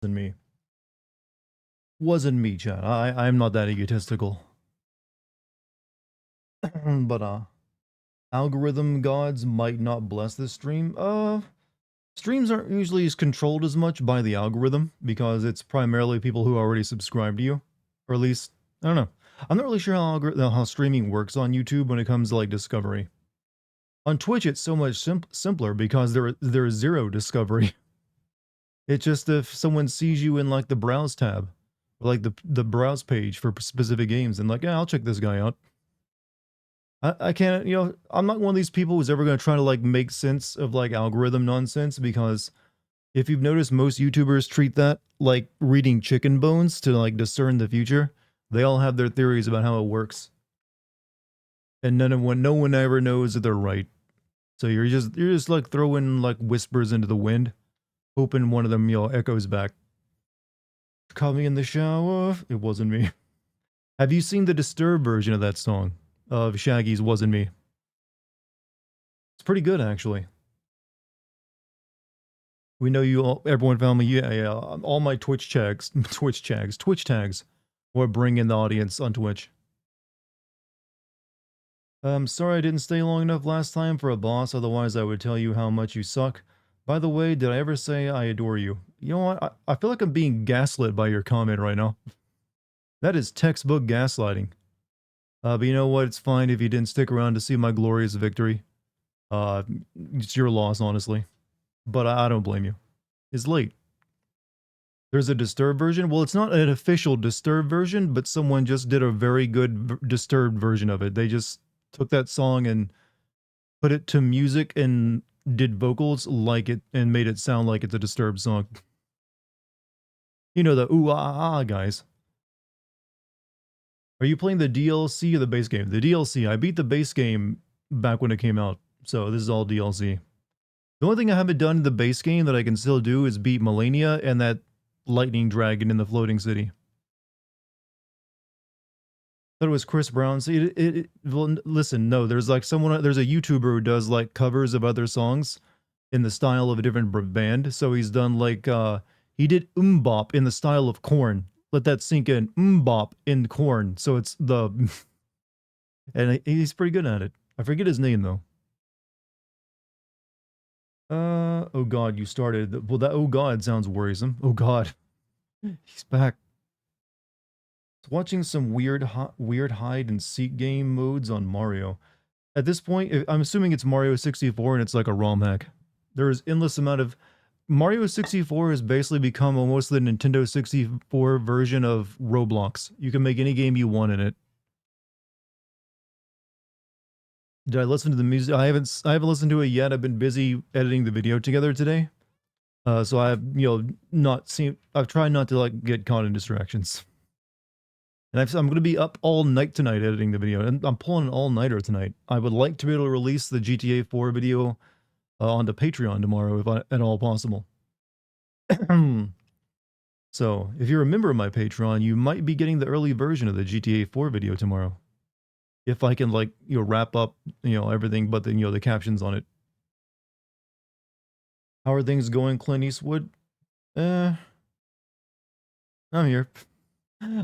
Wasn't me. Wasn't me, chat. I'm not that egotistical. But algorithm gods might not bless this stream. Streams aren't usually as controlled as much by the algorithm because it's primarily people who already subscribe to you, or at least I don't know. I'm not really sure how streaming works on YouTube when it comes to like discovery. On Twitch, it's so much simpler because there is zero discovery. It's just if someone sees you in like the browse tab, or like the browse page for specific games, and like, yeah, I'll check this guy out. I can't, I'm not one of these people who's ever going to try to like make sense of like algorithm nonsense because if you've noticed, most YouTubers treat that like reading chicken bones to like discern the future. They all have their theories about how it works, and no one ever knows that they're right. So you're just like throwing like whispers into the wind, hoping one of them echoes back. Caught me in the shower. It wasn't me. Have you seen the Disturbed version of that song of Shaggy's "Wasn't Me"? It's pretty good actually. We know you all, everyone found me. Yeah. All my Twitch tags, Twitch tags, or bring in the audience on Twitch. Sorry I didn't stay long enough last time for a boss, otherwise I would tell you how much you suck. By the way, did I ever say I adore you? You know what? I feel like I'm being gaslit by your comment right now. That is textbook gaslighting. But you know what? It's fine if you didn't stick around to see my glorious victory. It's your loss, honestly. But I don't blame you. It's late. There's a Disturbed version. Well, it's not an official Disturbed version, but someone just did a very good Disturbed version of it. They just took that song and put it to music and did vocals like it and made it sound like it's a Disturbed song. You know, the ooh ah ah guys. Are you playing the DLC or the base game? The DLC. I beat the base game back when it came out, so this is all DLC. The only thing I haven't done in the base game that I can still do is beat Melania and that lightning dragon in the floating city. Thought it was Chris Brown. See, well, listen, no, there's like there's a YouTuber who does like covers of other songs in the style of a different band. So he's done like, he did Bop in the style of Korn. Let that sink in. Bop in Korn. So it's the, and he's pretty good at it. I forget his name though. Oh God, you started. Well, that oh God sounds worrisome. Oh God, he's back. Watching some weird hide and seek game modes on Mario. At this point, I'm assuming it's Mario 64 and it's like a ROM hack. There is endless amount of Mario 64 has basically become almost the Nintendo 64 version of Roblox. You can make any game you want in it. Did I listen to the music? I haven't listened to it yet. I've been busy editing the video together today. So I've I've tried not to like get caught in distractions. And I'm going to be up all night tonight editing the video, and I'm pulling an all-nighter tonight. I would like to be able to release the GTA 4 video onto Patreon tomorrow, if at all possible. So, if you're a member of my Patreon, you might be getting the early version of the GTA 4 video tomorrow. If I can, like, wrap up, everything but the, the captions on it. How are things going, Clint Eastwood? I'm here.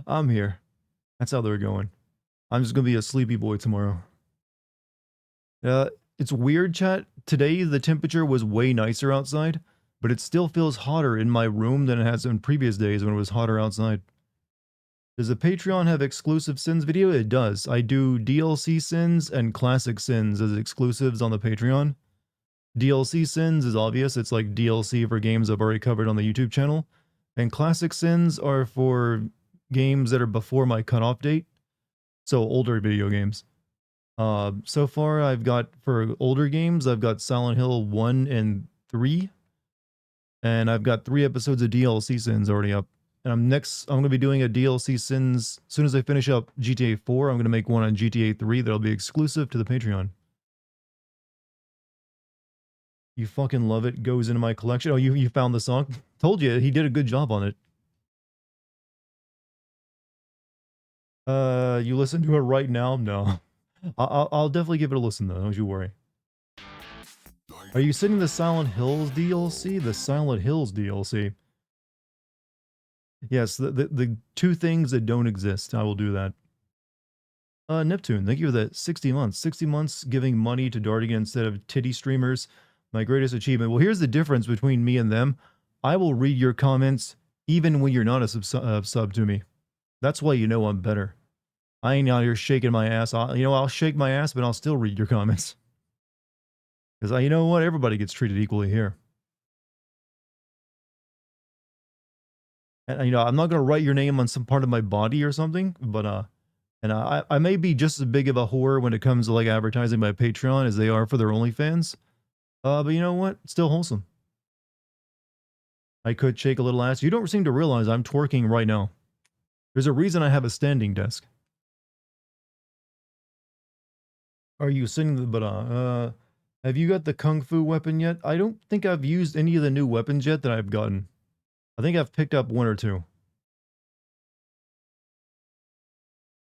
I'm here. That's how they're going. I'm just gonna be a sleepy boy tomorrow. It's weird, chat. Today, the temperature was way nicer outside, but it still feels hotter in my room than it has in previous days when it was hotter outside. Does the Patreon have exclusive Sins video? It does. I do DLC Sins and Classic Sins as exclusives on the Patreon. DLC Sins is obvious. It's like DLC for games I've already covered on the YouTube channel. And Classic Sins are for games that are before my cutoff date. So older video games. So far I've got, for older games, I've got Silent Hill 1 and 3. And I've got 3 episodes of DLC Sins already up. And I'm going to be doing a DLC Sins, as soon as I finish up GTA 4, I'm going to make one on GTA 3 that'll be exclusive to the Patreon. You fucking love it. Goes into my collection. Oh, you found the song? Told you, he did a good job on it. You listen to it right now? No. I'll definitely give it a listen though, don't you worry. Are you sending the Silent Hills DLC? The Silent Hills DLC. Yes, the two things that don't exist. I will do that. Neptune, thank you for that 60 months. 60 months giving money to Dartigan instead of titty streamers. My greatest achievement. Well, here's the difference between me and them. I will read your comments even when you're not a sub to me. That's why you know I'm better. I ain't out here shaking my ass. I'll shake my ass, but I'll still read your comments. Because you know what? Everybody gets treated equally here. And I'm not gonna write your name on some part of my body or something, but and I may be just as big of a whore when it comes to like advertising my Patreon as they are for their OnlyFans. But you know what? It's still wholesome. I could shake a little ass. You don't seem to realize I'm twerking right now. There's a reason I have a standing desk. Are you sitting the have you got the kung fu weapon yet? I don't think I've used any of the new weapons yet that I've gotten. I think I've picked up one or two.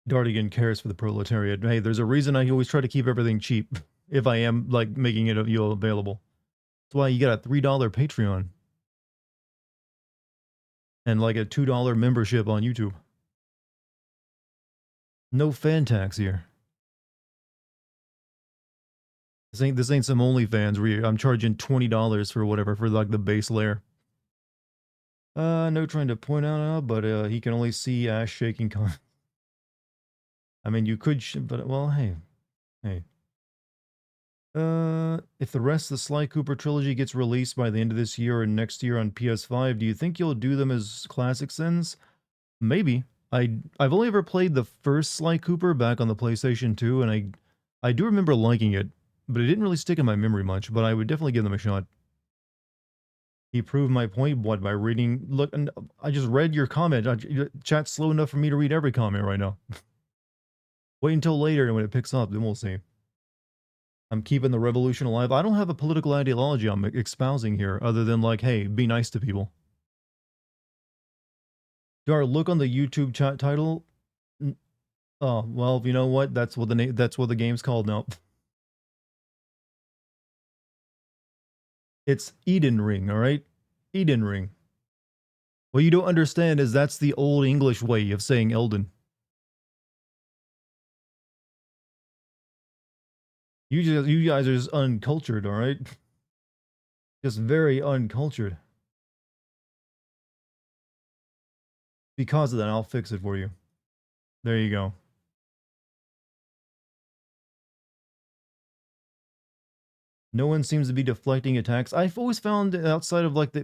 Dartigan cares for the proletariat. Hey, there's a reason I always try to keep everything cheap if I am like making it available. That's why you got a $3 Patreon and like a $2 membership on YouTube. No fan tax here. This ain't some OnlyFans where I'm charging $20 for whatever for like the base layer. No trying to point out, but he can only see ass shaking. I mean, you could, but well, hey. If the rest of the Sly Cooper trilogy gets released by the end of this year or next year on PS5, do you think you'll do them as classic sins? Maybe. I've only ever played the first Sly Cooper back on the PlayStation 2, and I do remember liking it, but it didn't really stick in my memory much. But I would definitely give them a shot. He proved my point. What, by reading? Look, and I just read your comment. Chat's slow enough for me to read every comment right now. Wait until later, and when it picks up, then we'll see. I'm keeping the revolution alive. I don't have a political ideology I'm espousing here, other than like, hey, be nice to people. Dar, look on the YouTube chat title. Oh, well, you know what? That's what the game's called now. It's Eden Ring, all right? Eden Ring. What you don't understand is that's the old English way of saying Elden. You guys are just uncultured, all right? Just very uncultured. Because of that, I'll fix it for you. There you go. No one seems to be deflecting attacks. I've always found outside of like the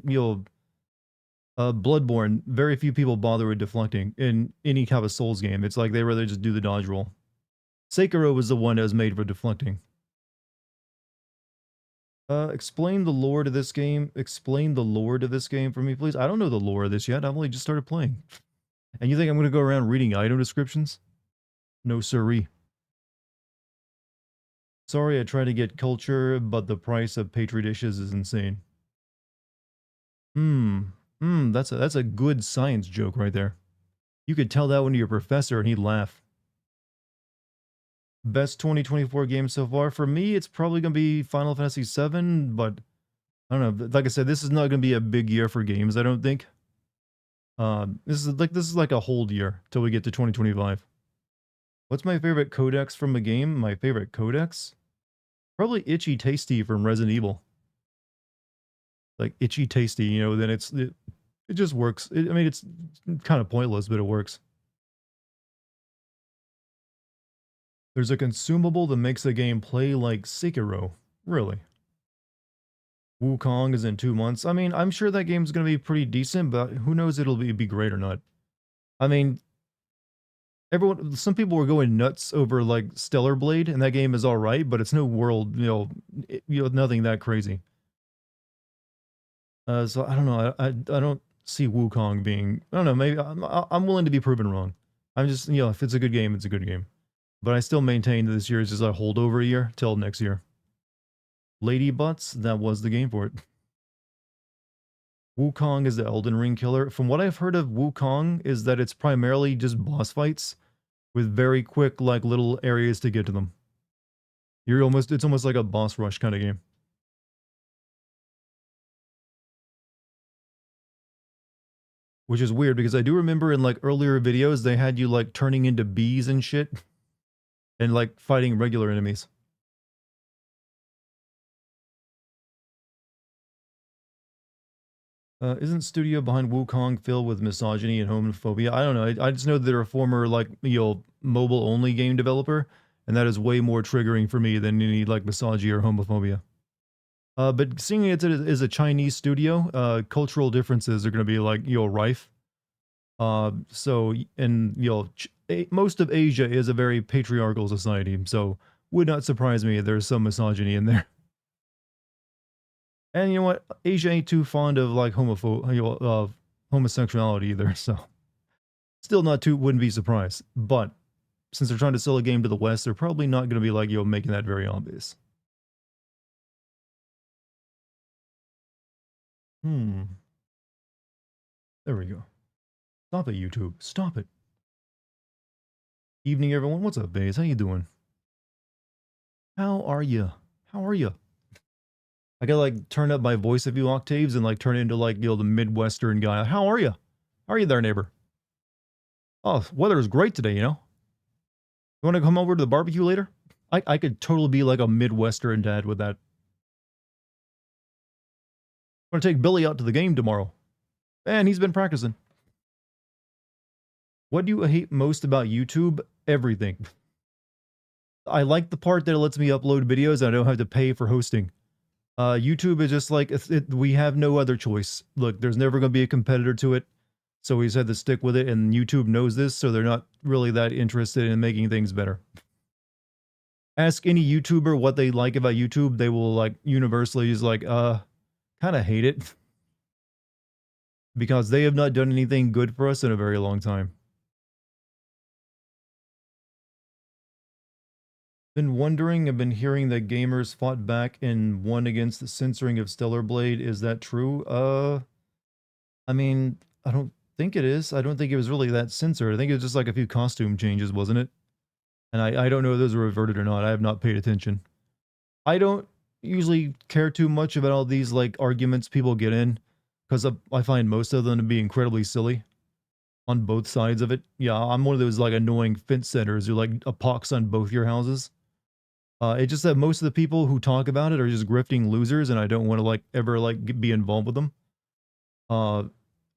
Bloodborne, very few people bother with deflecting in any kind of Souls game. It's like they rather just do the dodge roll. Sekiro was the one that was made for deflecting. Explain the lore to this game. Explain the lore to this game for me, please. I don't know the lore of this yet. I've only just started playing. And you think I'm going to go around reading item descriptions? No siree. Sorry, I try to get culture, but the price of Petri dishes is insane. That's a good science joke right there. You could tell that one to your professor and he'd laugh. Best 2024 game so far? For me, it's probably going to be Final Fantasy VII, but I don't know. Like I said, this is not going to be a big year for games, I don't think. This is like a hold year till we get to 2025. What's my favorite codex from a game? My favorite codex? Probably Itchy Tasty from Resident Evil. Like Itchy Tasty, then it just works. I mean, it's kind of pointless, but it works. There's a consumable that makes the game play like Sekiro. Really? Wukong is in 2 months. I mean, I'm sure that game's going to be pretty decent, but who knows it'll be great or not. I mean, some people were going nuts over like Stellar Blade, and that game is all right, but it's no world, nothing that crazy. So I don't know. I don't see Wukong being. I don't know. Maybe I'm willing to be proven wrong. I'm just if it's a good game, it's a good game. But I still maintain that this year is just a holdover year till next year. Lady Butts, that was the game for it. Wukong is the Elden Ring killer. From what I've heard of Wukong is that it's primarily just boss fights with very quick like little areas to get to them. It's almost like a boss rush kind of game. which is weird because I do remember in like earlier videos they had you like turning into bees and shit and like fighting regular enemies. Isn't studio behind Wukong filled with misogyny and homophobia? I don't know. I just know that they're a former like mobile only game developer, and that is way more triggering for me than any like misogyny or homophobia. But seeing it is a Chinese studio, cultural differences are going to be like rife. So and most of Asia is a very patriarchal society, so would not surprise me if there's some misogyny in there. And you know what? Asia ain't too fond of like homosexuality either, so still not too wouldn't be surprised. But since they're trying to sell a game to the West, they're probably not going to be like making that very obvious. Hmm. There we go. Stop it, YouTube. Stop it. Evening, everyone. What's up, Baze? How you doing? How are you? How are you? I gotta like turn up my voice a few octaves and like turn it into like the Midwestern guy. How are you? How are you there, neighbor? Oh, weather is great today. You want to come over to the barbecue later? I could totally be like a Midwestern dad with that. I'm gonna take Billy out to the game tomorrow. And he's been practicing. What do you hate most about YouTube? Everything. I like the part that it lets me upload videos and I don't have to pay for hosting. YouTube is just like, we have no other choice. Look, there's never going to be a competitor to it. So we just had to stick with it, and YouTube knows this, so they're not really that interested in making things better. Ask any YouTuber what they like about YouTube, they will like universally is like, kind of hate it. Because they have not done anything good for us in a very long time. Been wondering, I've been hearing that gamers fought back and won against the censoring of Stellar Blade. Is that true? I mean, I don't think it is. I don't think it was really that censored. I think it was just like a few costume changes, wasn't it? And I don't know if those were reverted or not. I have not paid attention. I don't usually care too much about all these like arguments people get in because I find most of them to be incredibly silly on both sides of it. Yeah, I'm one of those like annoying fence sitters who like a pox on both your houses. It's just that most of the people who talk about it are just grifting losers, and I don't want to like ever like be involved with them. Uh,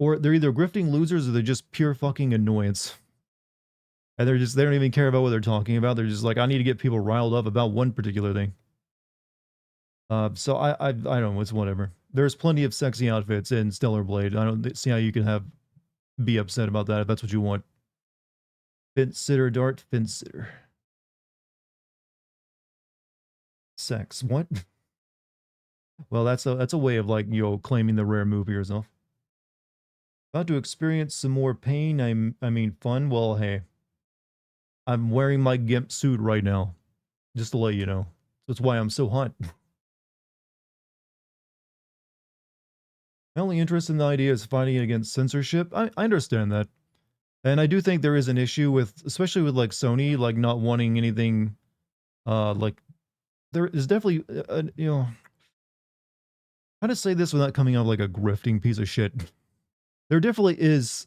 or they're either grifting losers or they're just pure fucking annoyance. And they don't even care about what they're talking about. They're just like, I need to get people riled up about one particular thing. So I don't know, it's whatever. There's plenty of sexy outfits in Stellar Blade. I don't see how you can be upset about that if that's what you want. Fence sitter, Dart, fence sitter. Sex. What? Well, that's a way of like, claiming the rare move for yourself. About to experience some more pain. I mean fun. Well, hey. I'm wearing my GIMP suit right now. Just to let you know. That's why I'm so hot. My only interest in the idea is fighting against censorship. I understand that. And I do think there is an issue with, especially with like Sony, like not wanting anything, like there is definitely, how to say this without coming out like a grifting piece of shit. There definitely is.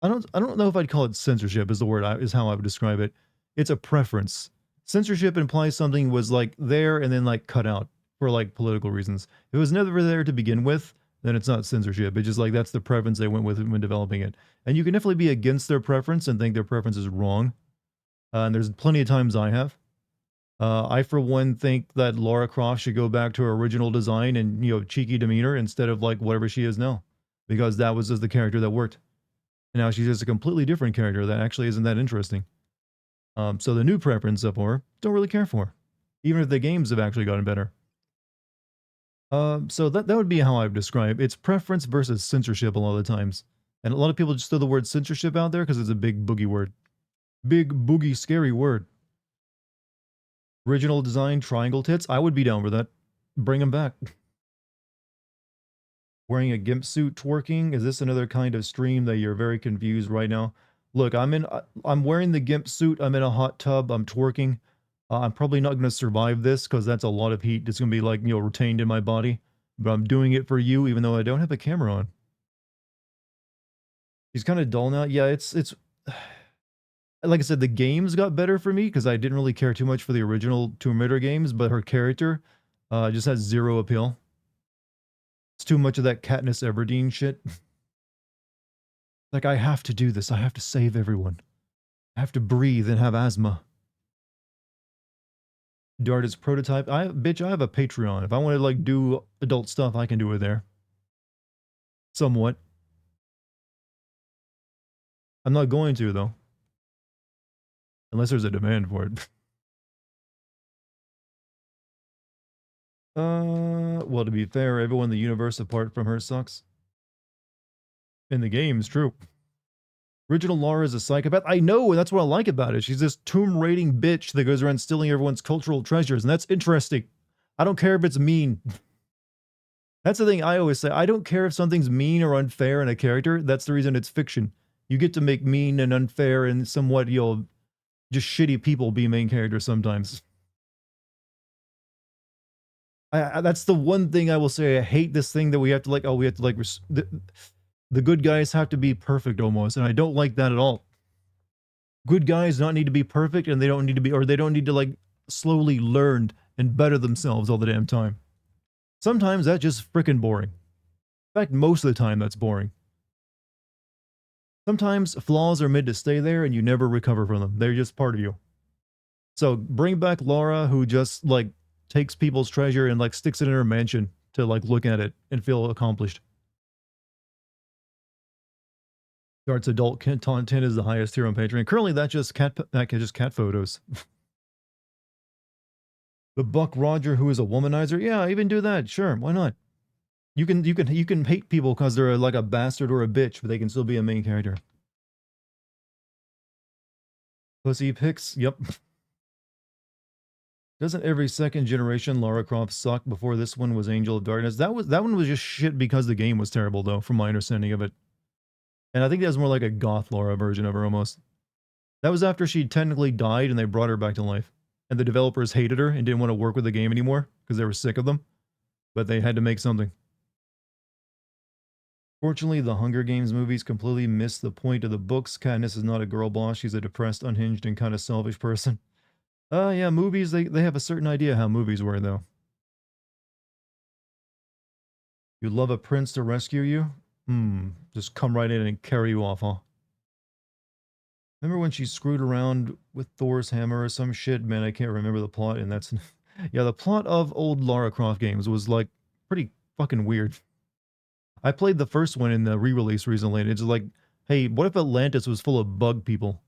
I don't know if I'd call it censorship is the word is how I would describe it. It's a preference. Censorship implies something was like there and then like cut out for like political reasons. If it was never there to begin with, then it's not censorship. It's just like that's the preference they went with when developing it. And you can definitely be against their preference and think their preference is wrong. And there's plenty of times I have. I, for one, think that Lara Croft should go back to her original design and, cheeky demeanor instead of like whatever she is now, because that was just the character that worked. And now she's just a completely different character that actually isn't that interesting. So the new preference of her, don't really care for, even if the games have actually gotten better. So that would be how I would describe it's preference versus censorship a lot of the times. And a lot of people just throw the word censorship out there because it's a big boogie word. Big boogie scary word. Original design triangle tits, I would be down for that. Bring them back. Wearing a gimp suit twerking, is this another kind of stream that you're very confused right now? Look, I'm wearing the gimp suit, I'm in a hot tub, I'm twerking. I'm probably not going to survive this because that's a lot of heat. It's going to be like, retained in my body. But I'm doing it for you even though I don't have a camera on. She's kind of dull now. Yeah, it's like I said, the games got better for me because I didn't really care too much for the original Tomb Raider games, but her character just has zero appeal. It's too much of that Katniss Everdeen shit. Like, I have to do this. I have to save everyone. I have to breathe and have asthma. Dart is prototype. Bitch, I have a Patreon. If I want to like do adult stuff, I can do it there. Somewhat. I'm not going to though, unless there's a demand for it. Well, to be fair, everyone in the universe apart from her sucks. In the game's true. Original Laura is a psychopath. I know, and that's what I like about it. She's this tomb raiding bitch that goes around stealing everyone's cultural treasures, and that's interesting. I don't care if it's mean. That's the thing I always say. I don't care if something's mean or unfair in a character. That's the reason it's fiction. You get to make mean and unfair and somewhat, just shitty people be main characters sometimes. That's the one thing I will say. I hate this thing that we have to like. Oh, we have to like. The good guys have to be perfect almost, and I don't like that at all. Good guys don't need to be perfect, and they don't need to be, or they don't need to like slowly learn and better themselves all the damn time. Sometimes that's just freaking boring. In fact, most of the time that's boring. Sometimes flaws are meant to stay there and you never recover from them. They're just part of you. So bring back Laura, who just like takes people's treasure and like sticks it in her mansion to like look at it and feel accomplished. Dart's adult content is the highest tier on Patreon. Currently, that's just cat photos. The Buck Roger, who is a womanizer, yeah, even do that. Sure, why not? You can hate people because they're like a bastard or a bitch, but they can still be a main character. Pussy pics, yep. Doesn't every second generation Lara Croft suck? Before this one was Angel of Darkness. That one was just shit because the game was terrible, though, from my understanding of it. And I think that was more like a goth Lara version of her almost. That was after she technically died and they brought her back to life. And the developers hated her and didn't want to work with the game anymore because they were sick of them. But they had to make something. Fortunately, the Hunger Games movies completely missed the point of the books. Katniss is not a girl boss. She's a depressed, unhinged, and kind of selfish person. Yeah, movies, they have a certain idea how movies were, though. You love a prince to rescue you? Just come right in and carry you off, huh? Remember when she screwed around with Thor's hammer or some shit? Man, I can't remember the plot, and that's... Yeah, the plot of old Lara Croft games was, like, pretty fucking weird. I played the first one in the re-release recently, and it's like, hey, what if Atlantis was full of bug people?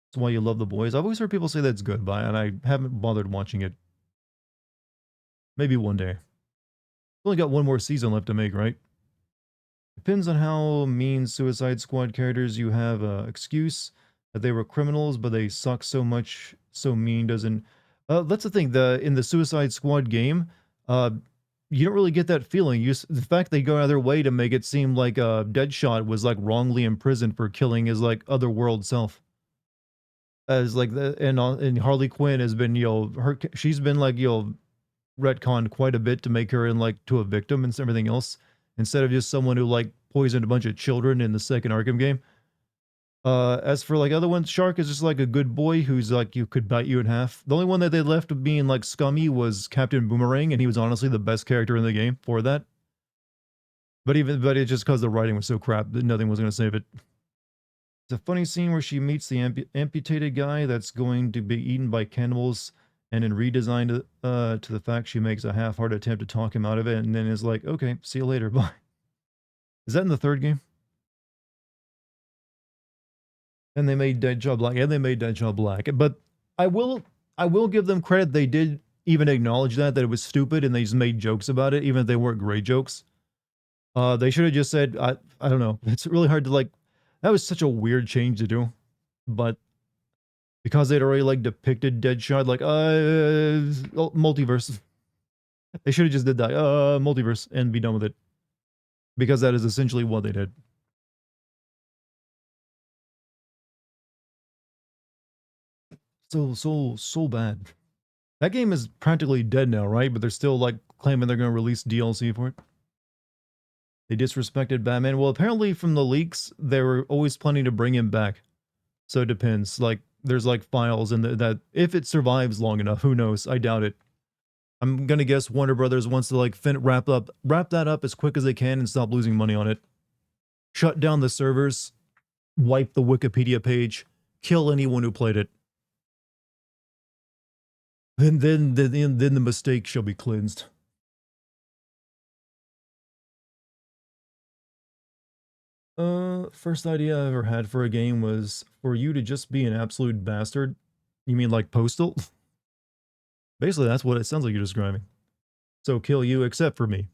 That's why you love The Boys. I've always heard people say that's good, and I haven't bothered watching it. Maybe one day. Only got one more season left to make, right? Depends on how mean Suicide Squad characters you have. Excuse that they were criminals, but they suck so much. So mean doesn't. That's the thing. In the Suicide Squad game, you don't really get that feeling. The fact they go out of their way to make it seem like Deadshot was like wrongly imprisoned for killing his like otherworld self. As like and Harley Quinn has been she's been like retconned quite a bit to make her in like to a victim and everything else instead of just someone who like poisoned a bunch of children in the second Arkham game. As for like other ones, Shark is just like a good boy who's like you could bite you in half. The only one that they left being like scummy was Captain Boomerang, and he was honestly the best character in the game for that. But it's just because the writing was so crap that nothing was going to save it. It's a funny scene where she meets the amputated guy that's going to be eaten by cannibals, and then redesigned to the fact she makes a half-hearted attempt to talk him out of it, and then is like, okay, see you later, bye. Is that in the third game? And they made Deadshot Black, and they made Deadshot Black. But I will give them credit. They did even acknowledge that it was stupid, and they just made jokes about it, even if they weren't great jokes. They should have just said, I don't know. It's really hard to like. That was such a weird change to do, but because they'd already like depicted Deadshot, like multiverse. They should have just did that multiverse and be done with it, because that is essentially what they did. So bad. That game is practically dead now, right? But they're still like claiming they're going to release DLC for it. They disrespected Batman. Well, apparently from the leaks, they were always planning to bring him back. So it depends. Like, there's like files and that if it survives long enough, who knows? I doubt it. I'm gonna guess Warner Brothers wants to like wrap that up as quick as they can and stop losing money on it. Shut down the servers, wipe the Wikipedia page, kill anyone who played it. Then the mistake shall be cleansed. First idea I ever had for a game was for you to just be an absolute bastard. You mean like Postal? Basically, that's what it sounds like you're describing. So kill you, except for me.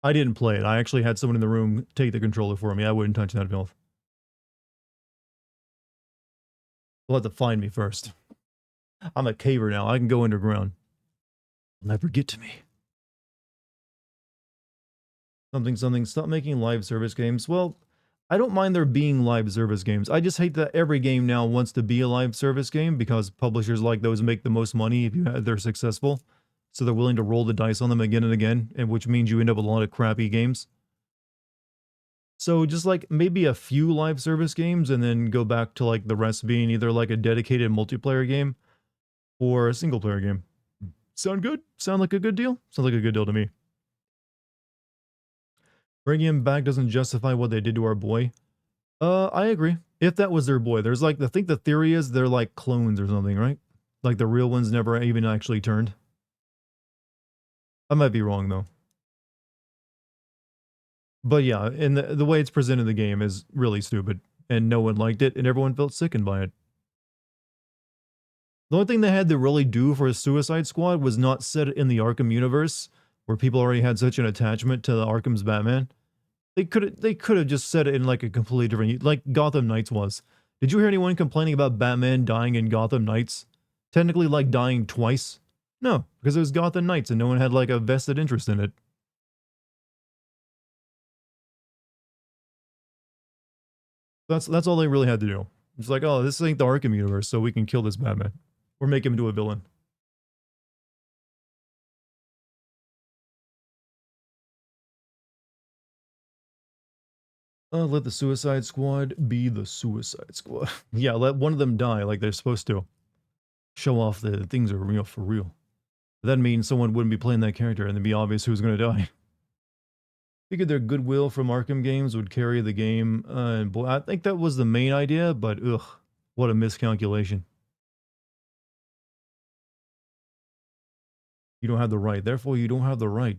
I didn't play it. I actually had someone in the room take the controller for me. I wouldn't touch that filth. They'll have to find me first. I'm a caver now. I can go underground. They'll never get to me. Something. Stop making live service games. Well, I don't mind there being live service games. I just hate that every game now wants to be a live service game because publishers like those make the most money if they're successful. So they're willing to roll the dice on them again and again, and which means you end up with a lot of crappy games. So just like maybe a few live service games and then go back to like the rest being either like a dedicated multiplayer game or a single player game. Sound good? Sound like a good deal? Sounds like a good deal to me. Bringing him back doesn't justify what they did to our boy. I agree. If that was their boy, there's like, I think the theory is they're like clones or something, right? Like the real ones never even actually turned. I might be wrong though. But yeah, and the way it's presented in the game is really stupid, and no one liked it, and everyone felt sickened by it. The only thing they had to really do for a Suicide Squad was not set it in the Arkham universe, where people already had such an attachment to the Arkham's Batman. They could have just set it in like a completely different, like Gotham Knights was. Did you hear anyone complaining about Batman dying in Gotham Knights? Technically, like dying twice? No, because it was Gotham Knights, and no one had like a vested interest in it. That's all they really had to do. It's like, oh, this ain't the Arkham universe, so we can kill this Batman. Or make him into a villain. Let the Suicide Squad be the Suicide Squad. Yeah, let one of them die like they're supposed to. Show off that things are real for real. That means someone wouldn't be playing that character and it'd be obvious who's going to die. Figured their goodwill from Arkham games would carry the game. And boy, I think that was the main idea, but ugh, what a miscalculation. You don't have the right. Therefore, you don't have the right.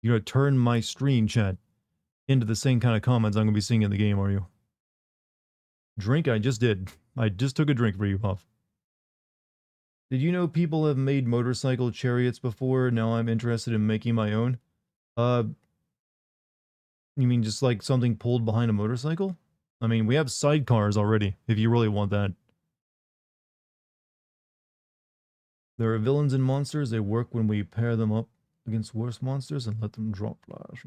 You're going to turn my stream chat into the same kind of comments I'm going to be seeing in the game, are you? Drink? I just did. I just took a drink for you, Puff. Did you know people have made motorcycle chariots before? Now I'm interested in making my own. You mean just like something pulled behind a motorcycle? I mean, we have sidecars already, if you really want that. There are villains and monsters. They work when we pair them up against worse monsters and let them drop flash.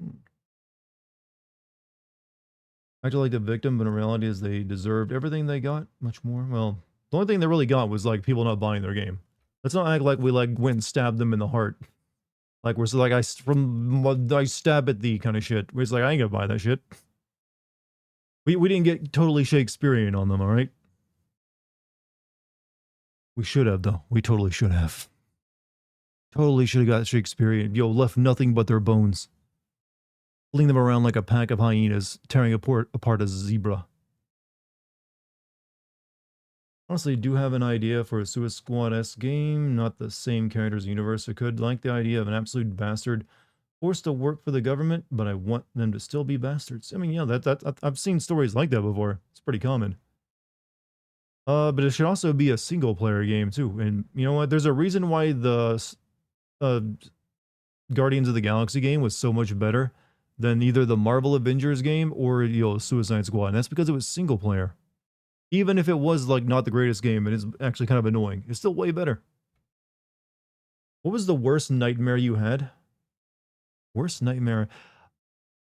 I feel like the victim, but in reality is they deserved everything they got, much more. Well, the only thing they really got was like people not buying their game. Let's not act like we like went and stabbed them in the heart. Like we're so like I stab at thee kind of shit. We're just like I ain't gonna buy that shit. We didn't get totally Shakespearean on them, all right? We should have though. We totally should have. Totally should have got Shakespearean. Yo, left nothing but their bones. Fling them around like a pack of hyenas, tearing apart a zebra. Honestly, do have an idea for a Suicide Squad-esque game, not the same characters universe. I could like the idea of an absolute bastard forced to work for the government, but I want them to still be bastards. I mean, yeah, I've seen stories like that before. It's pretty common. But it should also be a single-player game too. And you know what? There's a reason why the Guardians of the Galaxy game was so much better than either the Marvel Avengers game or Suicide Squad. And that's because it was single-player. Even if it was like not the greatest game, it is actually kind of annoying. It's still way better. What was the worst nightmare you had? Worst nightmare.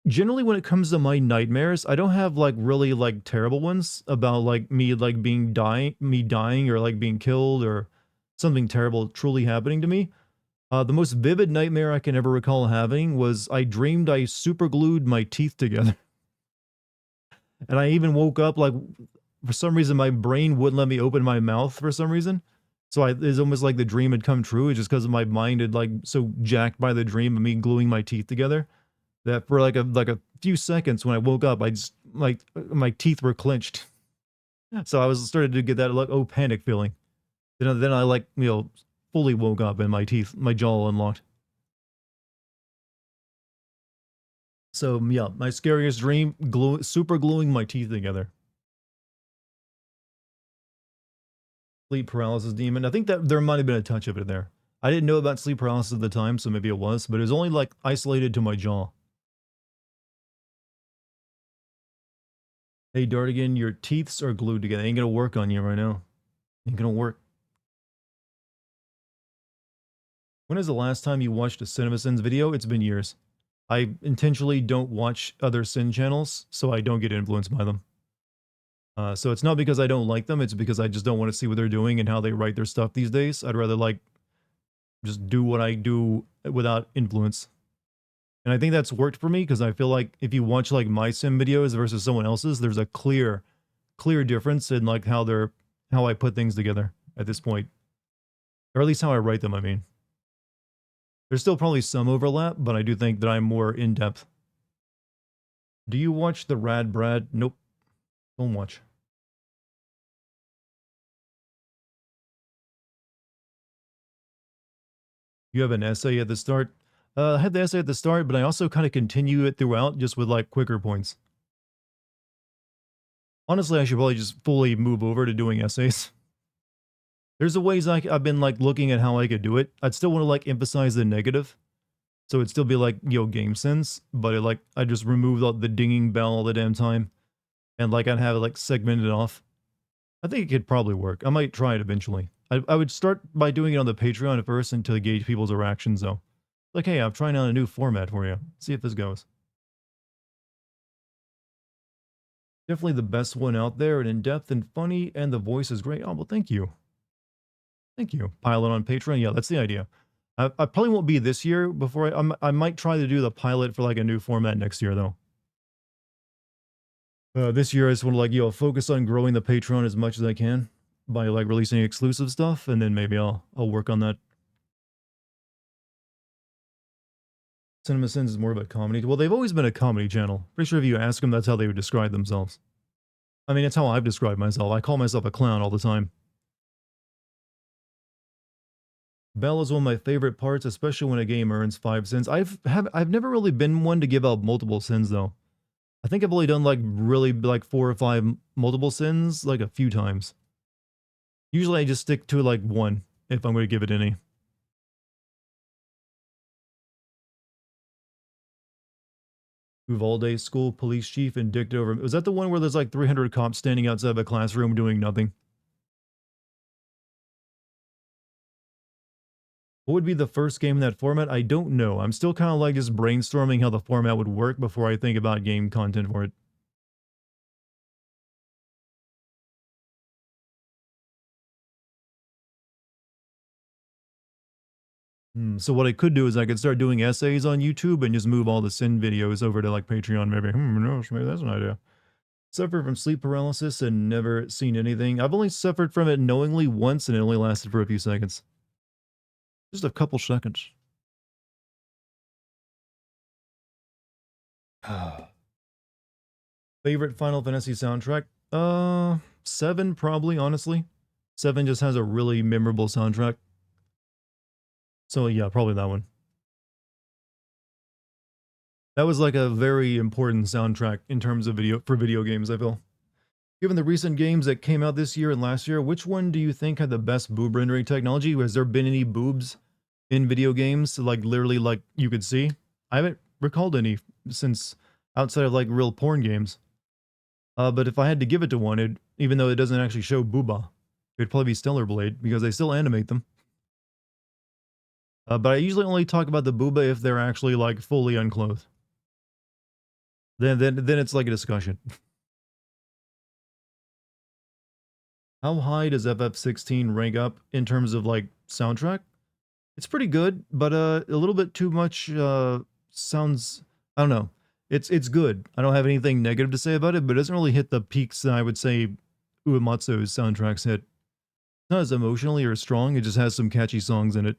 Generally, when it comes to my nightmares, I don't have like really like terrible ones about like me like dying or like being killed or something terrible truly happening to me. The most vivid nightmare I can ever recall having was I dreamed I super glued my teeth together. And I even woke up like for some reason my brain wouldn't let me open my mouth for some reason. So it's almost like the dream had come true. It's just because my mind had like so jacked by the dream of me gluing my teeth together that for like a few seconds when I woke up, I just like my teeth were clenched. So I was started to get that like panic feeling. Then I like fully woke up and my jaw unlocked. So yeah, my scariest dream, super gluing my teeth together. Sleep paralysis demon. I think that there might have been a touch of it there. I didn't know about sleep paralysis at the time, so maybe it was, but it was only like isolated to my jaw. Hey Dartigan, your teeths are glued together. Ain't gonna work on you right now. Ain't gonna work. When is the last time you watched a CinemaSins video? It's been years. I intentionally don't watch other Sin channels, so I don't get influenced by them. So it's not because I don't like them, it's because I just don't want to see what they're doing and how they write their stuff these days. I'd rather like just do what I do without influence. And I think that's worked for me because I feel like if you watch like my sim videos versus someone else's, there's a clear difference in like how I put things together at this point. Or at least how I write them, I mean. There's still probably some overlap, but I do think that I'm more in-depth. Do you watch the Rad Brad? Nope. Don't watch. You have an essay at the start? I had the essay at the start, but I also kind of continue it throughout just with like quicker points. Honestly, I should probably just fully move over to doing essays. There's a ways I've been like looking at how I could do it. I'd still want to like emphasize the negative. So it'd still be like, game sense, but I just remove the dinging bell all the damn time. And like I'd have it like segmented off. I think it could probably work. I might try it eventually. I would start by doing it on the Patreon at first and to gauge people's reactions though. Like, hey, I'm trying out a new format for you. See if this goes. Definitely the best one out there and in-depth and funny, and the voice is great. Oh, well, thank you. Thank you. Pilot on Patreon. Yeah, that's the idea. I probably won't be this year before I might try to do the pilot for like a new format next year though. This year I just want to like, focus on growing the Patreon as much as I can by like releasing exclusive stuff, and then maybe I'll work on that. CinemaSins is more of a comedy. Well, they've always been a comedy channel. Pretty sure if you ask them, that's how they would describe themselves. I mean, it's how I've described myself. I call myself a clown all the time. Bell is one of my favorite parts, especially when a game earns 5 cents. I've never really been one to give out multiple sins though. I think I've only done like really like 4 or 5 multiple sins like a few times. Usually I just stick to like one if I'm going to give it any. Uvalde School Police Chief and Dicked Over. Was that the one where there's like 300 cops standing outside of a classroom doing nothing? What would be the first game in that format? I don't know. I'm still kind of like just brainstorming how the format would work before I think about game content for it. So what I could do is I could start doing essays on YouTube and just move all the sin videos over to like Patreon. Maybe, maybe that's an idea. Suffered from sleep paralysis and never seen anything. I've only suffered from it knowingly once, and it only lasted for a few seconds. Just a couple seconds. Favorite Final Fantasy soundtrack? 7 probably, honestly. 7 just has a really memorable soundtrack. So yeah, probably that one. That was like a very important soundtrack in terms of video games, I feel. Given the recent games that came out this year and last year, which one do you think had the best boob rendering technology? Has there been any boobs in video games, like literally like you could see? I haven't recalled any since outside of like real porn games. But if I had to give it to one, even though it doesn't actually show booba, it'd probably be Stellar Blade because they still animate them. But I usually only talk about the booba if they're actually like fully unclothed. Then it's like a discussion. How high does FF16 rank up in terms of like soundtrack? It's pretty good, but a little bit too much sounds, I don't know. It's good. I don't have anything negative to say about it, but it doesn't really hit the peaks that I would say Uematsu's soundtracks hit. It's not as emotionally or strong, it just has some catchy songs in it.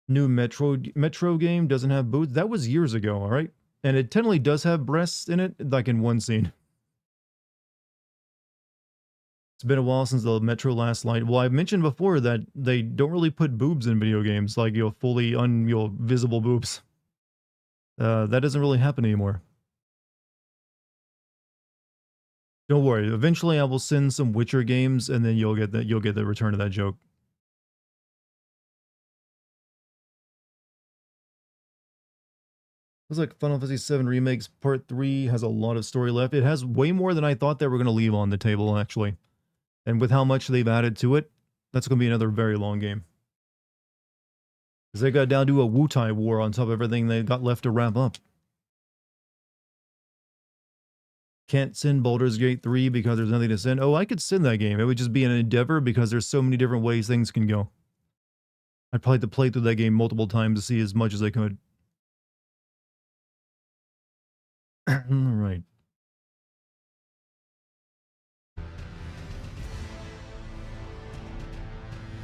New Metro game doesn't have boobs. That was years ago, all right? And it technically does have breasts in it, like in one scene. It's been a while since the Metro Last Light. Well, I mentioned before that they don't really put boobs in video games, like fully visible boobs. That doesn't really happen anymore. Don't worry. Eventually, I will send some Witcher games, and then you'll get that. You'll get the return of that joke. Looks like Final Fantasy VII Remakes Part 3 has a lot of story left. It has way more than I thought they were going to leave on the table, actually. And with how much they've added to it, that's going to be another very long game. Because they got down to a Wutai war on top of everything they got left to wrap up. Can't send Baldur's Gate 3 because there's nothing to send. Oh, I could send that game. It would just be an endeavor because there's so many different ways things can go. I'd probably have to play through that game multiple times to see as much as I could. All right.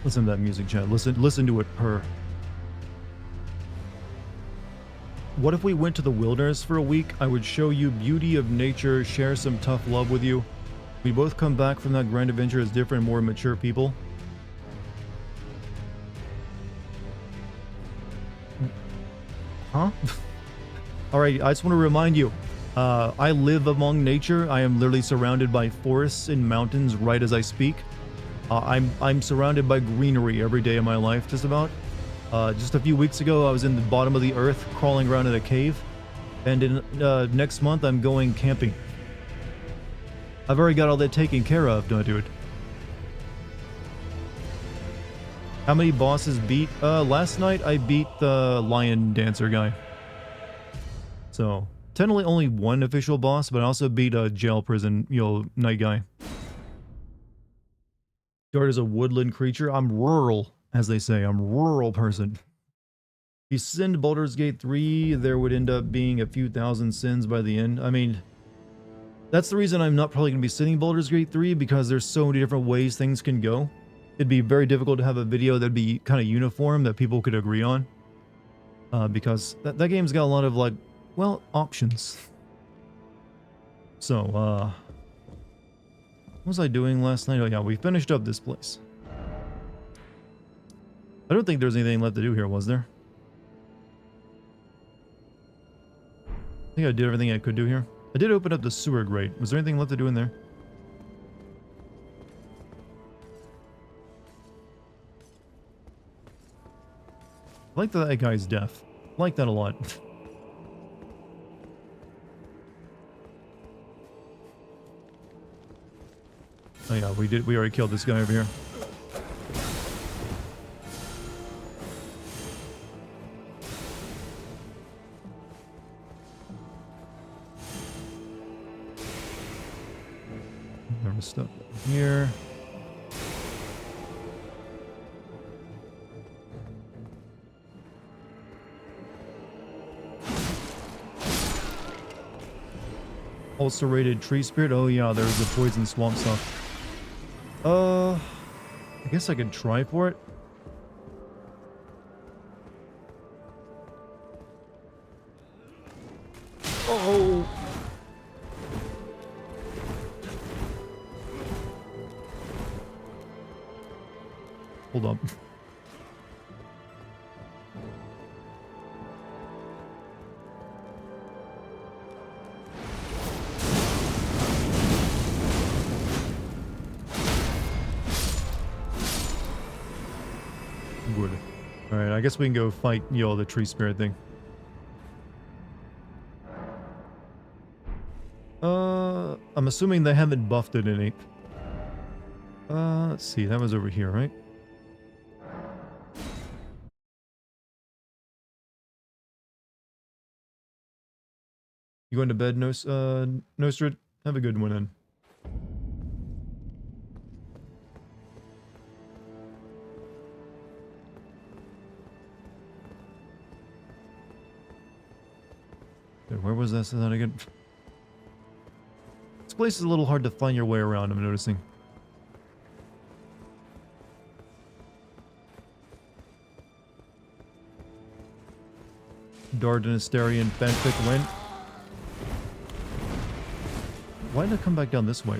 Listen to that music, chat. Listen to it purr. What if we went to the wilderness for a week? I would show you beauty of nature, share some tough love with you. We both come back from that grand adventure as different, more mature people. Huh? Alright, I just want to remind you, I live among nature. I am literally surrounded by forests and mountains right as I speak. I'm surrounded by greenery every day of my life, just about. Just a few weeks ago, I was in the bottom of the earth, crawling around in a cave. And in next month, I'm going camping. I've already got all that taken care of, don't I, dude? How many bosses beat? Last night, I beat the lion dancer guy. So, technically only one official boss, but I also beat a jail prison, night guy. Dart is a woodland creature. I'm rural, as they say. I'm a rural person. If you send Baldur's Gate 3, there would end up being a few thousand sins by the end. I mean, that's the reason I'm not probably going to be sending Baldur's Gate 3, because there's so many different ways things can go. It'd be very difficult to have a video that'd be kind of uniform that people could agree on. Because that game's got a lot of, like, well, options. So, what was I doing last night? Oh yeah, we finished up this place. I don't think there's anything left to do here, was there? I think I did everything I could do here. I did open up the sewer grate. Was there anything left to do in there? I like that guy's deaf. I like that a lot. Oh yeah, we already killed this guy over here. There was stuff here. Ulcerated tree spirit. Oh yeah, there's the poison swamp stuff. I guess I could try for it. Oh! Hold up. Good. Alright, I guess we can go fight, the tree spirit thing. I'm assuming they haven't buffed it any. Let's see, that was over here, right? You going to bed, Nostrid? Have a good one then. Wait, where was this again? This place is a little hard to find your way around, I'm noticing. Dartigan, Asterian, fanfic win. Why did I come back down this way?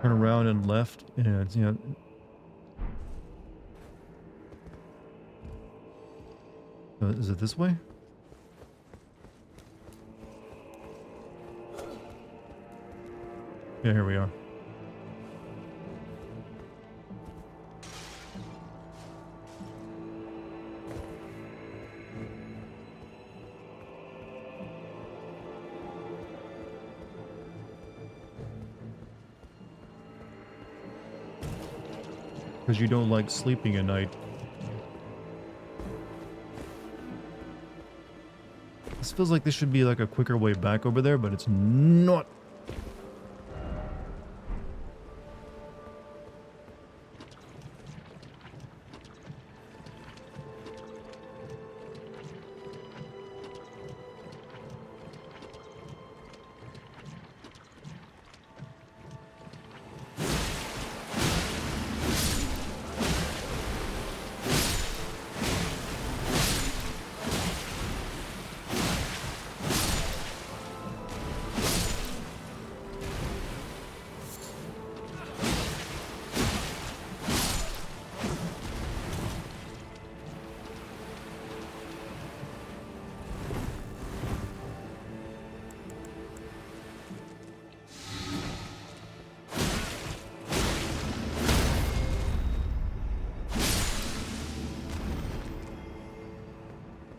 Turn around and left, and you know. Is it this way? Yeah, here we are. Because you don't like sleeping at night. This feels like this should be like a quicker way back over there, but it's not.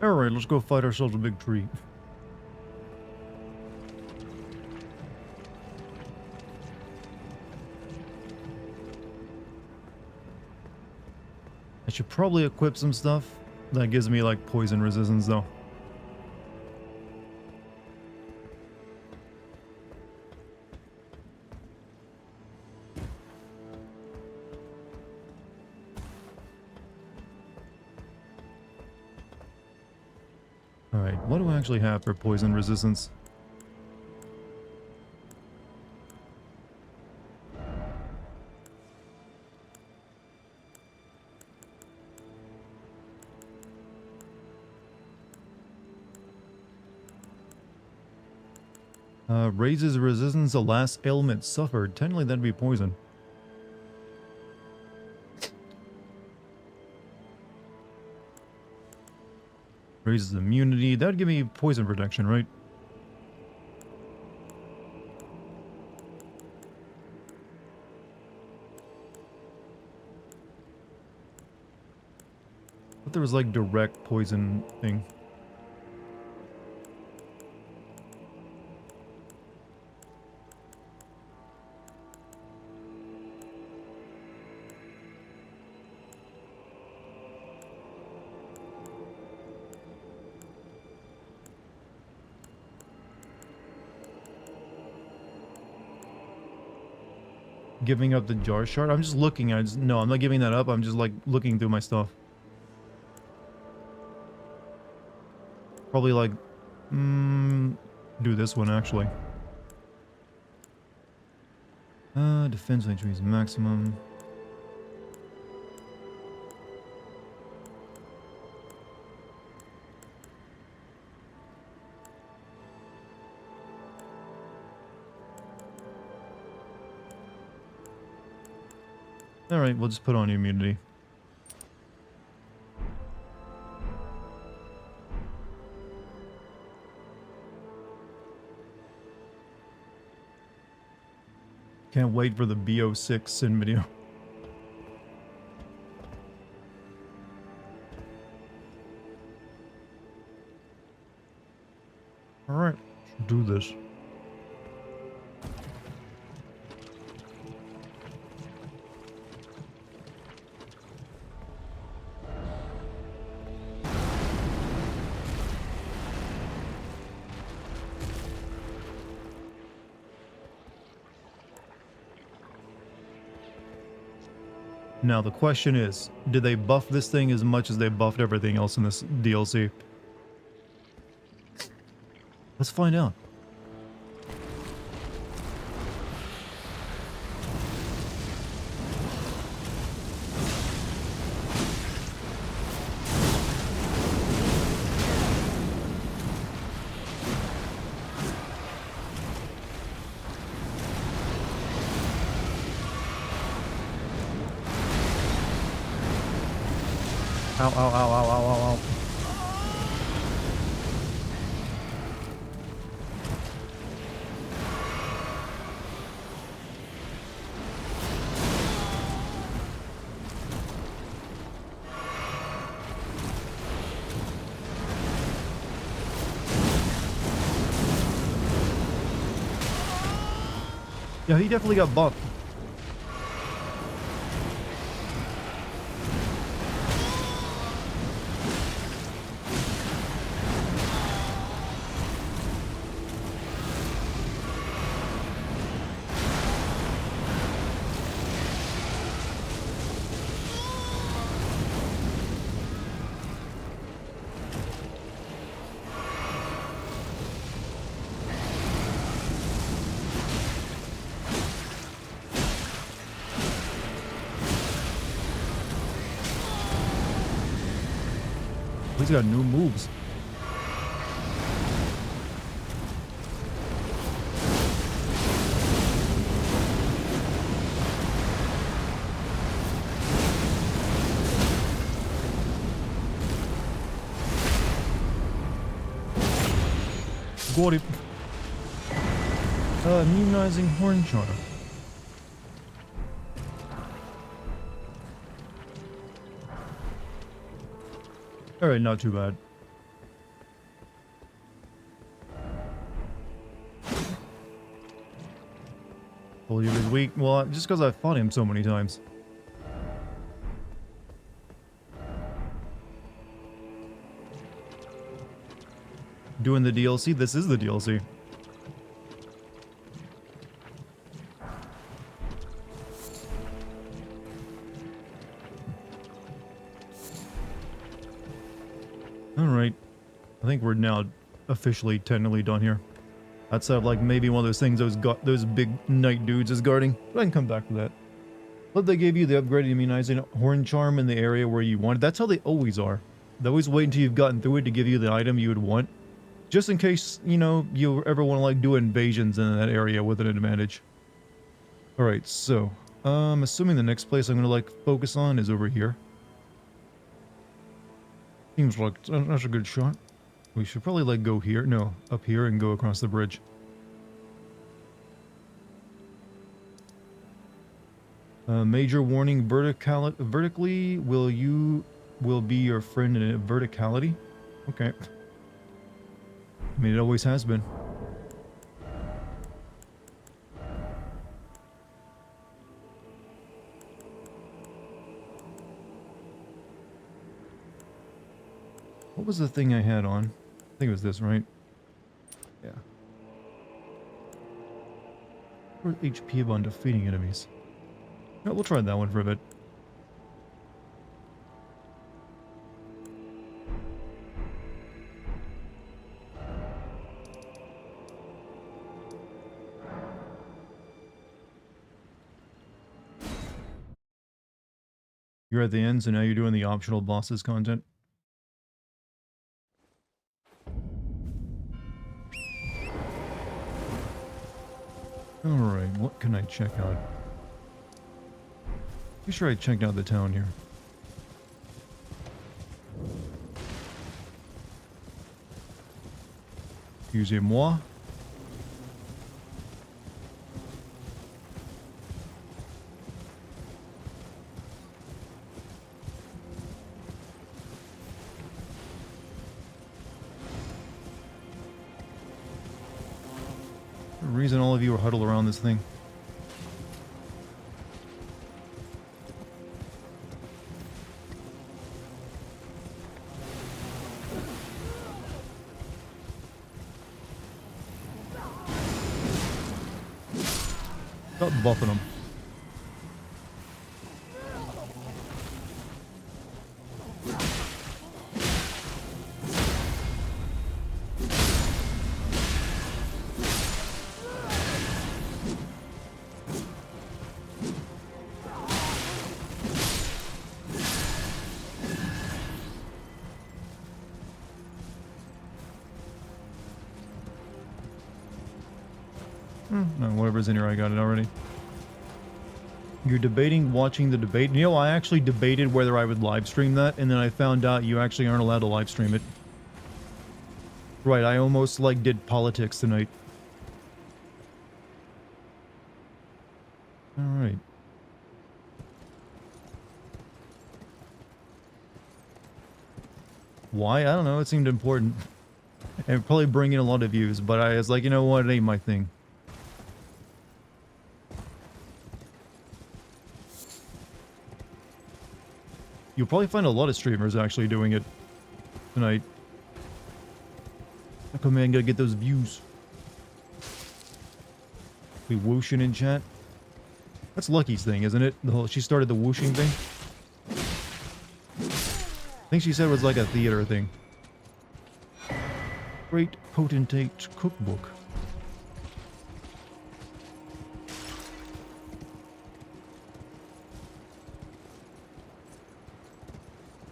Alright, let's go fight ourselves a big tree. I should probably equip some stuff. That gives me like poison resistance though. Alright, what do I actually have for poison resistance? Raises resistance to last ailment suffered. Technically that'd be poison. Raises immunity. That'd give me poison protection, right? But there was like direct poison thing. Giving up the jar shard? I'm just looking at it. No, I'm not giving that up. I'm just like looking through my stuff. Probably like do this one actually. Defense increase maximum. Alright, we'll just put on immunity. Can't wait for the BO6 Sin video. Alright, do this. Now the question is, did they buff this thing as much as they buffed everything else in this DLC? Let's find out. Ow, ow, ow, ow, ow, ow, ow. Yeah, he definitely got buffed. He's got new moves. Got it. Immunizing horn charm. Alright, not too bad. Told you he was weak. Well, just because I fought him so many times. Doing the DLC? This is the DLC. Alright. I think we're now officially technically done here. Outside of like maybe one of those things those big knight dudes is guarding. But I can come back to that. But they gave you the upgraded immunizing horn charm in the area where you wanted. That's how they always are. They always wait until you've gotten through it to give you the item you would want. Just in case, you know, you ever want to like do invasions in that area with an advantage. Alright, so I'm assuming the next place I'm gonna like focus on is over here. Seems like that's a good shot. We should probably like go here. No, up here and go across the bridge. Major warning, vertically will be your friend in verticality. Okay. I mean, it always has been. What was the thing I had on? I think it was this, right? Yeah. Or HP upon defeating enemies. Yeah, we'll try that one for a bit. You're at the end, so now you're doing the optional bosses content. Alright, what can I check out? Pretty sure I checked out the town here. Excusez-moi. The reason all of you are huddled around this thing. Stop buffing them. No, whatever's in here, I got it already. You're debating watching the debate. You know, I actually debated whether I would live stream that, and then I found out you actually aren't allowed to live stream it. Right, I almost, like, did politics tonight. Alright. Why? I don't know, it seemed important. And probably bring in a lot of views, but I was like, you know what, it ain't my thing. You'll probably find a lot of streamers actually doing it tonight. How come, man, gotta get those views? We whooshing in chat? That's Lucky's thing, isn't it? The whole, she started the whooshing thing. I think she said it was like a theater thing. Great Potentate Cookbook.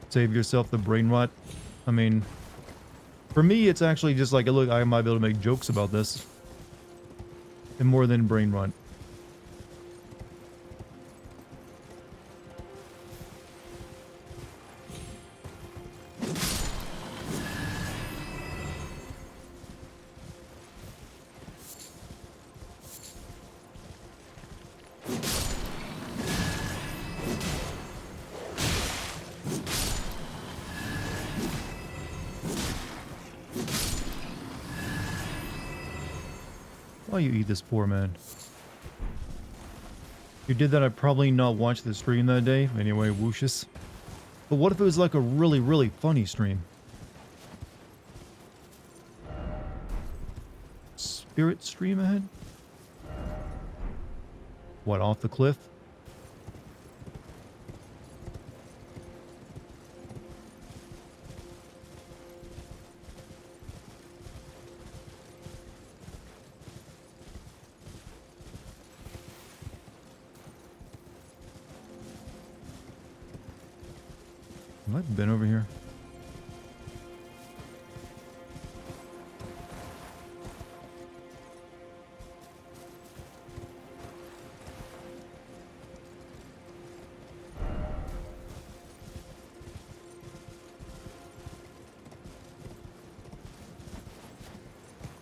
Save yourself the brain rot. I mean, for me, it's actually just like, look, I might be able to make jokes about this. And more than brain rot. Why you eat this poor man? If you did that, I'd probably not watch the stream that day. Anyway, whooshes. But what if it was like a really, really funny stream? Spirit stream ahead? What, off the cliff? Have I been over here?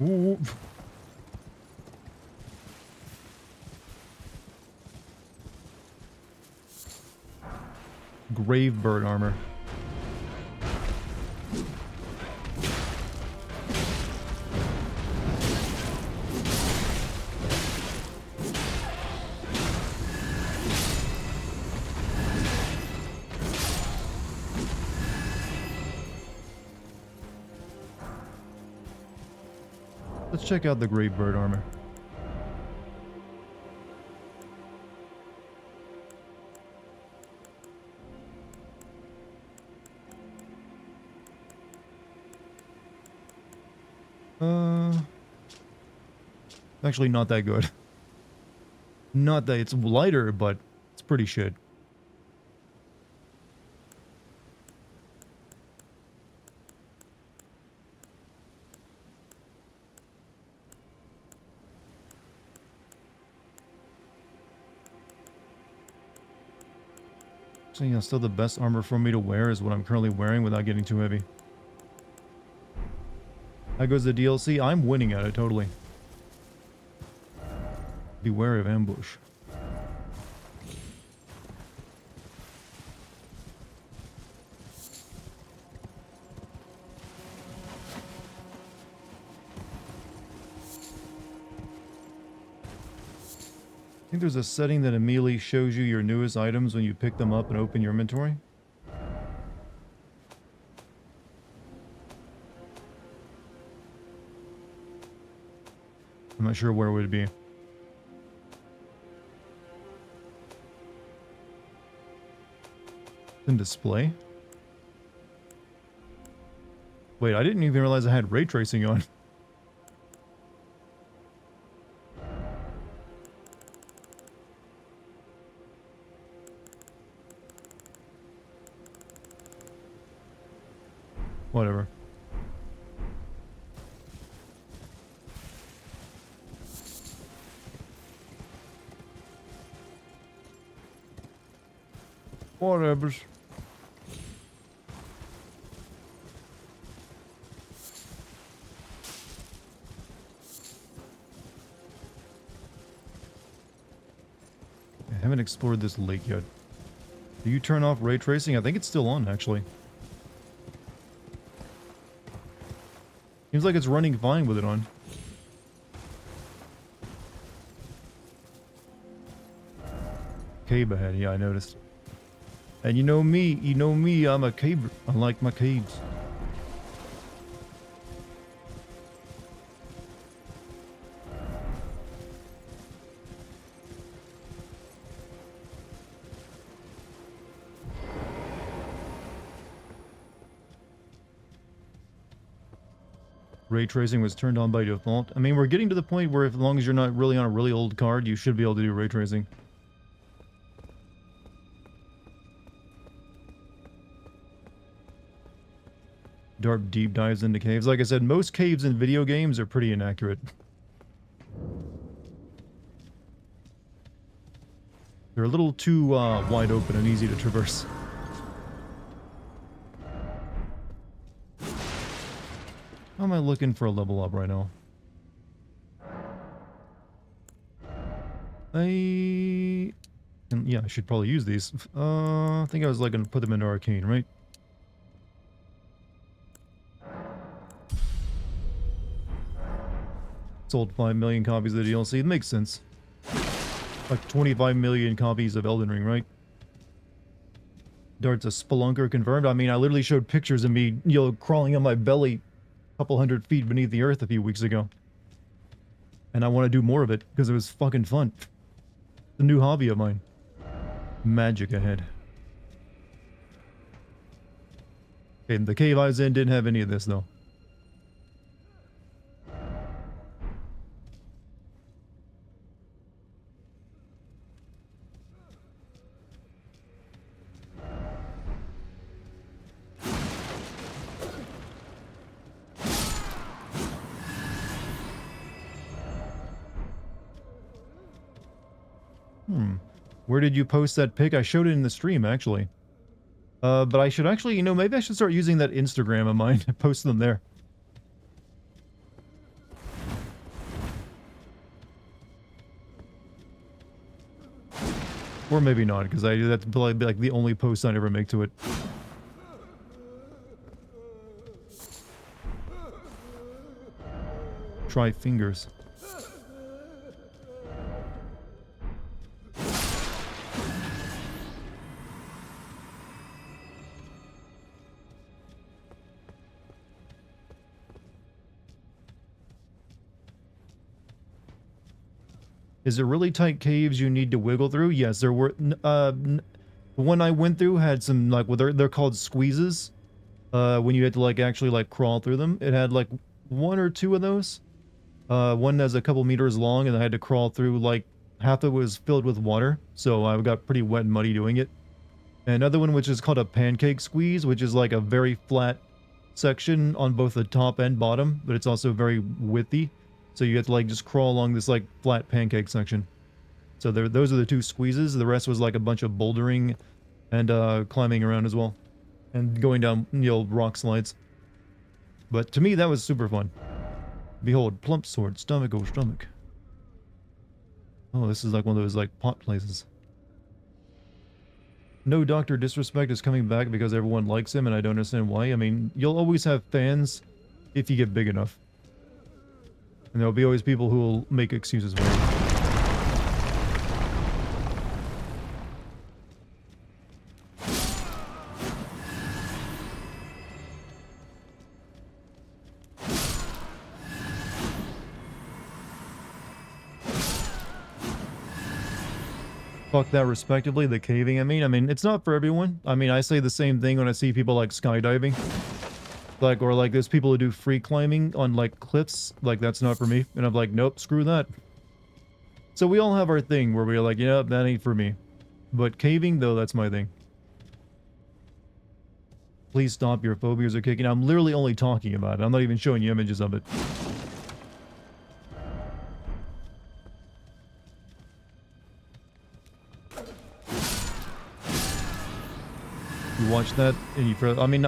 Ooh. Grave bird armor. Let's check out the grave bird armor. Actually not that good. Not that it's lighter, but it's pretty shit. So, you know, still the best armor for me to wear is what I'm currently wearing without getting too heavy. How goes the DLC? I'm winning at it, totally. Beware of ambush. I think there's a setting that immediately shows you your newest items when you pick them up and open your inventory. I'm not sure where it would be. In display? Wait, I didn't even realize I had ray tracing on. Whatever. Whatever. I haven't explored this lake yet. Do you turn off ray tracing? I think it's still on, actually. Seems like it's running fine with it on. Cave ahead, yeah, I noticed. And you know me, I'm a caver. I like my caves. Ray tracing was turned on by default. I mean, we're getting to the point where as long as you're not really on a really old card, you should be able to do ray tracing. Dart deep dives into caves. Like I said, most caves in video games are pretty inaccurate. They're a little too wide open and easy to traverse. How am I looking for a level up right now? Yeah, I should probably use these. I think I was like gonna put them into arcane, right? Sold 5 million copies of the DLC. It makes sense. Like 25 million copies of Elden Ring, right? Dart's a spelunker confirmed. I mean, I literally showed pictures of me, you know, crawling on my belly a couple 100 feet beneath the earth a few weeks ago. And I want to do more of it because it was fucking fun. It's a new hobby of mine. Magic ahead. Okay, the cave I was in didn't have any of this though. Where did you post that pic? I showed it in the stream, actually. But I should actually, you know, maybe I should start using that Instagram of mine and post them there. Or maybe not, because that's probably like the only post I'd ever make to it. Try fingers. Is it really tight caves you need to wiggle through? Yes, there were. The one I went through had some, like, well, they're called squeezes. When you had to, like, actually, like, crawl through them. It had, like, one or two of those. One that's a couple meters long, and I had to crawl through, like, half of it was filled with water. So I got pretty wet and muddy doing it. And another one, which is called a pancake squeeze, which is, like, a very flat section on both the top and bottom, but it's also very widthy. So you have to like just crawl along this like flat pancake section. So those are the two squeezes. The rest was like a bunch of bouldering and climbing around as well. And going down, you know, rock slides. But to me, that was super fun. Behold, plump sword, stomach, oh stomach. Oh, this is like one of those like pot places. No Dr. Disrespect is coming back because everyone likes him and I don't understand why. I mean, you'll always have fans if you get big enough. And there'll be always people who will make excuses for it. Fuck that respectively, the caving, I mean, it's not for everyone. I mean, I say the same thing when I see people like skydiving. Like, or like there's people who do free climbing on like cliffs. Like, that's not for me. And I'm like, nope, screw that. So we all have our thing where we're like, yeah, that ain't for me. But caving, though, that's my thing. Please stop, your phobias are kicking. I'm literally only talking about it. I'm not even showing you images of it. You watch that and I mean,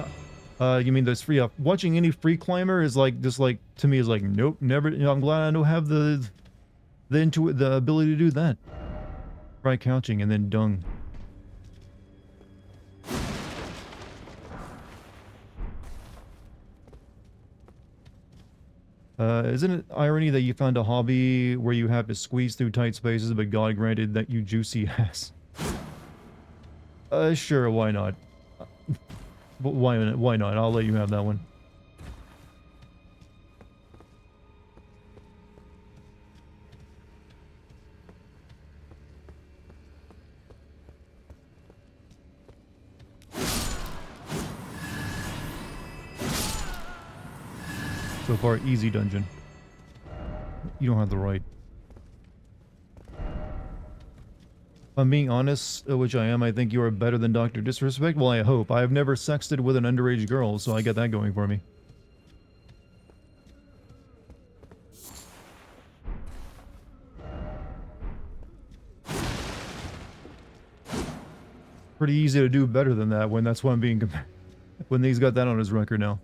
you mean there's free watching any free climber is like, just like, to me is like, nope, never, you know, I'm glad I don't have the ability to do that. Try couching and then dung. Isn't it irony that you found a hobby where you have to squeeze through tight spaces, but God granted that you juicy ass? Sure, why not? But why not? I'll let you have that one. So far, easy dungeon. You don't have the right. If I'm being honest, which I am, I think you are better than Dr. Disrespect. Well, I hope. I have never sexted with an underage girl, so I get that going for me. Pretty easy to do better than that when that's why I'm being compared. When he's got that on his record now.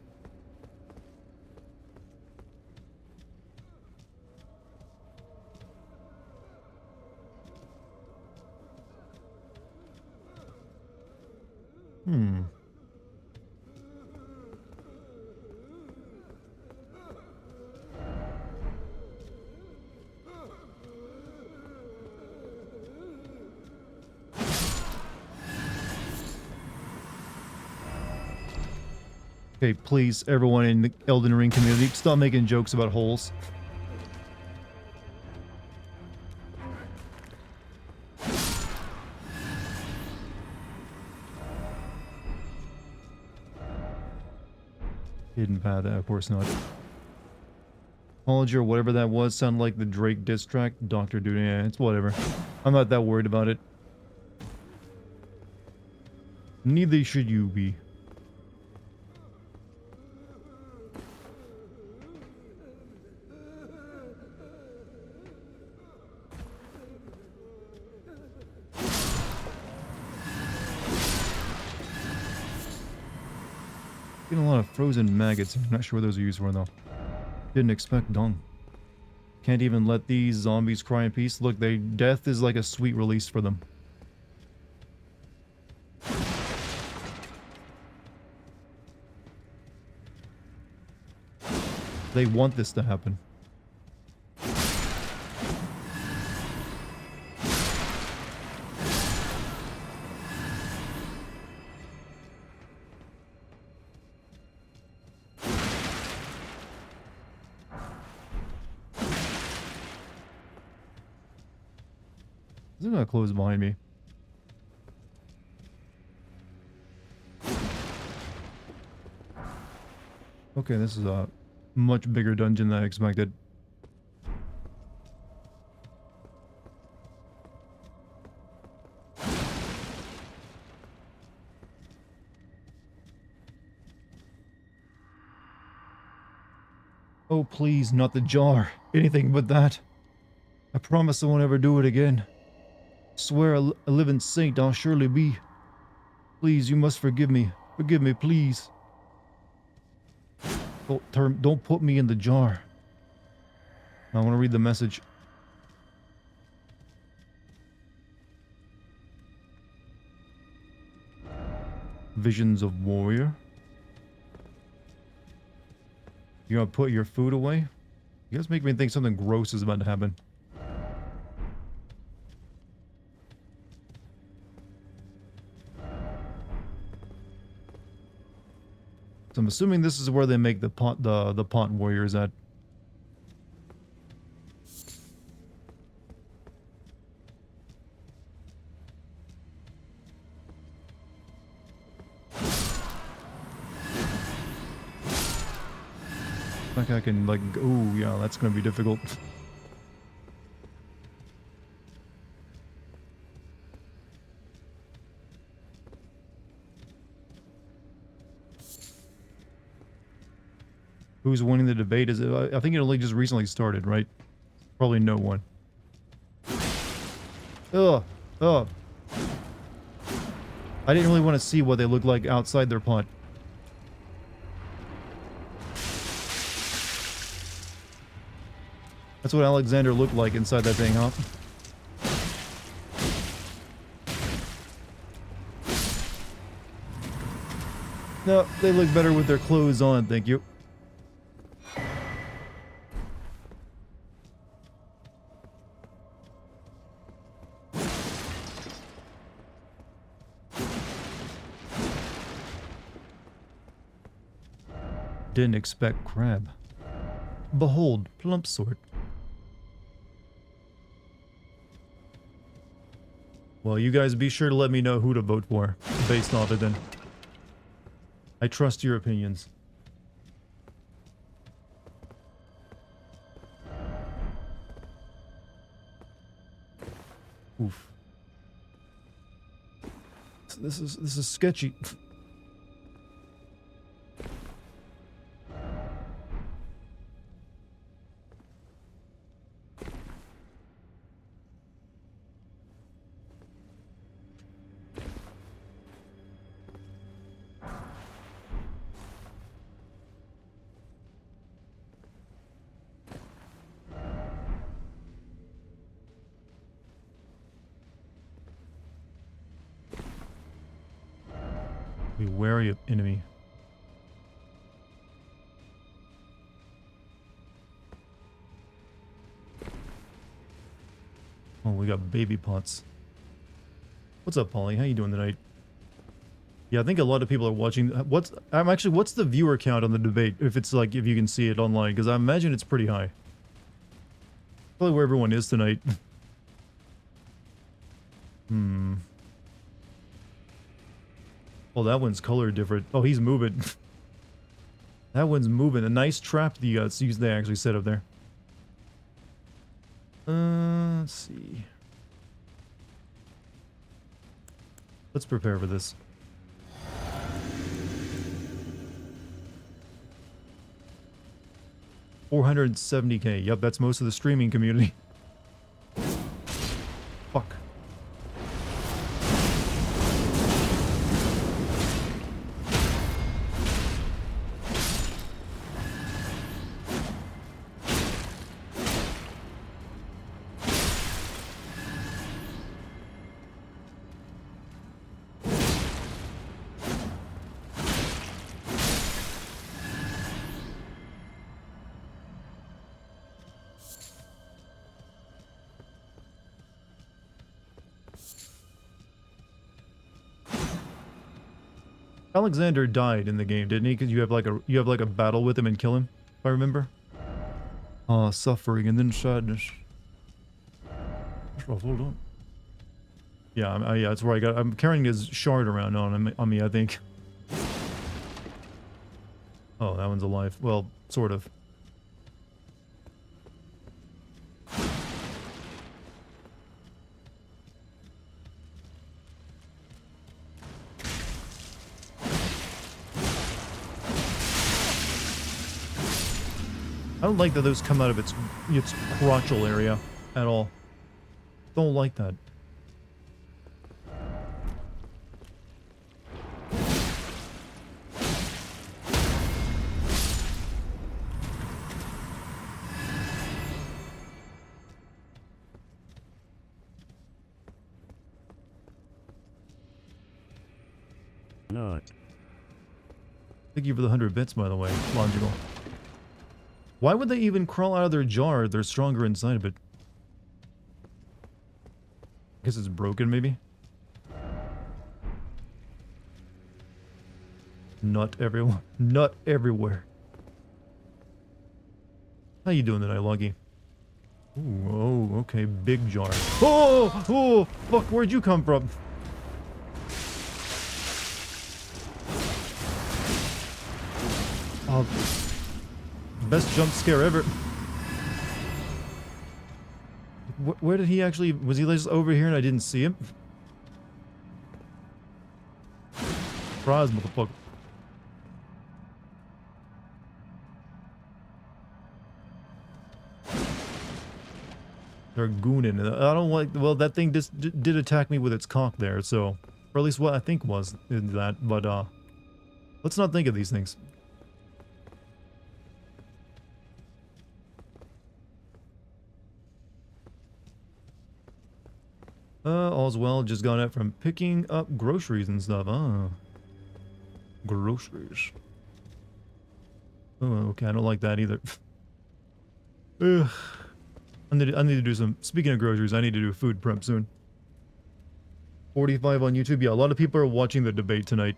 Okay, please, everyone in the Elden Ring community, stop making jokes about holes. Hidden path, of course not. Apology or whatever that was sounded like the Drake diss track. Dr. Dude, yeah, it's whatever. I'm not that worried about it. Neither should you be. Getting a lot of frozen maggots. I'm not sure what those are used for though. Didn't expect dung. Can't even let these zombies cry in peace. Look, death is like a sweet release for them. They want this to happen. Is it gonna close behind me? Okay, this is a much bigger dungeon than I expected. Oh, please, not the jar. Anything but that. I promise I won't ever do it again. Swear a living saint I'll surely be. Please, you must forgive me. Forgive me, please. Don't put me in the jar. I want to read the message. Visions of warrior. You gonna put your food away? You guys make me think something gross is about to happen. So I'm assuming this is where they make the pot warriors at. Like I can like, oh yeah, that's gonna be difficult. Who's winning the debate? Is it? I think it only just recently started, right? Probably no one. Ugh. Ugh. I didn't really want to see what they look like outside their pot. That's what Alexander looked like inside that thing, huh? No, they look better with their clothes on, thank you. Didn't expect crab. Behold, plump sort. Well, you guys be sure to let me know who to vote for, based off it then. I trust your opinions. Oof. This is sketchy. Be wary of enemy. Oh, we got baby pots. What's up, Polly? How you doing tonight? Yeah, I think a lot of people are watching. What's the viewer count on the debate? If it's like, if you can see it online, because I imagine it's pretty high. Probably where everyone is tonight. Oh, that one's colored different. Oh, he's moving. That one's moving. A nice trap they actually set up there. Let's see. Let's prepare for this. $470K. Yep, that's most of the streaming community. Fuck. Alexander died in the game, didn't he? Because you have like a battle with him and kill him, if I remember. Ah, suffering and then sadness. Oh, hold on. Yeah, yeah, that's where I'm carrying his shard around on me, I think. Oh, that one's alive. Well, sort of. I don't like that those come out of its crotchal area at all. Don't like that. Not. Thank you for the 100 bits, by the way. Logical. Why would they even crawl out of their jar? They're stronger inside of it. I guess it's broken, maybe? Not everyone. Not everywhere. How you doing tonight, Loggy? Ooh, oh, okay. Big jar. Oh! Oh! Fuck, where'd you come from? Oh... Best jump scare ever. Where did he actually... Was he just over here and I didn't see him? Surprise, motherfucker. They're gooning. I don't like... Well, that thing just did attack me with its cock there, so... Or at least what I think was in that, but let's not think of these things. All's well, just got out from picking up groceries and stuff. Ah. Groceries. Oh, okay, I don't like that either. Ugh. I need to do some, speaking of groceries, I need to do food prep soon. 45 on YouTube. Yeah, a lot of people are watching the debate tonight.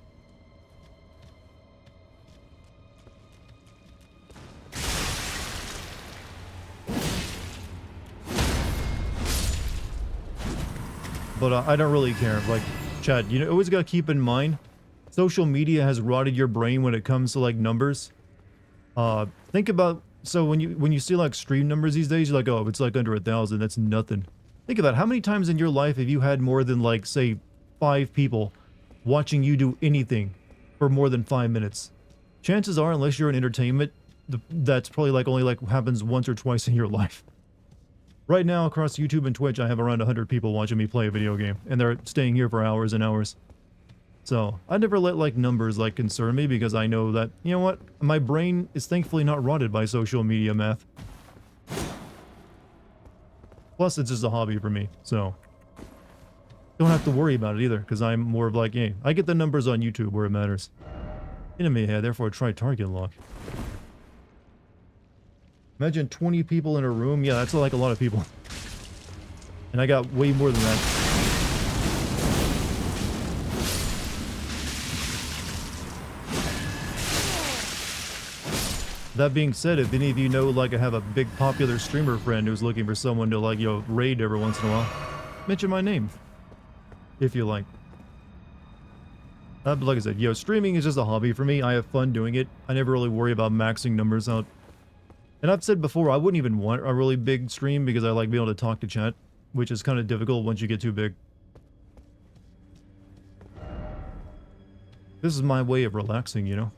But I don't really care. Like, Chad, you know, always gotta keep in mind, social media has rotted your brain when it comes to like numbers. Think about, so when you see like stream numbers these days, you're like, oh, it's like under 1,000. That's nothing. Think about how many times in your life have you had more than like, say, 5 people watching you do anything for more than 5 minutes? Chances are, unless you're in entertainment, that's probably like only like happens once or twice in your life. Right now, across YouTube and Twitch, I have around 100 people watching me play a video game, and they're staying here for hours and hours. So, I never let, like, numbers, like, concern me, because I know that, you know what? My brain is thankfully not rotted by social media math. Plus, it's just a hobby for me, so... don't have to worry about it either, because I'm more of like, hey, I get the numbers on YouTube where it matters. Enemy head, therefore try target lock. Imagine 20 people in a room. Yeah, that's like a lot of people. And I got way more than that. That being said, if any of you know, like, I have a big popular streamer friend who's looking for someone to, like, you know, raid every once in a while, mention my name. If you like. But like I said, yo, streaming is just a hobby for me. I have fun doing it. I never really worry about maxing numbers out. And I've said before, I wouldn't even want a really big stream because I like being able to talk to chat, which is kind of difficult once you get too big. This is my way of relaxing, you know?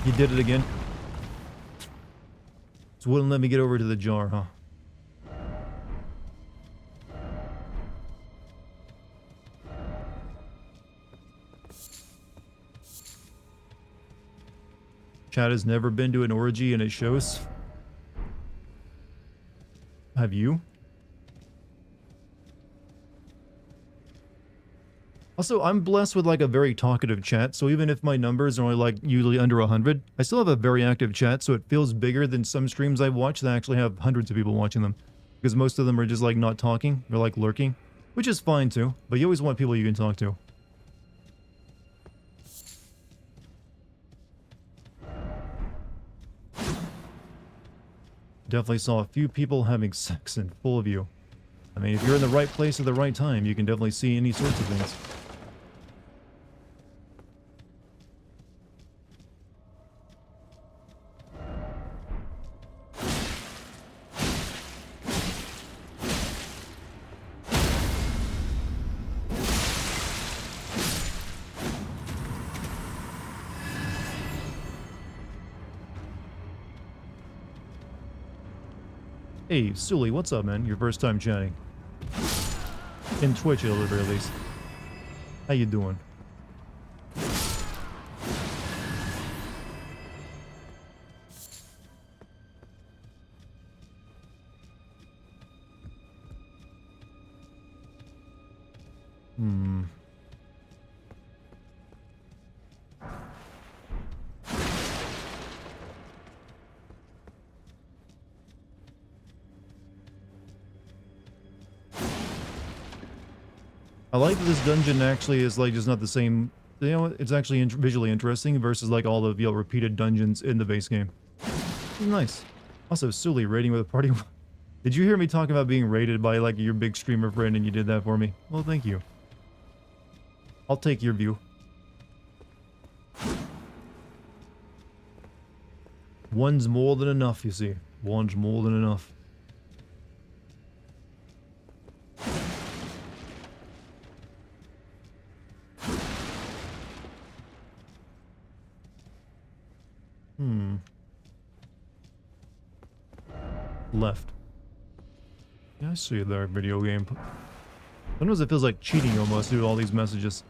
You did it again? Just wouldn't let me get over to the jar, huh? Chad has never been to an orgy and it shows. Have you? Also, I'm blessed with like a very talkative chat, so even if my numbers are only like usually under 100, I still have a very active chat, so it feels bigger than some streams I've watched that actually have hundreds of people watching them. Because most of them are just like not talking, they're like lurking, which is fine too, but you always want people you can talk to. Definitely saw a few people having sex in full view. I mean, if you're in the right place at the right time, you can definitely see any sorts of things. Hey, Sully, what's up, man? Your first time chatting. In Twitch, at the very least. How you doing? Hmm. I like that this dungeon actually is like just not the same. You know, it's actually visually interesting versus like all the repeated dungeons in the base game. Nice. Also, Sully raiding with a party. Did you hear me talking about being raided by like your big streamer friend and you did that for me? Well, thank you. I'll take your view. One's more than enough, you see. One's more than enough. Left. Yeah, I see you there, video game. Sometimes it feels like cheating almost to do all these messages.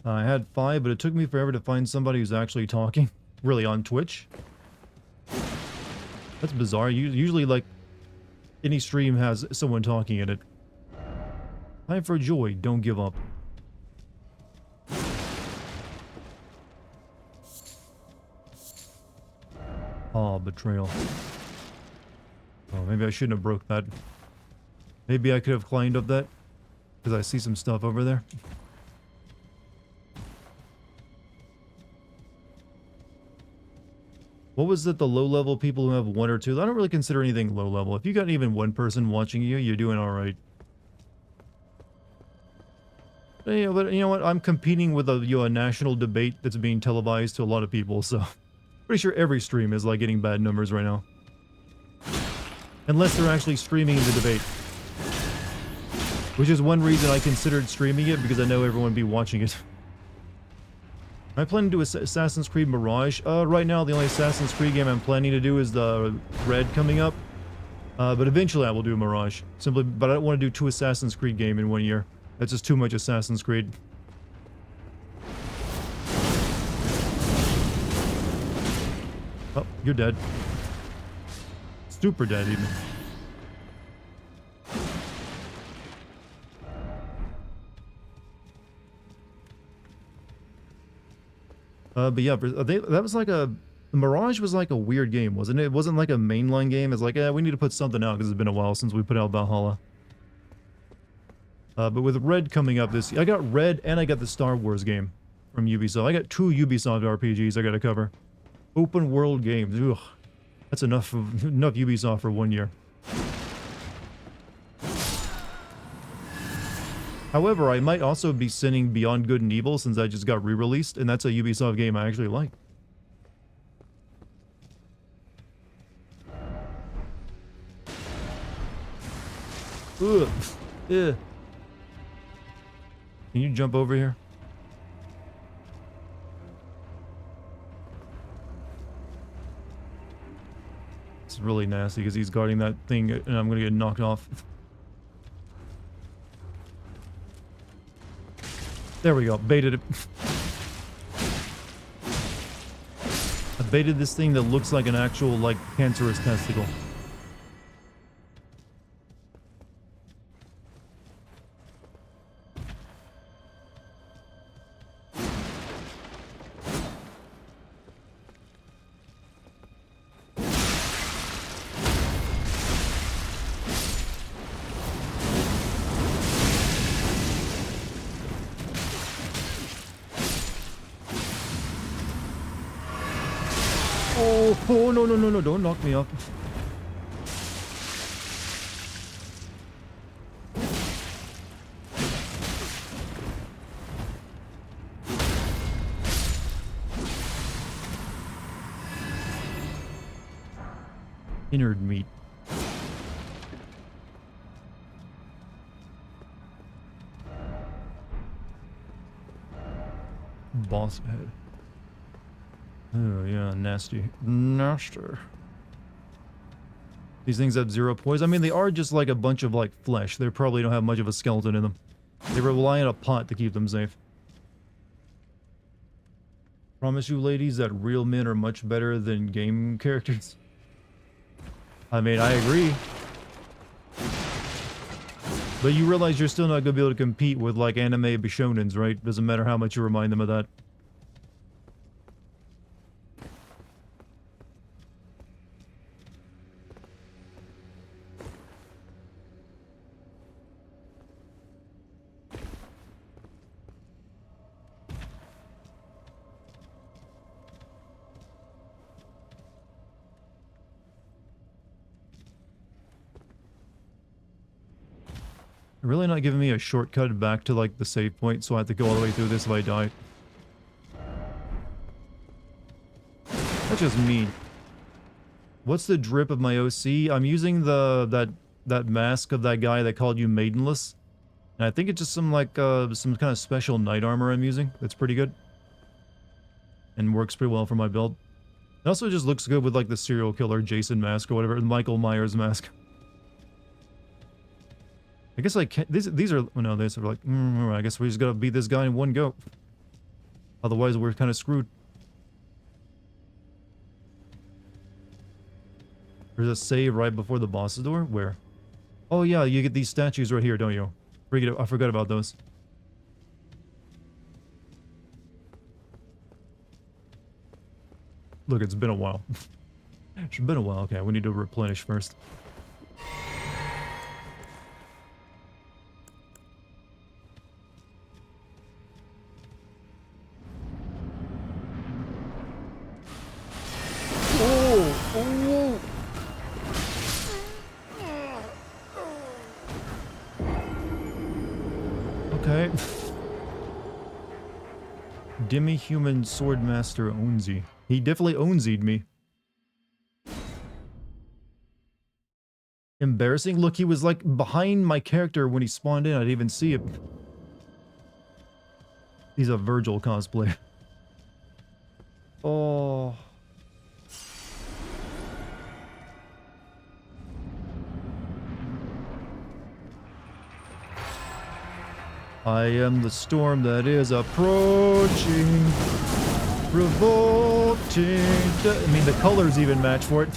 I had 5, but it took me forever to find somebody who's actually talking. Really, on Twitch. That's bizarre. Usually, like, any stream has someone talking in it. Time for joy, don't give up. Ah, betrayal. Oh, maybe I shouldn't have broke that. Maybe I could have climbed up that. Because I see some stuff over there. What was it, the low-level people who have 1 or 2? I don't really consider anything low-level. If you got even 1 person watching you, you're doing alright. But you know what? I'm competing with a national debate that's being televised to a lot of people, so... Pretty sure every stream is, like, getting bad numbers right now. Unless they're actually streaming the debate. Which is one reason I considered streaming it, because I know everyone would be watching it. I plan to do Assassin's Creed Mirage. Right now, the only Assassin's Creed game I'm planning to do is the Red coming up. But eventually I will do Mirage. But I don't want to do 2 Assassin's Creed games in 1 year. That's just too much Assassin's Creed. Oh, you're dead. Super dead, even. But yeah, that was like a... Mirage was like a weird game, wasn't it? It wasn't like a mainline game. It's like, we need to put something out because it's been a while since we put out Valhalla. But with Red coming up this... I got Red and I got the Star Wars game from Ubisoft. I got 2 Ubisoft RPGs I gotta cover. Open world games. Ugh. That's enough Ubisoft for 1 year. However, I might also be sinning Beyond Good and Evil since that just got re-released, and that's a Ubisoft game I actually like. Ugh. Yeah. Can you jump over here? It's really nasty because he's guarding that thing and I'm gonna get knocked off. There we go. Baited it. I baited this thing that looks like an actual, like, cancerous testicle. Oh, no, don't knock me up. Innard meat. Boss head. Oh, yeah, nasty. Nasty. These things have 0 poise. I mean, they are just like a bunch of, like, flesh. They probably don't have much of a skeleton in them. They rely on a pot to keep them safe. Promise you, ladies, that real men are much better than game characters. I mean, I agree. But you realize you're still not going to be able to compete with, like, anime bishonens, right? Doesn't matter how much you remind them of that. Really not giving me a shortcut back to, like, the save point, so I have to go all the way through this if I die. That's just mean. What's the drip of my OC? I'm using that mask of that guy that called you Maidenless. And I think it's just some, like, some kind of special knight armor I'm using. That's pretty good. And works pretty well for my build. It also just looks good with like the serial killer Jason mask or whatever, the Michael Myers mask. I guess I can't, these are, oh no, these are like, I guess we just gotta beat this guy in one go. Otherwise we're kind of screwed. There's a save right before the boss's door? Where? Oh yeah, you get these statues right here, don't you? I forgot about those. Look, it's been a while. It's been a while. Okay, we need to replenish first. Oh! Okay. Demi-human swordmaster Onzi. He definitely Onzi'd me. Embarrassing? Look, he was like behind my character when he spawned in. I didn't even see him. He's a Virgil cosplay. Oh. I am the storm that is approaching. Revolting. I mean, the colors even match for it.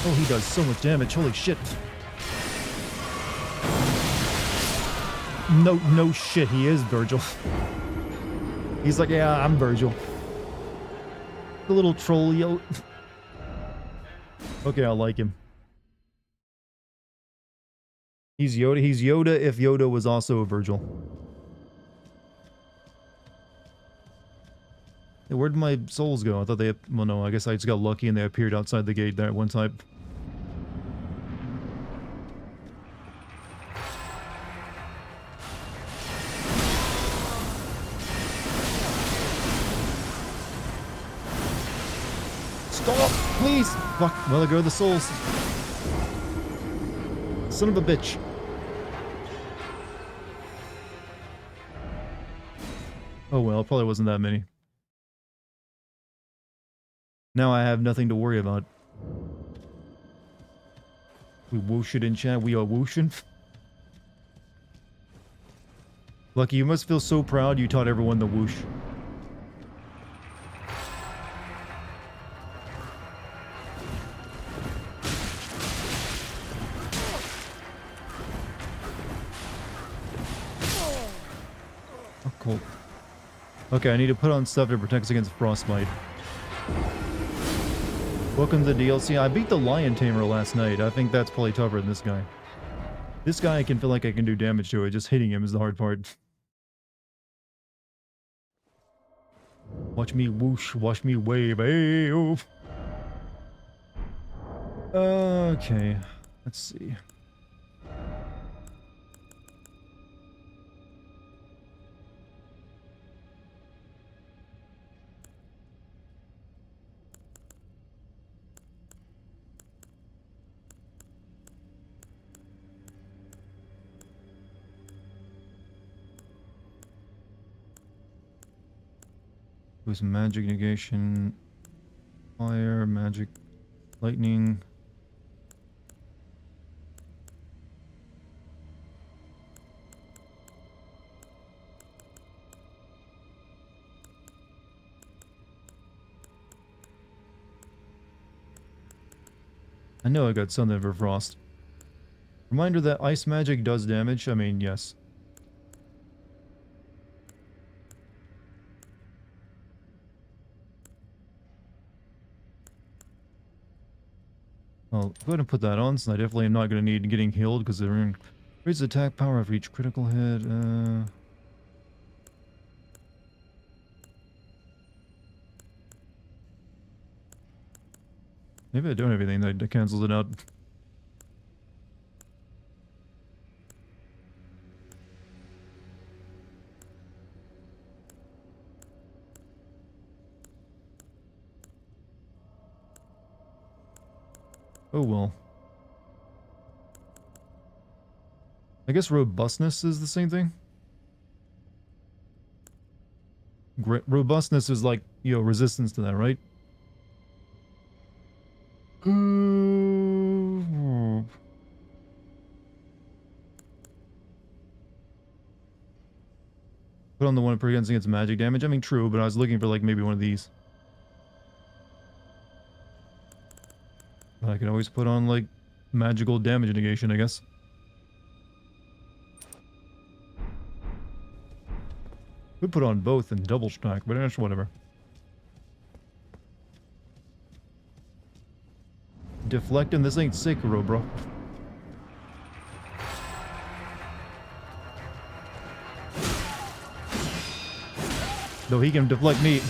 Oh, he does so much damage. Holy shit. No shit, he is Virgil. He's like, yeah, I'm Virgil. The little troll yo. Okay, I like him. He's Yoda. He's Yoda if Yoda was also a Virgil. Hey, where'd my souls go? I thought they... Well, no, I guess I just got lucky and they appeared outside the gate there at one time. Stop! Please! Fuck. Well, there go the souls. Son of a bitch. Oh well, probably wasn't that many. Now I have nothing to worry about. We whoosh it in chat. We are whooshing. Lucky, you must feel so proud you taught everyone the whoosh. Oh, cool. Okay, I need to put on stuff to protect us against frostbite. Welcome to the DLC. I beat the Lion Tamer last night. I think that's probably tougher than this guy. This guy I can feel like I can do damage to it. Just hitting him is the hard part. Watch me whoosh, watch me wave. Ayo. Okay, let's see. It was magic negation, fire, magic, lightning. I know I got something for frost. Reminder that ice magic does damage. I mean, yes. Well, go ahead and put that on, since I definitely am not going to need getting healed, because they're in... Raise attack power after each critical hit. Maybe I don't have anything that cancels it out. Oh well. I guess robustness is the same thing. Robustness is like, you know, resistance to that, right? Put on the one against its magic damage. I mean, true, but I was looking for like maybe one of these. But I can always put on like magical damage negation, I guess. We put on both and double stack, but that's whatever. Deflecting, this ain't Sekiro, bro. Though he can deflect me.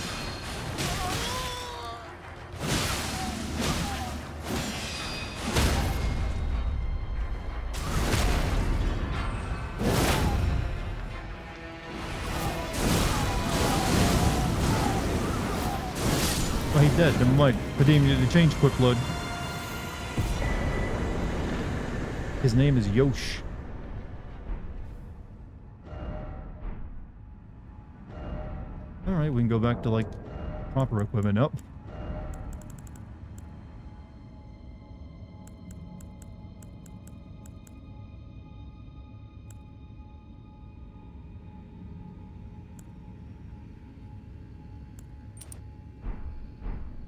Oh, he's dead. Never mind. I didn't even need to change quick load. His name is Yosh. Alright, we can go back to, like, proper equipment. Nope.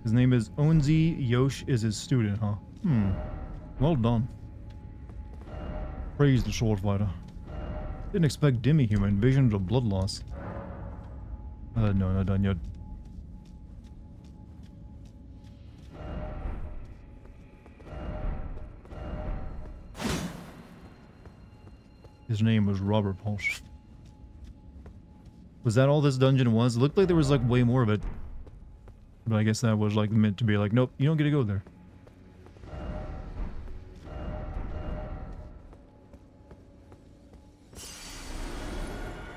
His name is Onzi. Yosh is his student, huh? Well done. Praise the sword fighter. Didn't expect demi-human visions of blood loss. No, not done yet. His name was Robert Pulse. Was that all this dungeon was? It looked like there was like way more of it. But I guess that was like meant to be like, nope, you don't get to go there.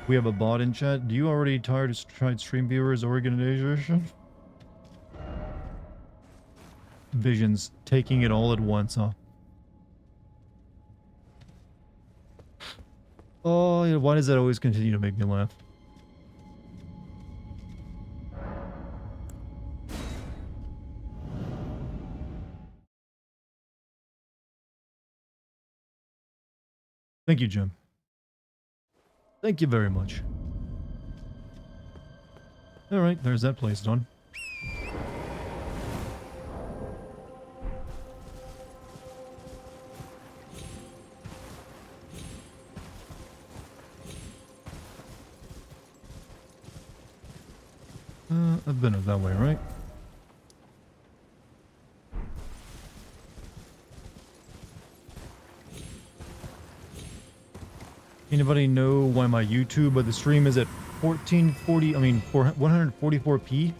We have a bot in chat. Do you already tried stream viewers organization? Visions, taking it all at once, huh? Oh, yeah, why does that always continue to make me laugh? Thank you, Jim. Thank you very much. Alright, there's that place done. I've been up that way, right? Anybody know why my YouTube the stream is at 1440, I mean 144p?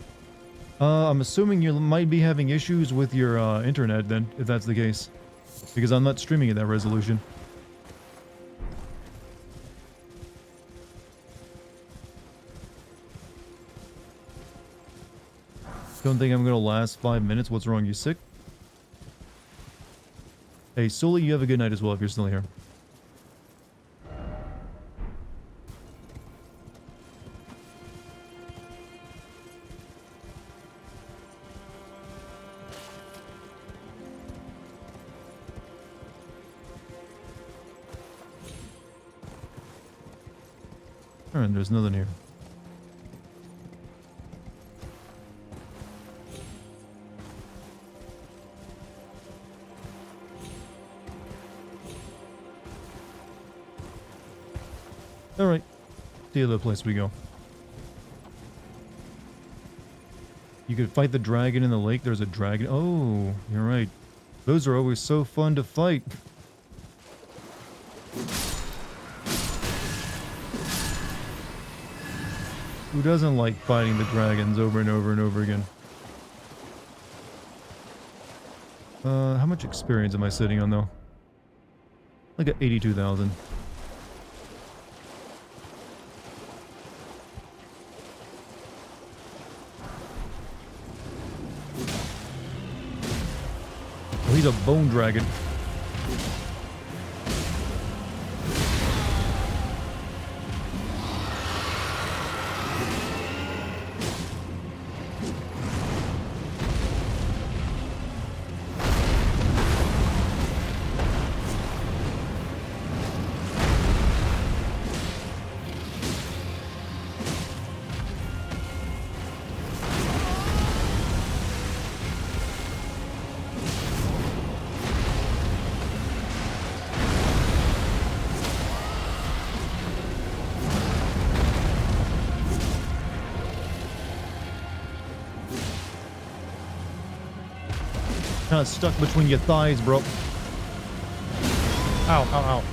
I'm assuming you might be having issues with your internet then, if that's the case. Because I'm not streaming at that resolution. Don't think I'm gonna last 5 minutes. What's wrong? You sick? Hey, Sully, you have a good night as well if you're still here. Alright, there's nothing here. Alright, the other place we go. You could fight the dragon in the lake. There's a dragon. Oh, you're right. Those are always so fun to fight. Who doesn't like fighting the dragons over and over and over again? How much experience am I sitting on though? Like at 82,000. Oh, he's a bone dragon. Kind of stuck between your thighs, bro. Ow, ow, ow.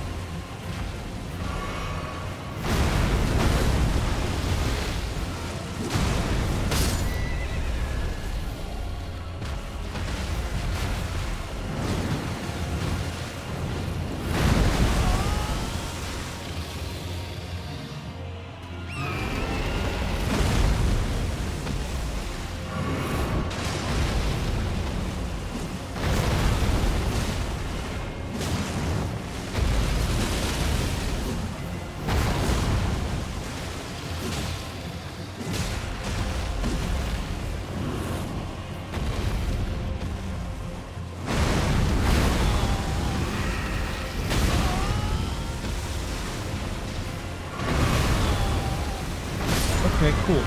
Okay, cool.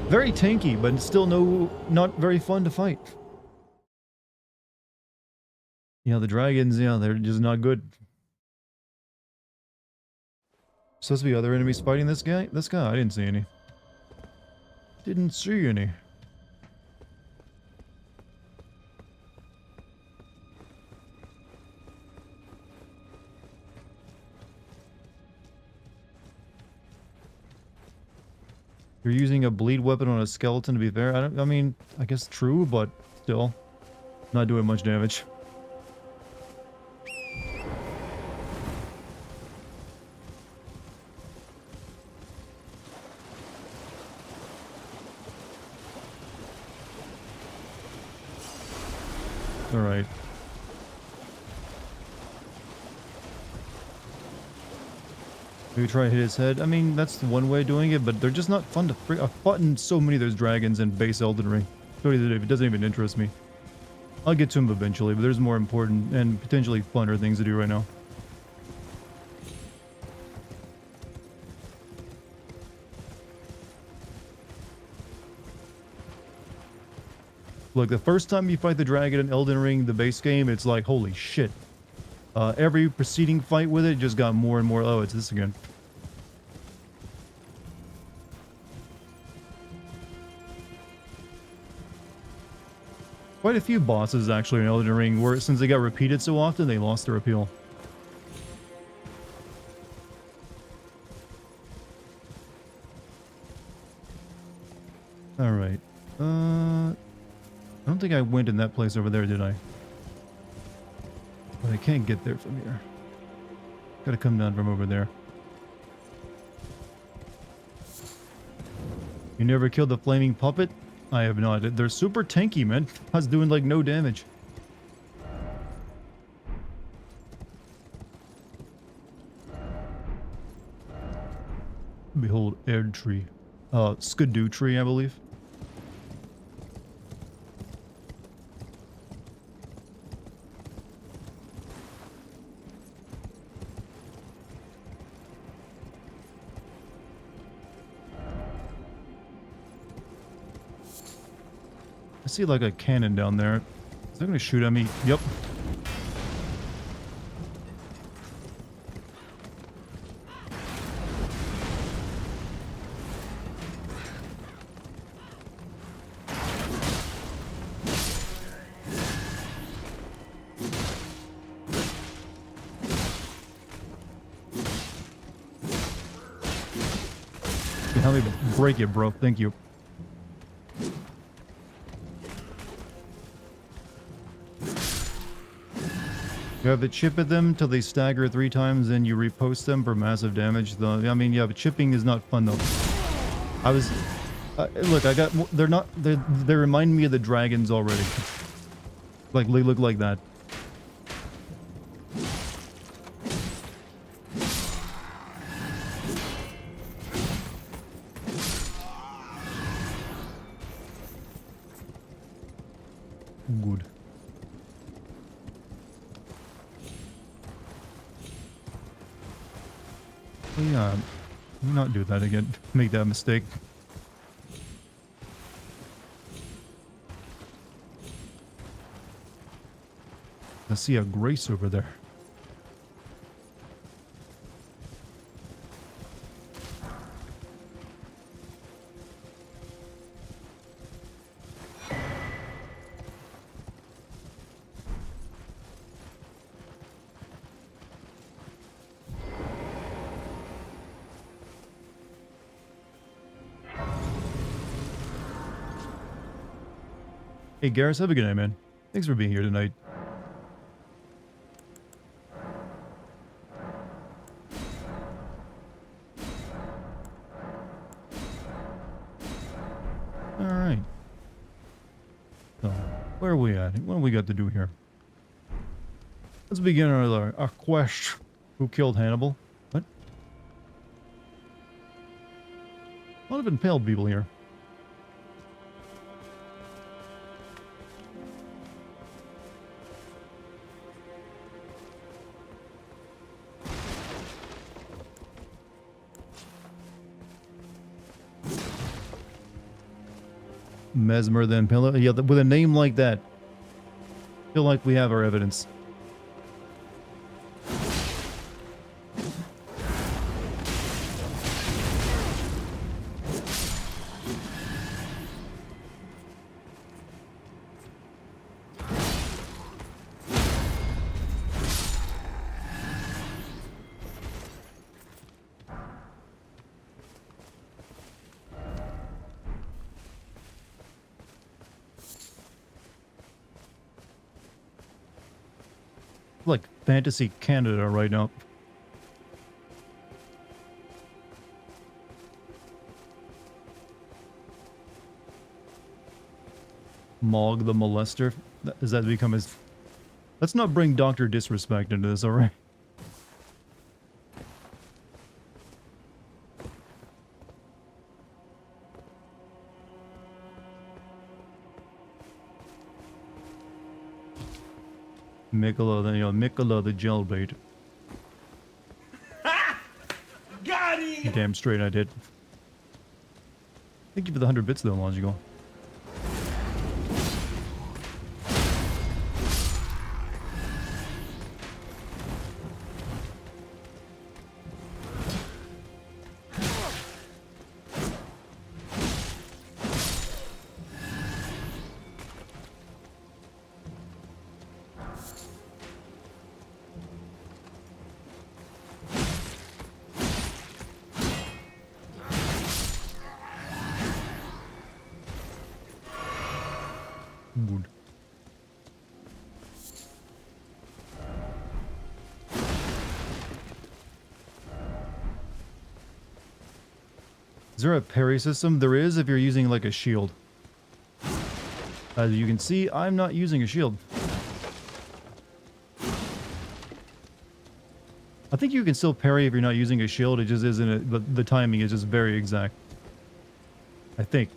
Very tanky, but still not very fun to fight. Yeah, the dragons, yeah, they're just not good. Supposed to be other enemies fighting this guy? This guy? I didn't see any. Didn't see any. You're using a bleed weapon on a skeleton, to be fair. I mean, I guess true, but still. Not doing much damage. Alright. Maybe try to hit his head. I mean, that's one way of doing it, but they're just not fun to free. I've fought in so many of those dragons in base Elden Ring. It doesn't even interest me. I'll get to them eventually, but there's more important and potentially funner things to do right now. Look, the first time you fight the dragon in Elden Ring, the base game, it's like, holy shit. Every preceding fight with it just got more and more, oh, it's this again. Quite a few bosses actually in Elden Ring where since they got repeated so often, they lost their appeal. Alright. I don't think I went in that place over there, did I? But I can't get there from here. Gotta come down from over there. You never killed the flaming puppet? I have not. They're super tanky, man. I was doing like no damage. Behold, Erydtree. Skidoo tree, I believe. I see like a cannon down there. Is that gonna shoot at me? Yep. Help me break it, bro. Thank you. You have to chip at them till they stagger 3 times, and you repost them for massive damage. I mean, yeah, but chipping is not fun though. I was, look, I got. They're not. They remind me of the dragons already. Like they look like that. Good. Yeah, let me not do that again. Make that mistake. I see a grace over there. Hey, Garrus, have a good night, man. Thanks for being here tonight. Alright. So, where are we at? What do we got to do here? Let's begin our quest. Who killed Hannibal? What? A lot of impaled people here. Mesmer the Impaler? Yeah, with a name like that. Feel like we have our evidence. Like Fantasy Canada right now. Mog the Molester. Does that become his... Let's not bring Dr. Disrespect into this, alright? Mikola the jailbait. Got him! Damn straight I did. Thank you for the 100 bits though, Logical. Wood. Is there a parry system? There is if you're using like a shield. As you can see, I'm not using a shield. I think you can still parry if you're not using a shield, it just isn't, but the timing is just very exact. I think.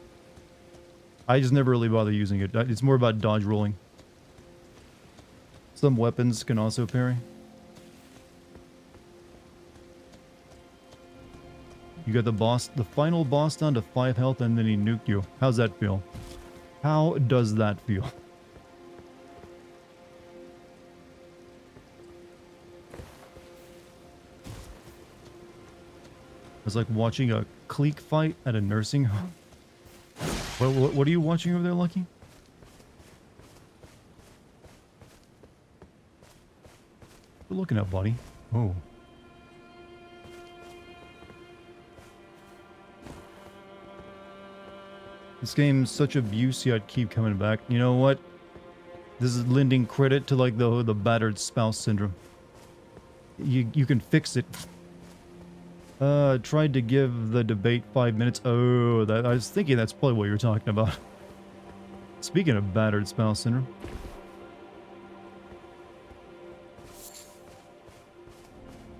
I just never really bother using it. It's more about dodge rolling. Some weapons can also parry. You got the boss, the final boss down to 5 health and then he nuked you. How's that feel? How does that feel? It's like watching a clique fight at a nursing home. What are you watching over there, Lucky? What are you looking at, buddy? Oh. This game's such abuse, yet keep coming back. You know what? This is lending credit to like the battered spouse syndrome. You can fix it. Tried to give the debate 5 minutes. Oh, I was thinking that's probably what you're talking about. Speaking of battered spouse syndrome.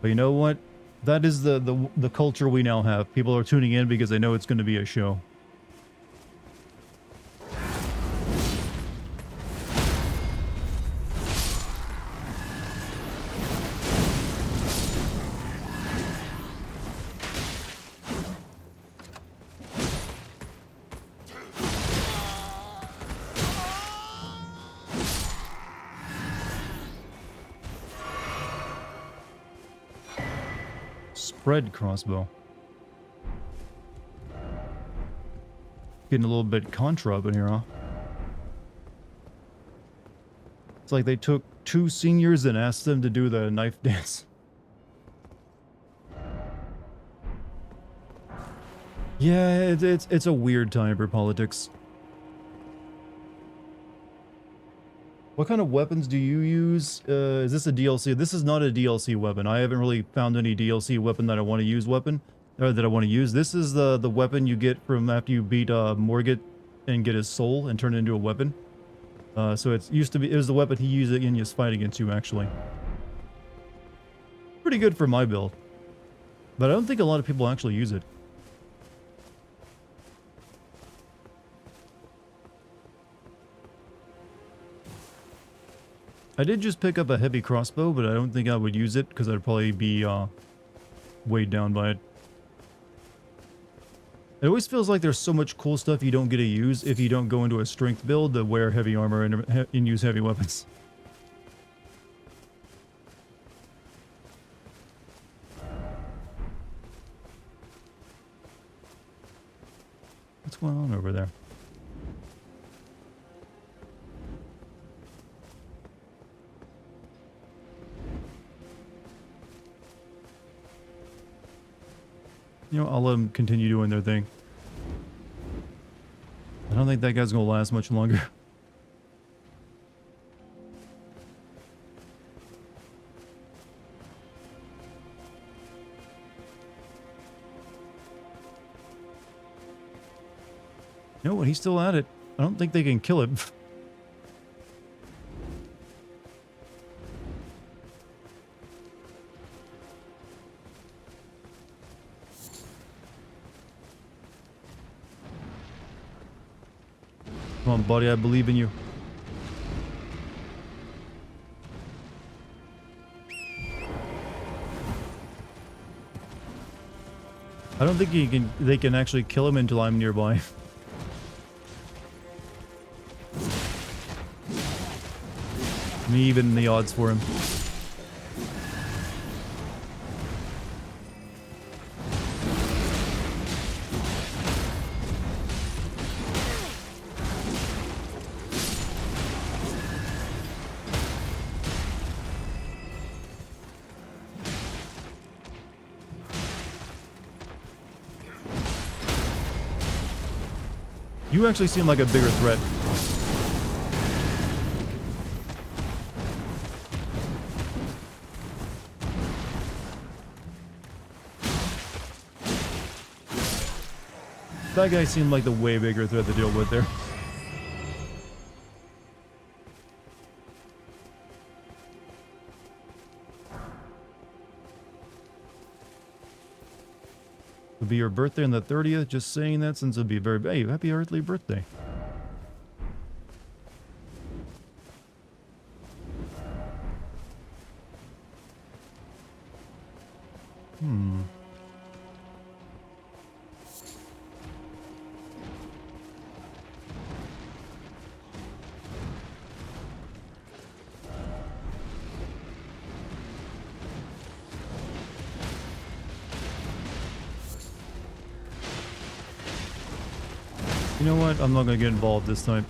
But you know what? That is the culture we now have. People are tuning in because they know it's going to be a show. Spread crossbow. Getting a little bit contra up in here, huh? It's like they took 2 seniors and asked them to do the knife dance. Yeah, it's a weird time for politics. What kind of weapons do you use? Is this a DLC? This is not a DLC weapon. I haven't really found any DLC weapon that I want to use that I want to use. This is the weapon you get from after you beat Morgott and get his soul and turn it into a weapon. So it was the weapon he used in his fight against you, actually. Pretty good for my build. But I don't think a lot of people actually use it. I did just pick up a heavy crossbow, but I don't think I would use it because I'd probably be weighed down by it. It always feels like there's so much cool stuff you don't get to use if you don't go into a strength build to wear heavy armor and use heavy weapons. What's going on over there? You know, I'll let them continue doing their thing. I don't think that guy's gonna last much longer. You know what? He's still at it. I don't think they can kill him. Come on, buddy, I believe in you. I don't think they can actually kill him until I'm nearby. Me even the odds for him. You actually seem like a bigger threat. That guy seemed like the way bigger threat to deal with there. It'll be your birthday on the 30th, just saying that since it'll be very... Hey, happy earthly birthday. You know what? I'm not going to get involved this time.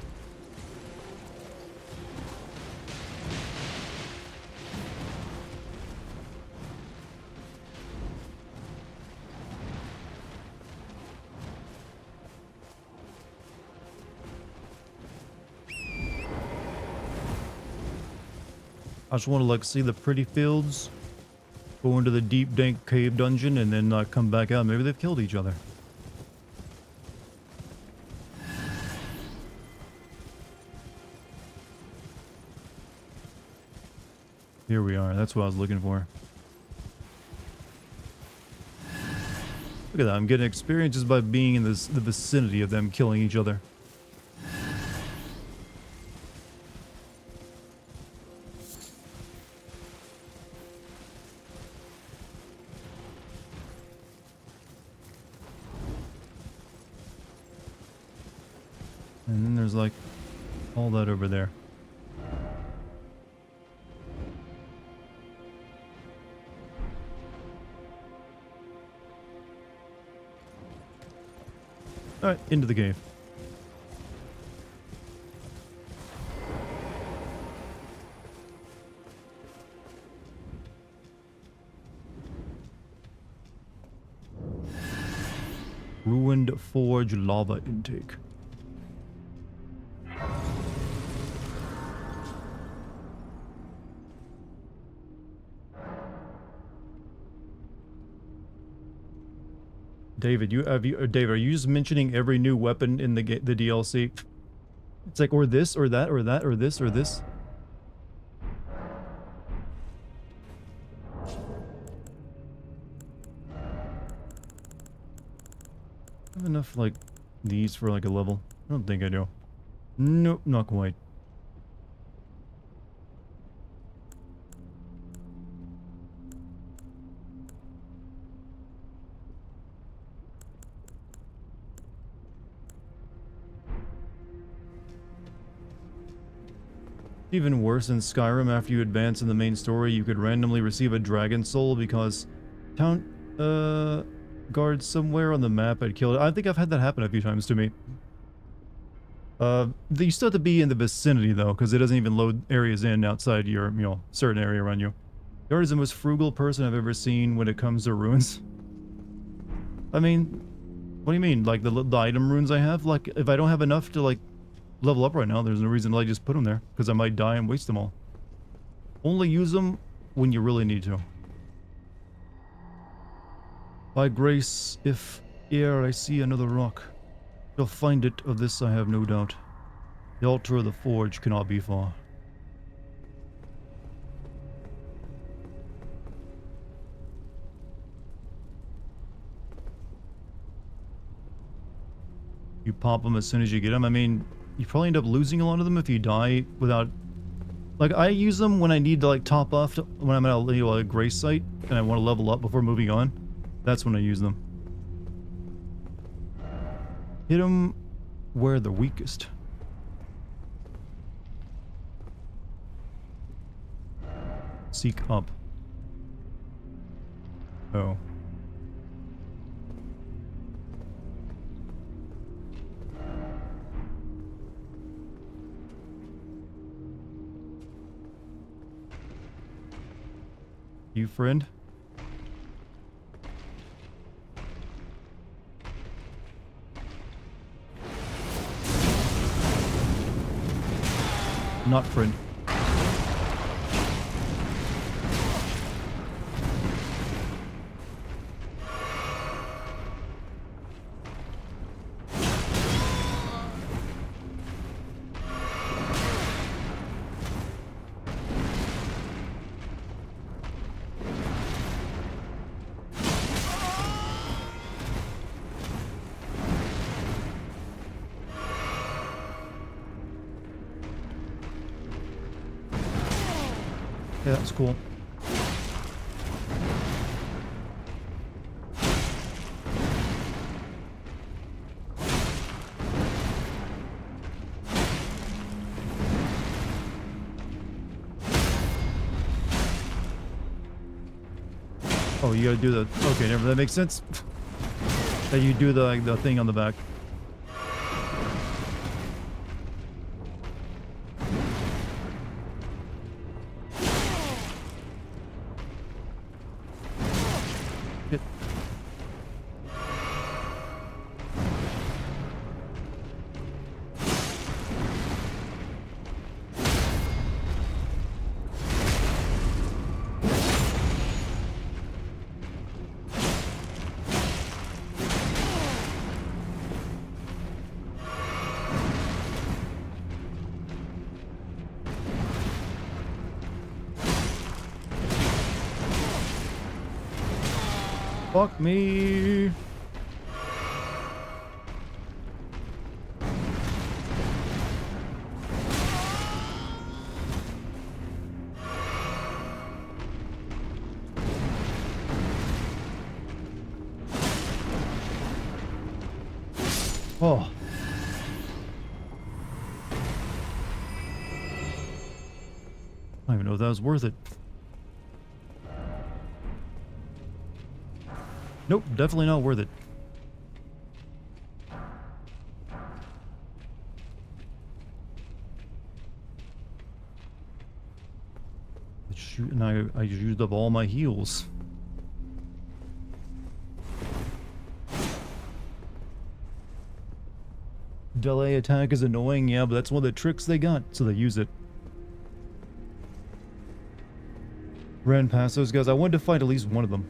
I just want to like see the pretty fields, go into the deep dank cave dungeon, and then come back out. Maybe they've killed each other. Here we are. That's what I was looking for. Look at that. I'm getting experiences by being in the vicinity of them killing each other. And then there's like all that over there. Alright, into the cave. Ruined Forge lava intake. David, David, are you just mentioning every new weapon in the DLC? It's like, or this, or that, or that, or this, or this. I have enough, like, these for, like, a level. I don't think I do. Nope, not quite. Even worse in Skyrim, after you advance in the main story, you could randomly receive a dragon soul because town guards somewhere on the map had killed it. I think I've had that happen a few times to me. You still have to be in the vicinity though, because it doesn't even load areas in outside your, certain area around you. Yard is the most frugal person I've ever seen when it comes to ruins. I mean, what do you mean? Like the item runes I have? Like, if I don't have enough to, like, level up right now, there's no reason to, like, just put them there, because I might die and waste them all. Only use them when you really need to. By grace, if ere I see another rock, shall find it, of this I have no doubt. The altar of the forge cannot be far. You pop them as soon as you get them. I mean, you probably end up losing a lot of them if you die without... Like, I use them when I need to, like, top off when I'm at a grace site and I want to level up before moving on. That's when I use them. Hit them where they're weakest. Seek up. Oh. You, friend? Not friend. Yeah, that's cool. Oh, you gotta do the... Okay, never. That makes sense. That you do the thing on the back. Hit. Fuck me. Oh. I don't even know if that was worth it. Nope, definitely not worth it. Shoot, and I used up all my heals. Delay attack is annoying, yeah, but that's one of the tricks they got, so they use it. Ran past those guys. I wanted to fight at least one of them.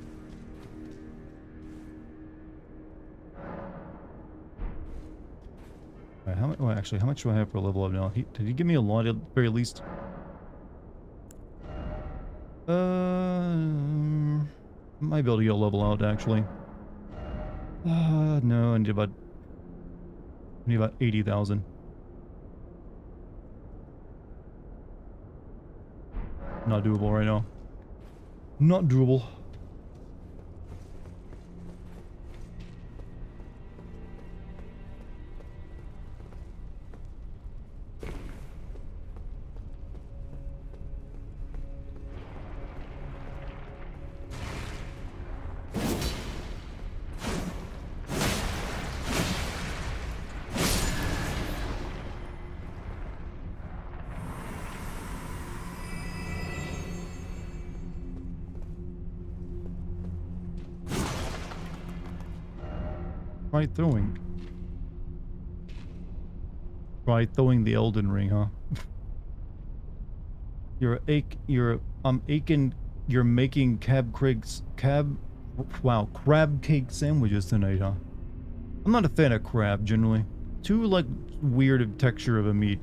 Alright, how much? Well, actually, how much do I have for level up now? Did he give me a lot at the very least? Might be able to get a level out actually. No, I need about 80,000. Not doable right now. Not doable. Try throwing. Try throwing the Elden Ring, huh? I'm aching. You're making crab cake sandwiches tonight, huh? I'm not a fan of crab generally. Too like weird of texture of a meat.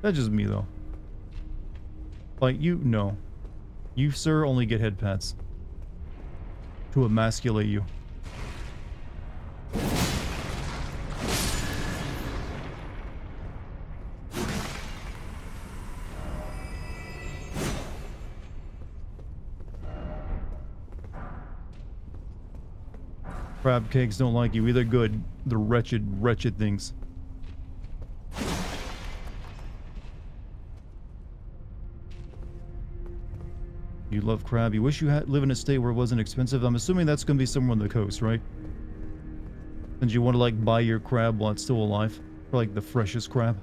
That's just me though. Like you, no. You, sir, only get head pats. To emasculate you. Crab cakes don't like you either. Good. The wretched, wretched things. You love crab. You wish you had live in a state where it wasn't expensive. I'm assuming that's going to be somewhere on the coast, right? And you want to like buy your crab while it's still alive, for like the freshest crab.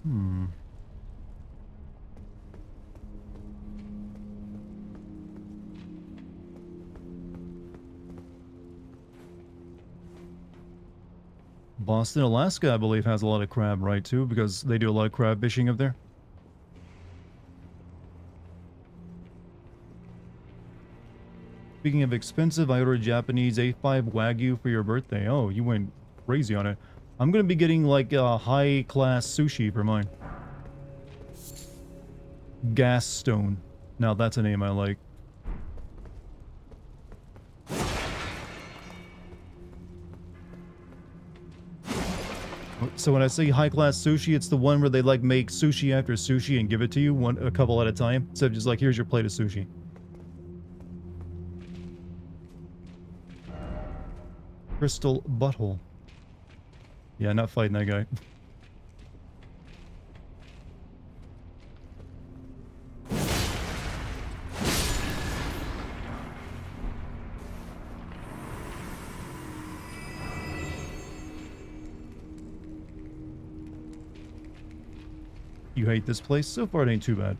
Hmm. Boston, Alaska, I believe, has a lot of crab, right, too? Because they do a lot of crab fishing up there. Speaking of expensive, I ordered Japanese A5 Wagyu for your birthday. Oh, you went crazy on it. I'm going to be getting, like, a high-class sushi for mine. Gas Stone. Now, that's a name I like. So when I say high-class sushi, it's the one where they like make sushi after sushi and give it to you a couple at a time. Instead of just like, here's your plate of sushi. Crystal Butthole. Yeah, not fighting that guy. You hate this place? So far it ain't too bad.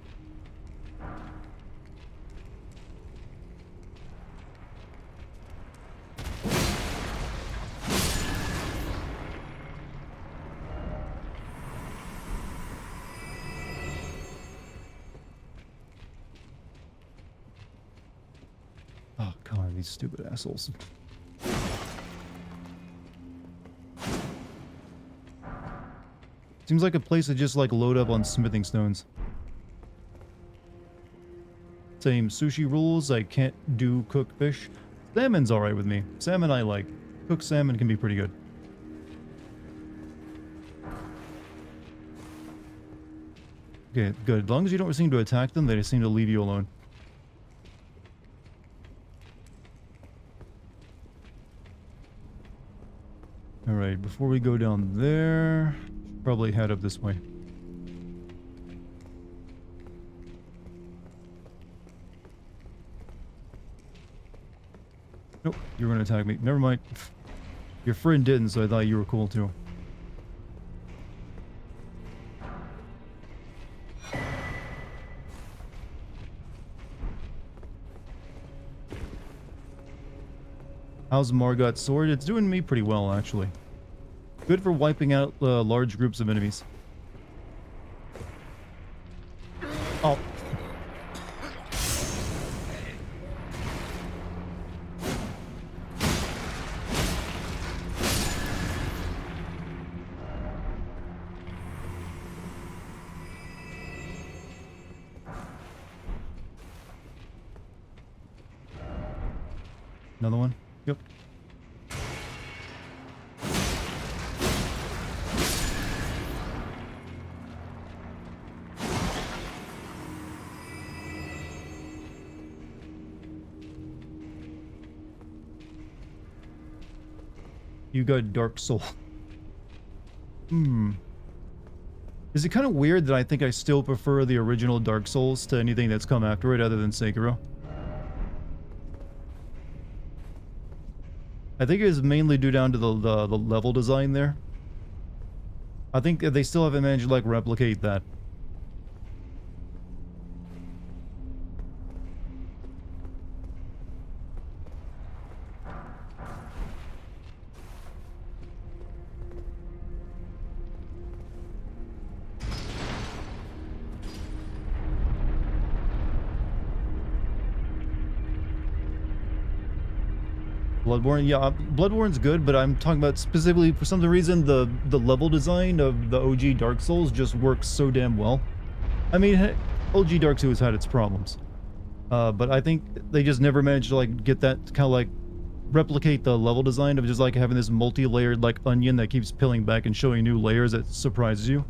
Oh god, these stupid assholes. Seems like a place to just like load up on smithing stones. Same sushi rules, I can't do cooked fish. Salmon's alright with me. Salmon I like. Cooked salmon can be pretty good. Okay, good. As long as you don't seem to attack them, they just seem to leave you alone. Alright, before we go down there, probably head up this way. Nope, you were gonna attack me. Never mind. Your friend didn't, so I thought you were cool too. How's Margot's sword? It's doing me pretty well, actually. Good for wiping out large groups of enemies. Another one. Yep. You got Dark Soul. Is it kind of weird that I think I still prefer the original Dark Souls to anything that's come after it other than Sekiro? I think it is mainly due down to the level design there. I think they still haven't managed to like replicate that. Bloodborne, yeah, Bloodborne's good, but I'm talking about specifically for some reason the level design of the OG Dark Souls just works so damn well. I mean, OG Dark Souls had its problems, but I think they just never managed to like get that kind of like replicate the level design of just like having this multi-layered like onion that keeps peeling back and showing new layers that surprises you.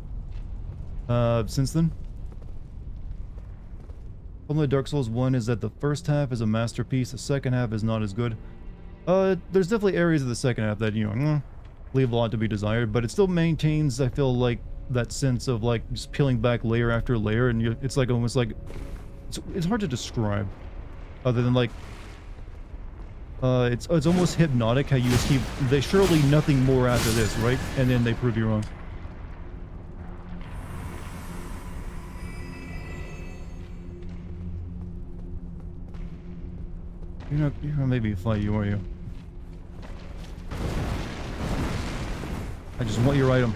Since then. Problem with Dark Souls 1 is that the first half is a masterpiece, the second half is not as good. There's definitely areas of the second half that, you know, leave a lot to be desired, but it still maintains, I feel like, that sense of, like, just peeling back layer after layer, and it's like, almost like, it's hard to describe, other than, like, it's almost hypnotic how you just keep, they surely nothing more after this, right? And then they prove you wrong. You're not maybe fight you, are you? I just want your item.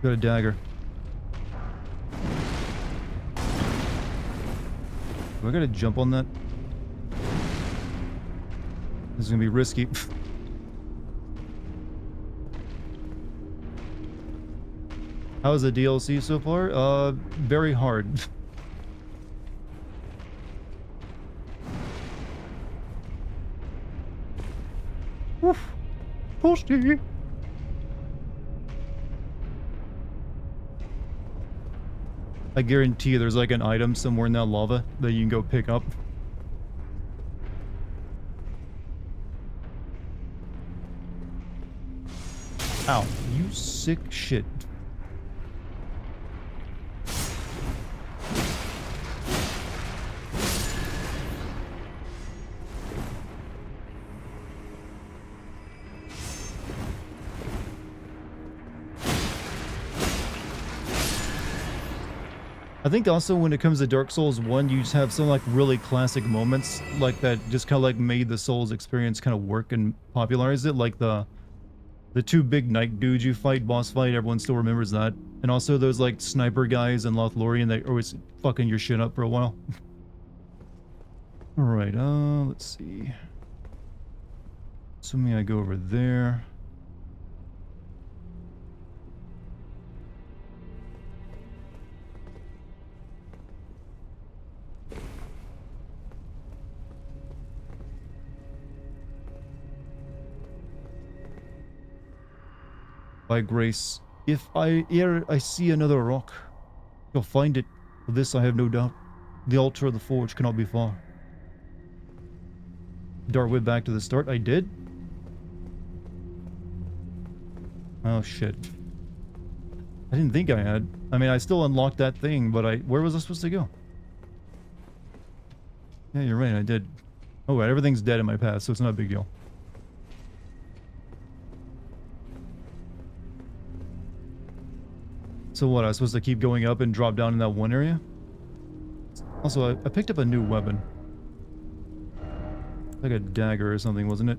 Got a dagger. Do I gotta jump on that? This is gonna be risky. How's the DLC so far? Very hard. Woof. Posty. I guarantee you there's like an item somewhere in that lava that you can go pick up. Ow, you sick shit. I think also when it comes to Dark Souls 1, you just have some like really classic moments like that just kind of like made the Souls experience kind of work and popularized it, like the two big knight dudes you fight, boss fight, everyone still remembers that. And also those like sniper guys in Lothlorien that are always fucking your shit up for a while. Alright, let's see. Assuming I go over there. By grace, if ere I see another rock, shall find it. For this I have no doubt. The altar of the forge cannot be far. Dartwood back to the start. I did? Oh shit. I didn't think I had. I mean, I still unlocked that thing, but where was I supposed to go? Yeah, you're right, I did. Oh right, everything's dead in my path, so it's not a big deal. So what, I was supposed to keep going up and drop down in that one area? Also, I picked up a new weapon. Like a dagger or something, wasn't it?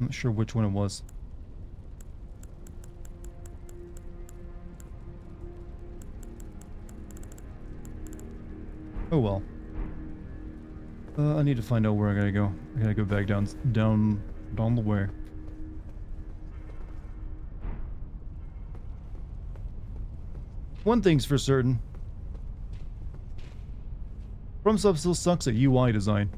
I'm not sure which one it was. Oh well. I need to find out where I gotta go. I gotta go back down the way. One thing's for certain. FromSoft still sucks at UI design.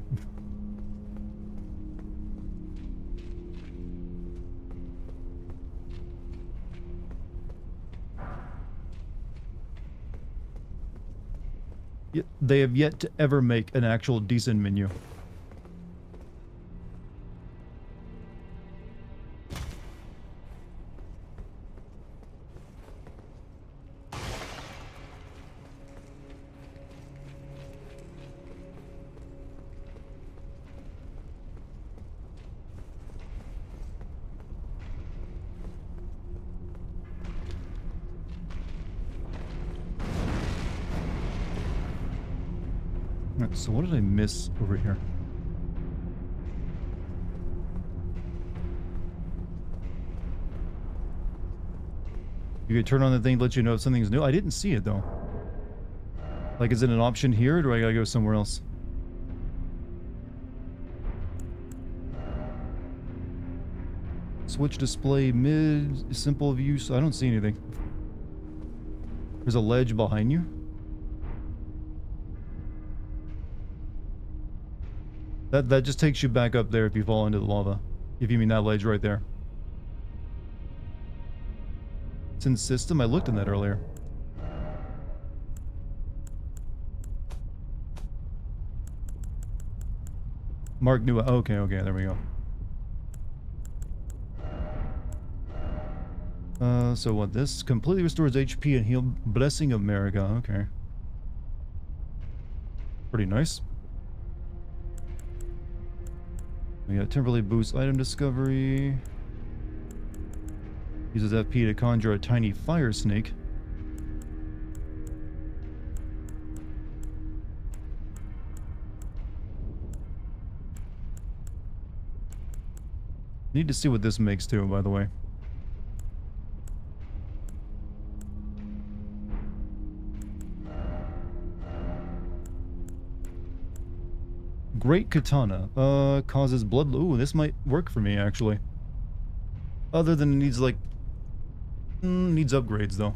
They have yet to ever make an actual decent menu. Alright, so what did I miss over here? You could turn on the thing to let you know if something's new. I didn't see it though. Like, is it an option here, or do I gotta go somewhere else? Switch display mid, simple view. So I don't see anything. There's a ledge behind you. That just takes you back up there if you fall into the lava. If you mean that ledge right there. It's in system. I looked in that earlier. Mark new. Okay, there we go. So what? This completely restores HP and heal. Blessing of America. Okay. Pretty nice. We got temporarily boosts item discovery. Uses FP to conjure a tiny fire snake. Need to see what this makes too, by the way. Great Katana. Causes blood... Ooh, this might work for me, actually. Other than it needs, like... needs upgrades, though.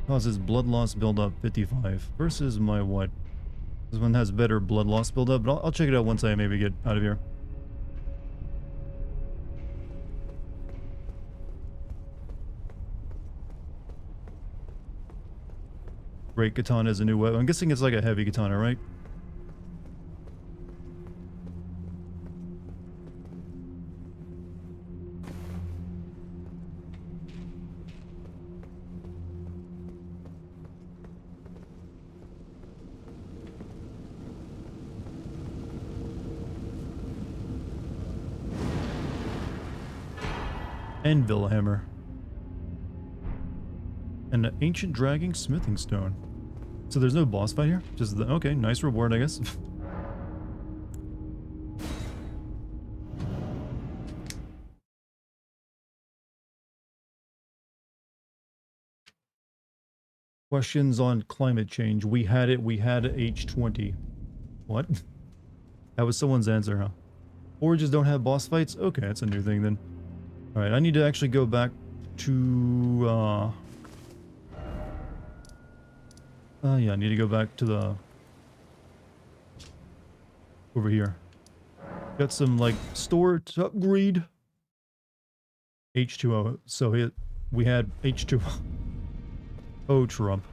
Causes blood loss buildup 55. Versus my what? This one has better blood loss buildup, but I'll check it out once I maybe get out of here. Great Katana is a new weapon. I'm guessing it's like a heavy katana, right? Anvil hammer. And an ancient dragging smithing stone. So there's no boss fight here? Just the... Okay, nice reward, I guess. Questions on climate change. We had H20. What? That was someone's answer, huh? Forges don't have boss fights? Okay, that's a new thing then. Alright, I need to actually go back to, yeah, I need to go back to the... over here. Got some, like, store to upgrade. H2O. So we had H2O. Oh, Trump.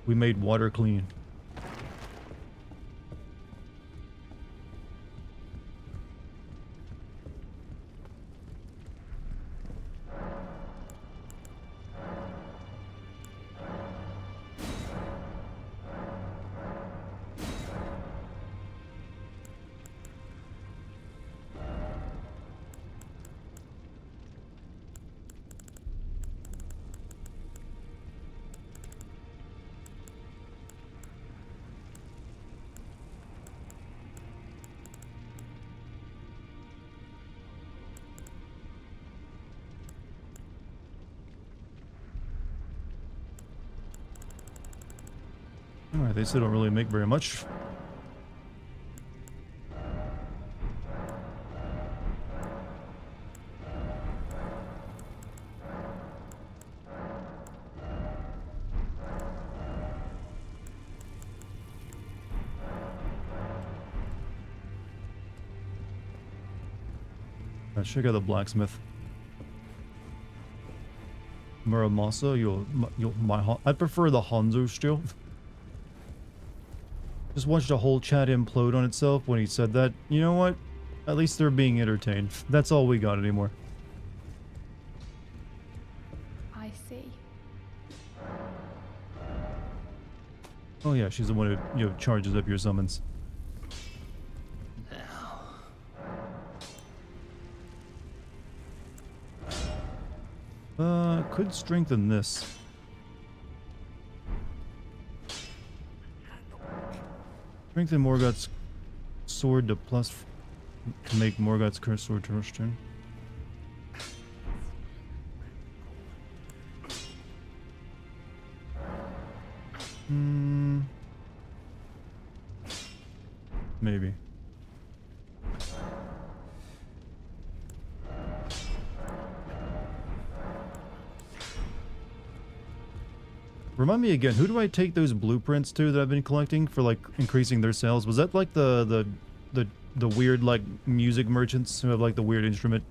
We made water clean. Alright, they still don't really make very much. Let's check out the blacksmith. Muramasa, I prefer the Hanzo still. Just watched the whole chat implode on itself when he said that. You know what? At least they're being entertained. That's all we got anymore. I see. Oh yeah, she's the one who, you know, charges up your summons. Could strengthen this. Strengthen Morgoth's sword to to make Morgoth's cursed sword to rush turn. Maybe. Remind me again, who do I take those blueprints to that I've been collecting for like increasing their sales? Was that like the weird like music merchants who have like the weird instrument?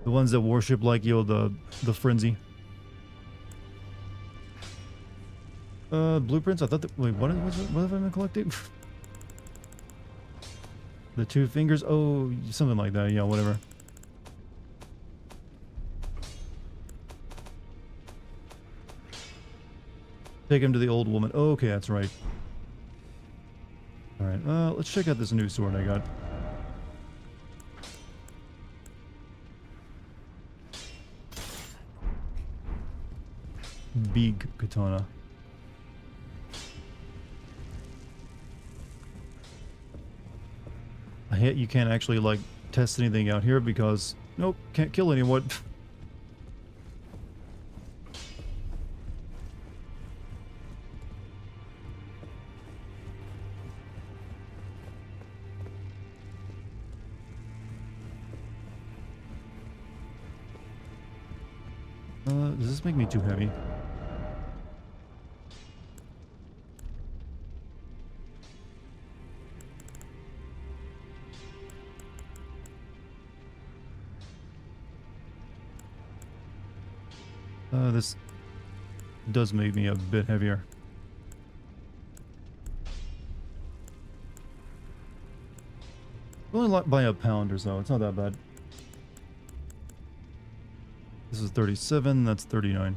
The ones that worship like, you know, the frenzy. Blueprints? I thought that, wait, what have I been collecting? The two fingers? Oh, something like that, yeah, whatever. Take him to the old woman. Oh, okay, that's right. Alright, let's check out this new sword I got. Big katana. I hate you can't actually, like, test anything out here because... Nope, can't kill anyone. Does this make me too heavy? This does make me a bit heavier. Only like by a pound or so, it's not that bad. This is 37, that's 39.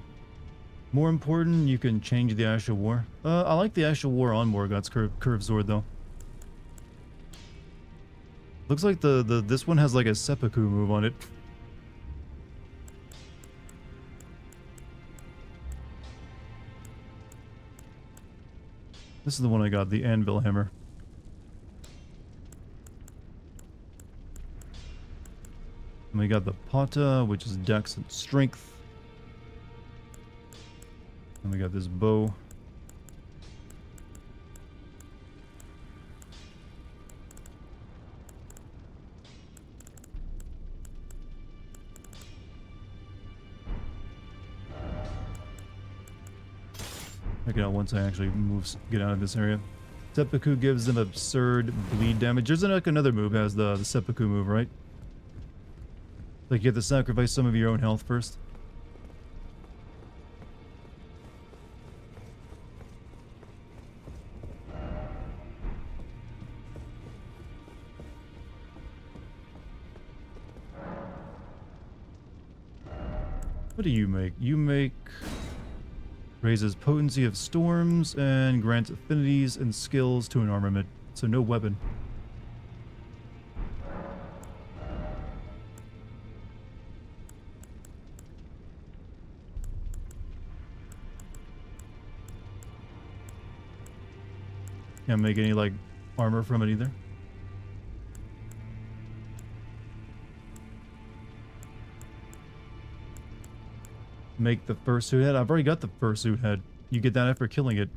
More important, you can change the Ash of War. I like the Ash of War on Morgoth's curved sword though. Looks like this one has like a seppuku move on it. This is the one I got, the Anvil Hammer. And we got the Pata, which is Dex and Strength. And we got this bow. Check it out once I actually get out of this area. Seppuku gives them absurd bleed damage. There's like another move that has the seppuku move, right? Like you have to sacrifice some of your own health first. What do you make? You make... Raises potency of storms and grants affinities and skills to an armament. So no weapon. Can't make any like armor from it either. Make the fursuit head. I've already got the fursuit head. You get that after killing it.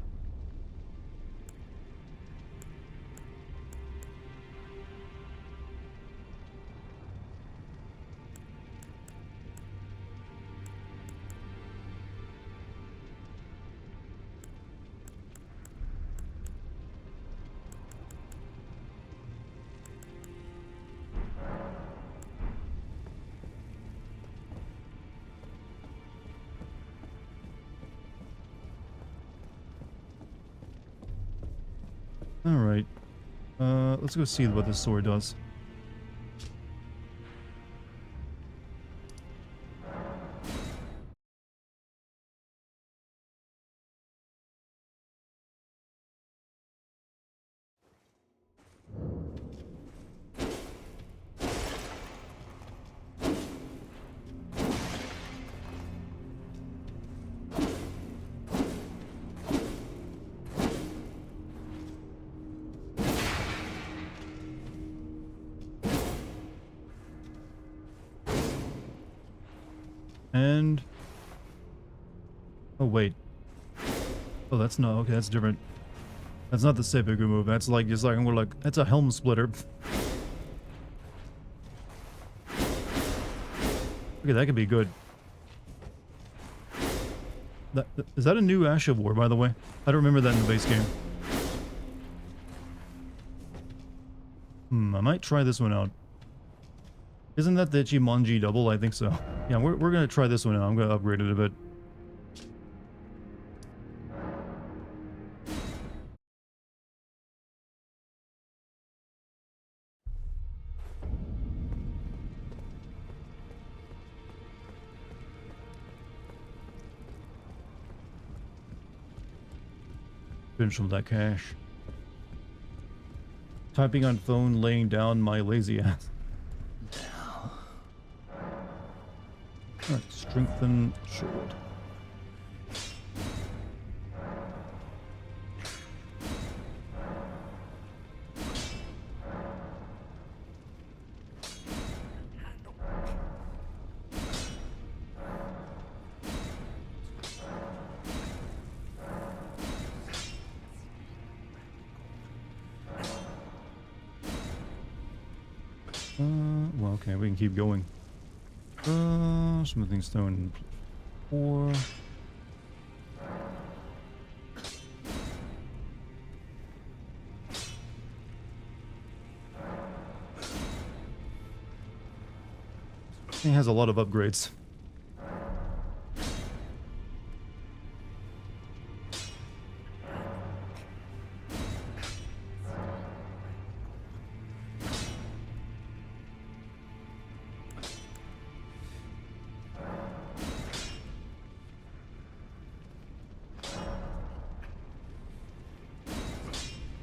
Alright. Let's go see what this sword does. And... oh, wait. Oh, that's not... okay, that's different. That's not the Seppuku move. That's like, just like, we're like, that's a helm splitter. Okay, that could be good. Is that a new Ash of War, by the way? I don't remember that in the base game. I might try this one out. Isn't that the Ichimonji double? I think so. Yeah, we're gonna try this one out. I'm gonna upgrade it a bit. Finish with that cash. Typing on phone, laying down my lazy ass. Alright, strengthen sword. Well, okay, we can keep going. Smoothing stone 4. It has a lot of upgrades.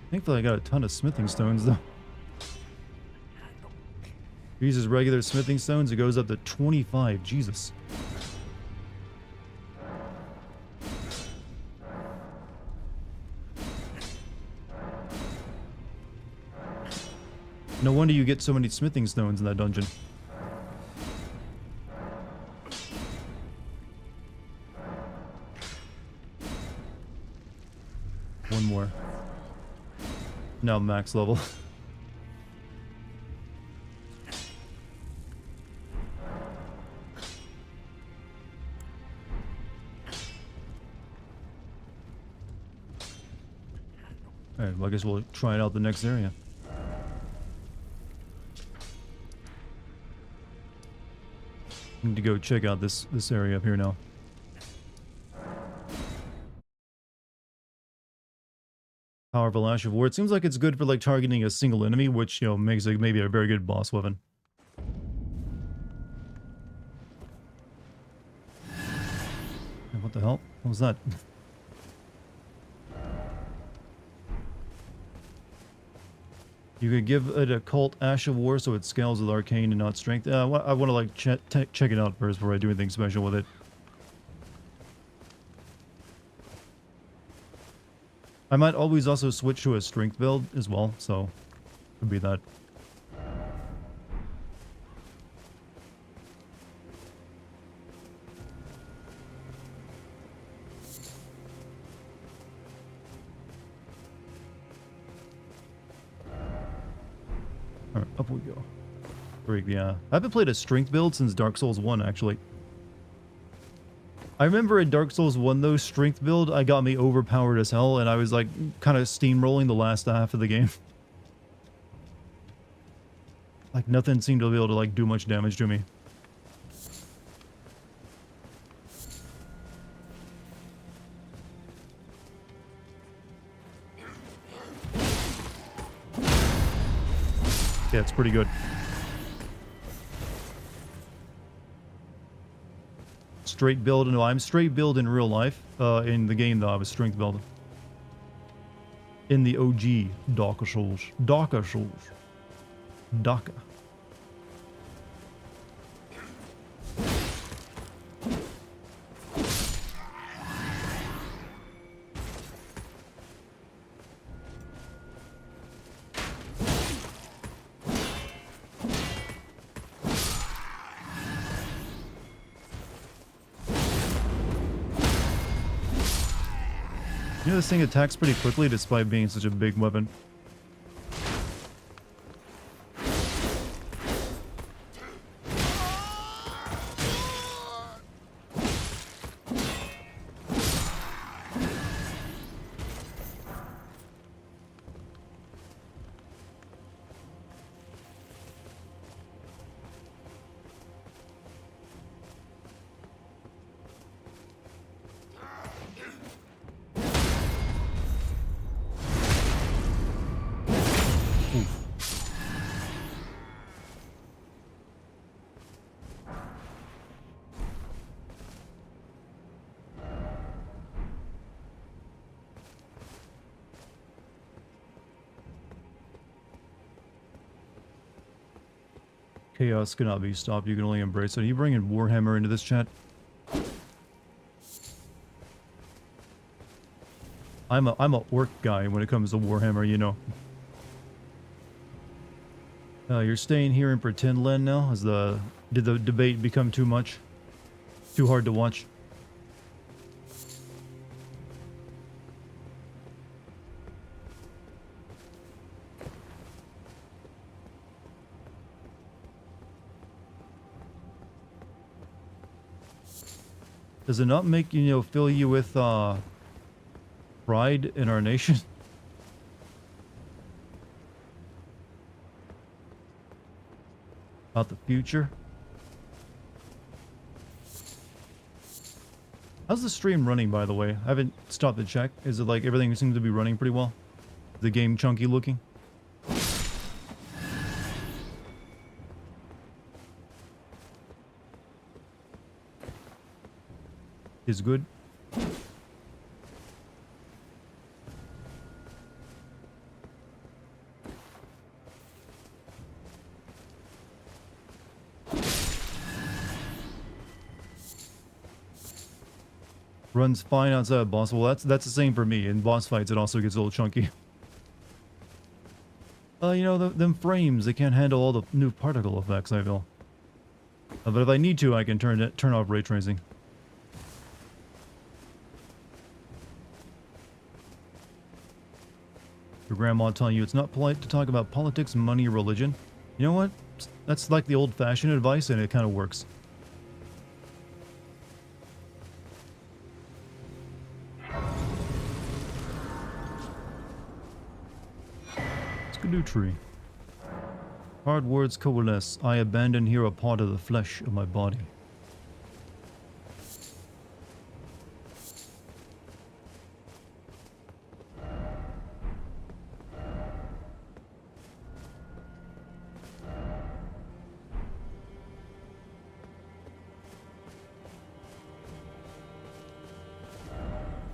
Thankfully I got a ton of smithing stones though. Uses regular smithing stones, it goes up to 25. Jesus. No wonder you get so many smithing stones in that dungeon. One more. Now max level. Alright, well I guess we'll try it out the next area. Need to go check out this area up here now. Powerful Ash of War. It seems like it's good for like targeting a single enemy, which, you know, makes it maybe a very good boss weapon. What the hell? What was that? You could give it a cult Ash of War so it scales with arcane and not strength. I want to like check it out first before I do anything special with it. I might always also switch to a strength build as well, so could be that. Alright, up we go. Yeah. I haven't played a strength build since Dark Souls 1, actually. I remember in Dark Souls 1, though, strength build, I got me overpowered as hell, and I was, like, kind of steamrolling the last half of the game. Like, nothing seemed to be able to, like, do much damage to me. Yeah, it's pretty good. Straight build? No, I'm straight build in real life. In the game, though, I was strength build. In the OG Dark Souls. Dark Souls. Dark. You know, this thing attacks pretty quickly despite being such a big weapon. Chaos cannot be stopped. You can only embrace it. Are you bringing Warhammer into this chat? I'm a orc guy when it comes to Warhammer, you know. You're staying here in pretend land now? Did the debate become too much? Too hard to watch? Does it not make, you know, fill you with pride in our nation? About the future? How's the stream running, by the way? I haven't stopped to check. Is it like everything seems to be running pretty well? The game chunky looking? Is good? Runs fine outside of boss. Well, that's the same for me. In boss fights, it also gets a little chunky. You know, them frames, they can't handle all the new particle effects, I feel. But if I need to, I can turn off ray tracing. Your grandma telling you it's not polite to talk about politics, money, or religion. You know what? That's like the old-fashioned advice, and it kind of works. Erydtree. Hard words coalesce. I abandon here a part of the flesh of my body.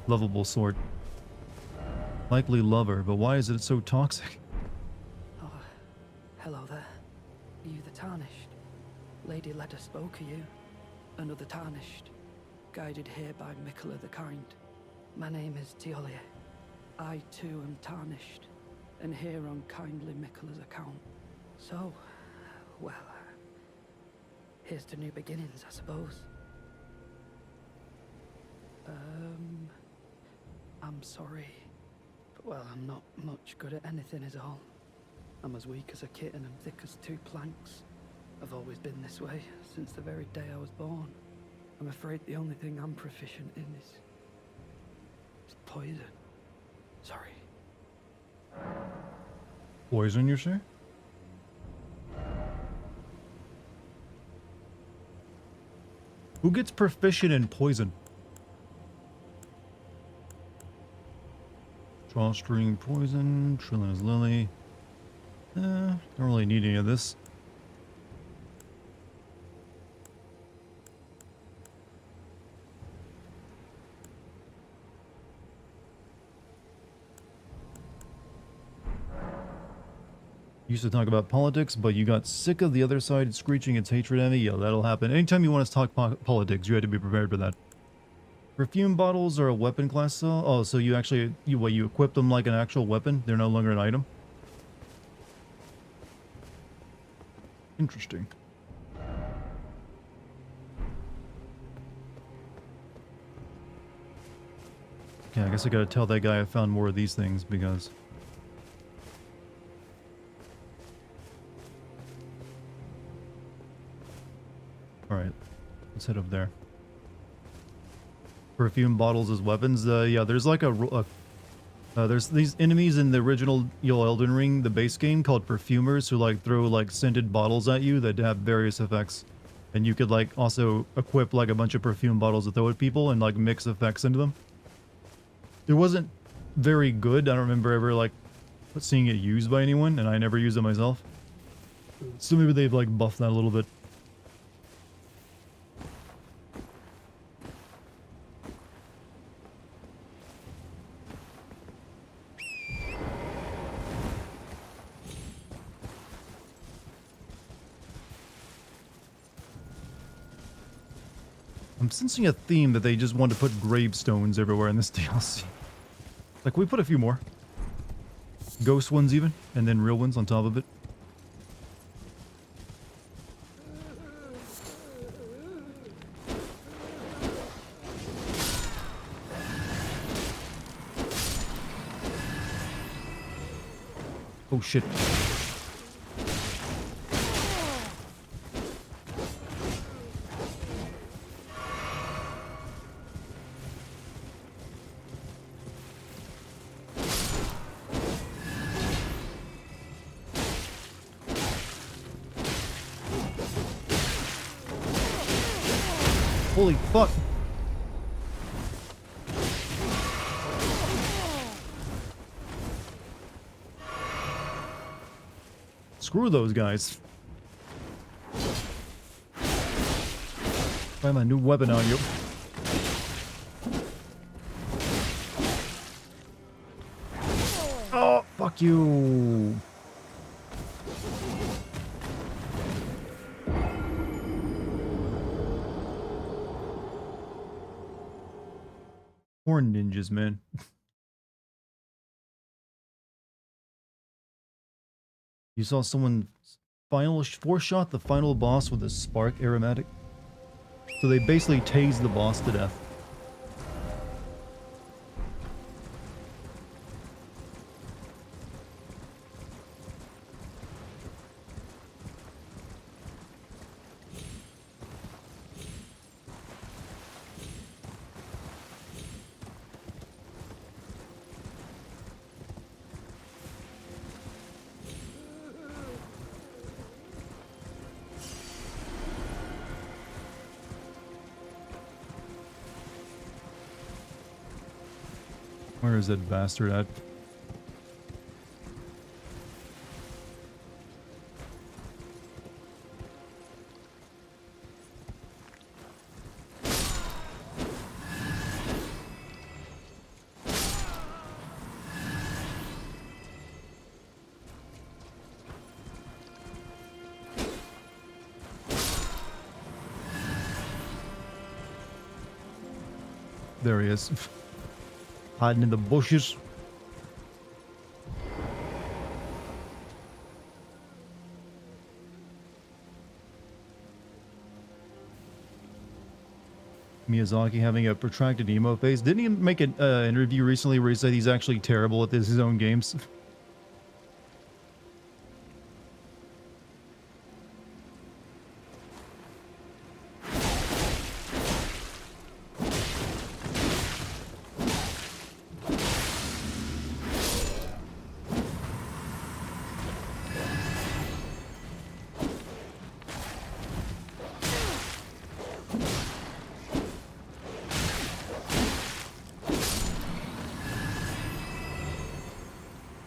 Lovable sword. Likely lover, but why is it so toxic? Oh, hello there. You the Tarnished? Lady Leda spoke of you. Another Tarnished. Guided here by Mikola the Kind. My name is Teolia. I too am Tarnished, and here on kindly Mikola's account. So, well, here's to new beginnings, I suppose. I'm sorry. But, well, I'm not much good at anything is all. I'm as weak as a kitten and thick as two planks. I've always been this way, since the very day I was born. I'm afraid the only thing I'm proficient in is poison. Sorry. Poison, you say? Who gets proficient in poison? Drawstring poison, Trillin's lily. Don't really need any of this. Used to talk about politics, but you got sick of the other side screeching its hatred at me. Yeah, that'll happen. Anytime you want us to talk politics, you had to be prepared for that. Perfume bottles are a weapon class still? Oh, so you actually, you equip them like an actual weapon? They're no longer an item? Interesting. Okay, I guess I gotta tell that guy I found more of these things because... Alright, let's head up there. Perfume bottles as weapons. Yeah, there's like there's these enemies in the original Elden Ring, the base game, called perfumers, who like throw like scented bottles at you that have various effects. And you could like also equip like a bunch of perfume bottles to throw at people and like mix effects into them. It wasn't very good. I don't remember ever like seeing it used by anyone, and I never used it myself. So maybe they've like buffed that a little bit. I'm sensing a theme that they just want to put gravestones everywhere in this DLC. Like, we put a few more. Ghost ones even, and then real ones on top of it. Oh shit. Holy fuck. Screw those guys. Find my new weapon on you. Oh, fuck you. Horn ninjas, man. You saw someone four-shot the final boss with a spark aromatic. So they basically tased the boss to death. Where is that bastard at? There he is. Hiding in the bushes. Miyazaki having a protracted emo phase. Didn't he make an interview recently where he said he's actually terrible at his own games?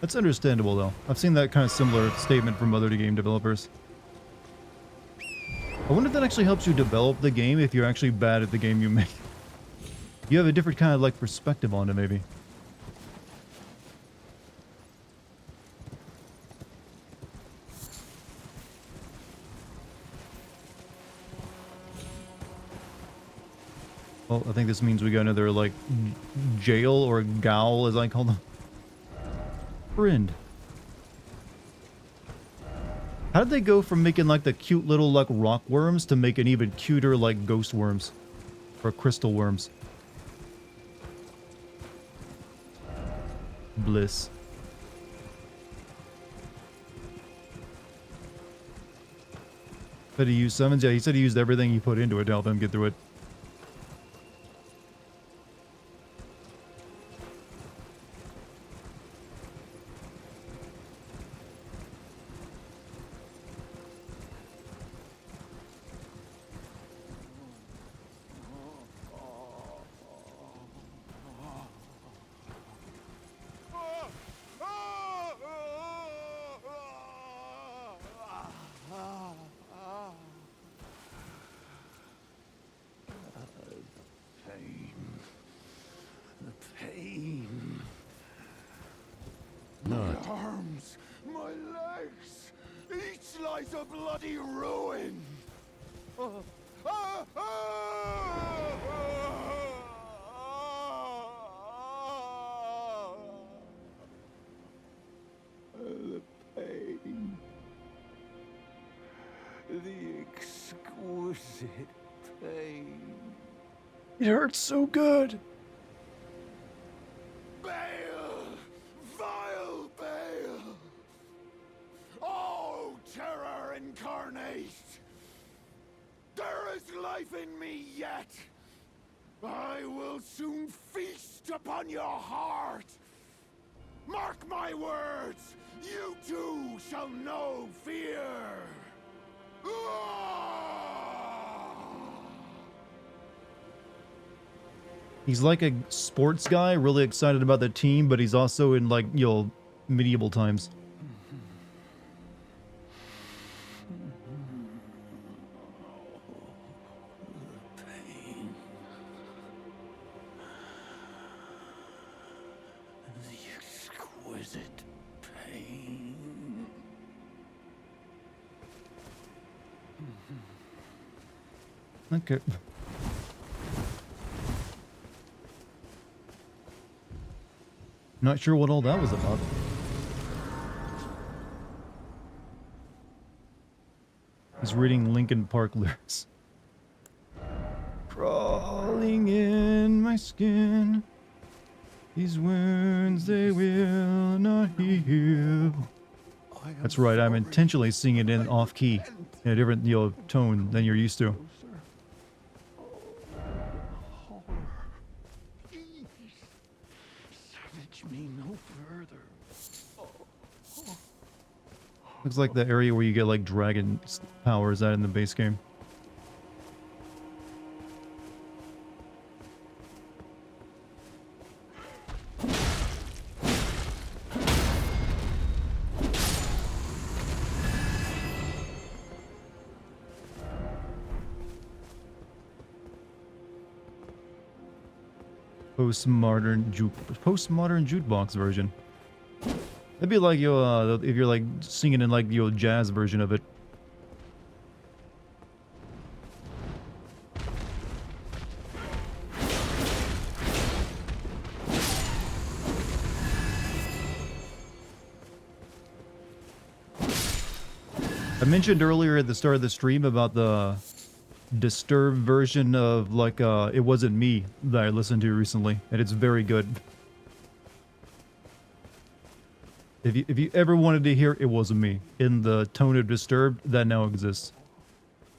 That's understandable, though. I've seen that kind of similar statement from other game developers. I wonder if that actually helps you develop the game if you're actually bad at the game you make. You have a different kind of, like, perspective on it, maybe. Well, I think this means we got another, like, jail or gaol, as I call them. Friend. How did they go from making, like, the cute little, like, rock worms to making even cuter, like, ghost worms? Or crystal worms? Bliss. Said he used summons? Yeah, he said he used everything he put into it to help him get through it. Not. Arms, my legs, each lies a bloody ruin. The pain, the exquisite pain. It hurts so good. Bale! Vile Bale! Oh, terror incarnate! There is life in me yet! I will soon feast upon your heart! Mark my words! You too shall know fear! He's like a sports guy, really excited about the team, but he's also in, like, you know, medieval times. Pain. The exquisite pain. Okay. Not sure what all that was about. He's reading Linkin Park lyrics. Crawling in my skin. These wounds they will not heal. That's right, I'm intentionally singing it in off key, in a different, you know, tone than you're used to. Me no further. Looks like the area where you get, like, dragon powers out in the base game. Postmodern jukebox version. That'd be like your if you're like singing in like your jazz version of it. I mentioned earlier at the start of the stream about the Disturbed version of, like, It Wasn't Me that I listened to recently, and it's very good. If you ever wanted to hear It Wasn't Me in the tone of Disturbed, that now exists.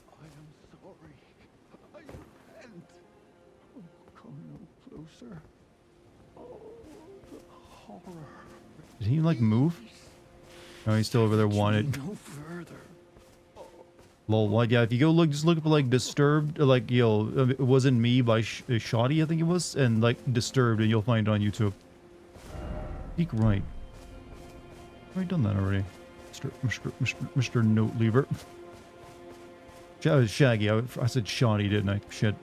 I am sorry. I repent. Oh, come no closer. Oh, the horror. Did he, like, move? No, he's still over there wanted. No further. Lol, like, yeah, if you go look, just look up, like, Disturbed, like, you know, It Wasn't Me by Shoddy, I think it was, and, like, Disturbed, and you'll find it on YouTube. Peek right. I've done that already. Mr. Note Lever. Shaggy. I said shoddy, didn't I? Shit.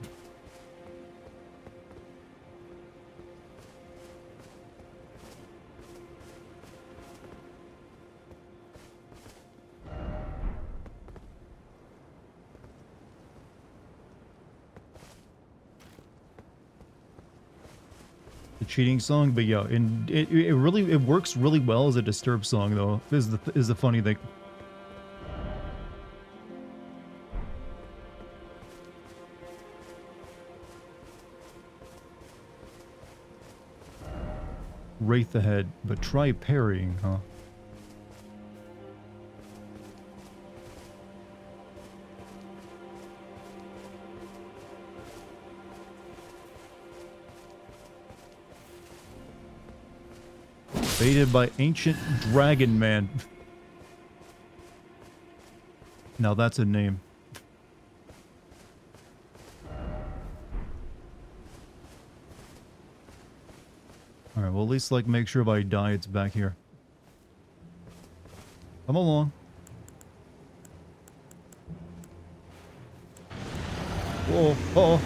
The cheating song, but yeah, and it really works really well as a Disturbed song though. Is the funny thing. Wraith ahead, but try parrying, huh? Baited by Ancient Dragon Man. Now that's a name. Alright, well at least like make sure if I die it's back here. Come along. Whoa, oh.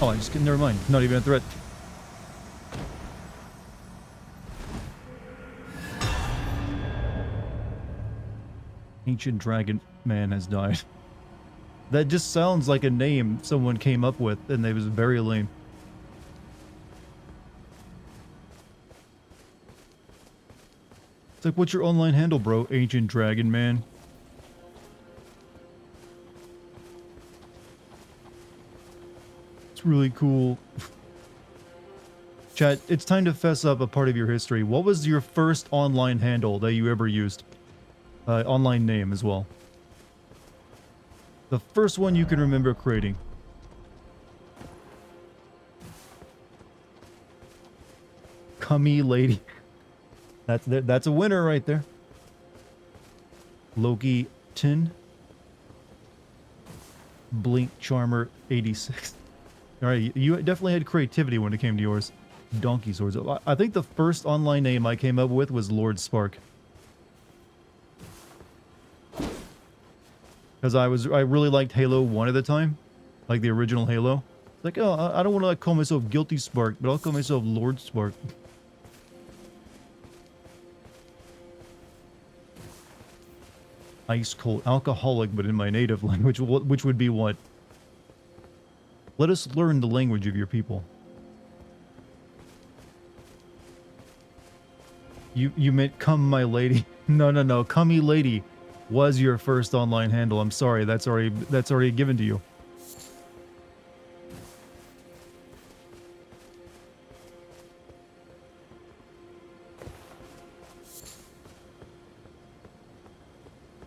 Oh, I just never mind. Not even a threat. Ancient Dragon Man has died. That just sounds like a name someone came up with, and it was very lame. It's like, what's your online handle, bro? Ancient Dragon Man. It's really cool. Chat, it's time to fess up a part of your history. What was your first online handle that you ever used? Online name as well. The first one you can remember creating. Cummy Lady. That's a winner right there. Loki Tin. Blink Charmer 86. Alright, you definitely had creativity when it came to yours. Donkey Swords. I think the first online name I came up with was Lord Spark. Because I really liked Halo 1 at the time. Like the original Halo. Like, oh, I don't want to like call myself Guilty Spark, but I'll call myself Lord Spark. Ice cold alcoholic, but in my native language, which would be what? Let us learn the language of your people. You meant come my lady. No. Cummy Lady was your first online handle. I'm sorry, that's already given to you.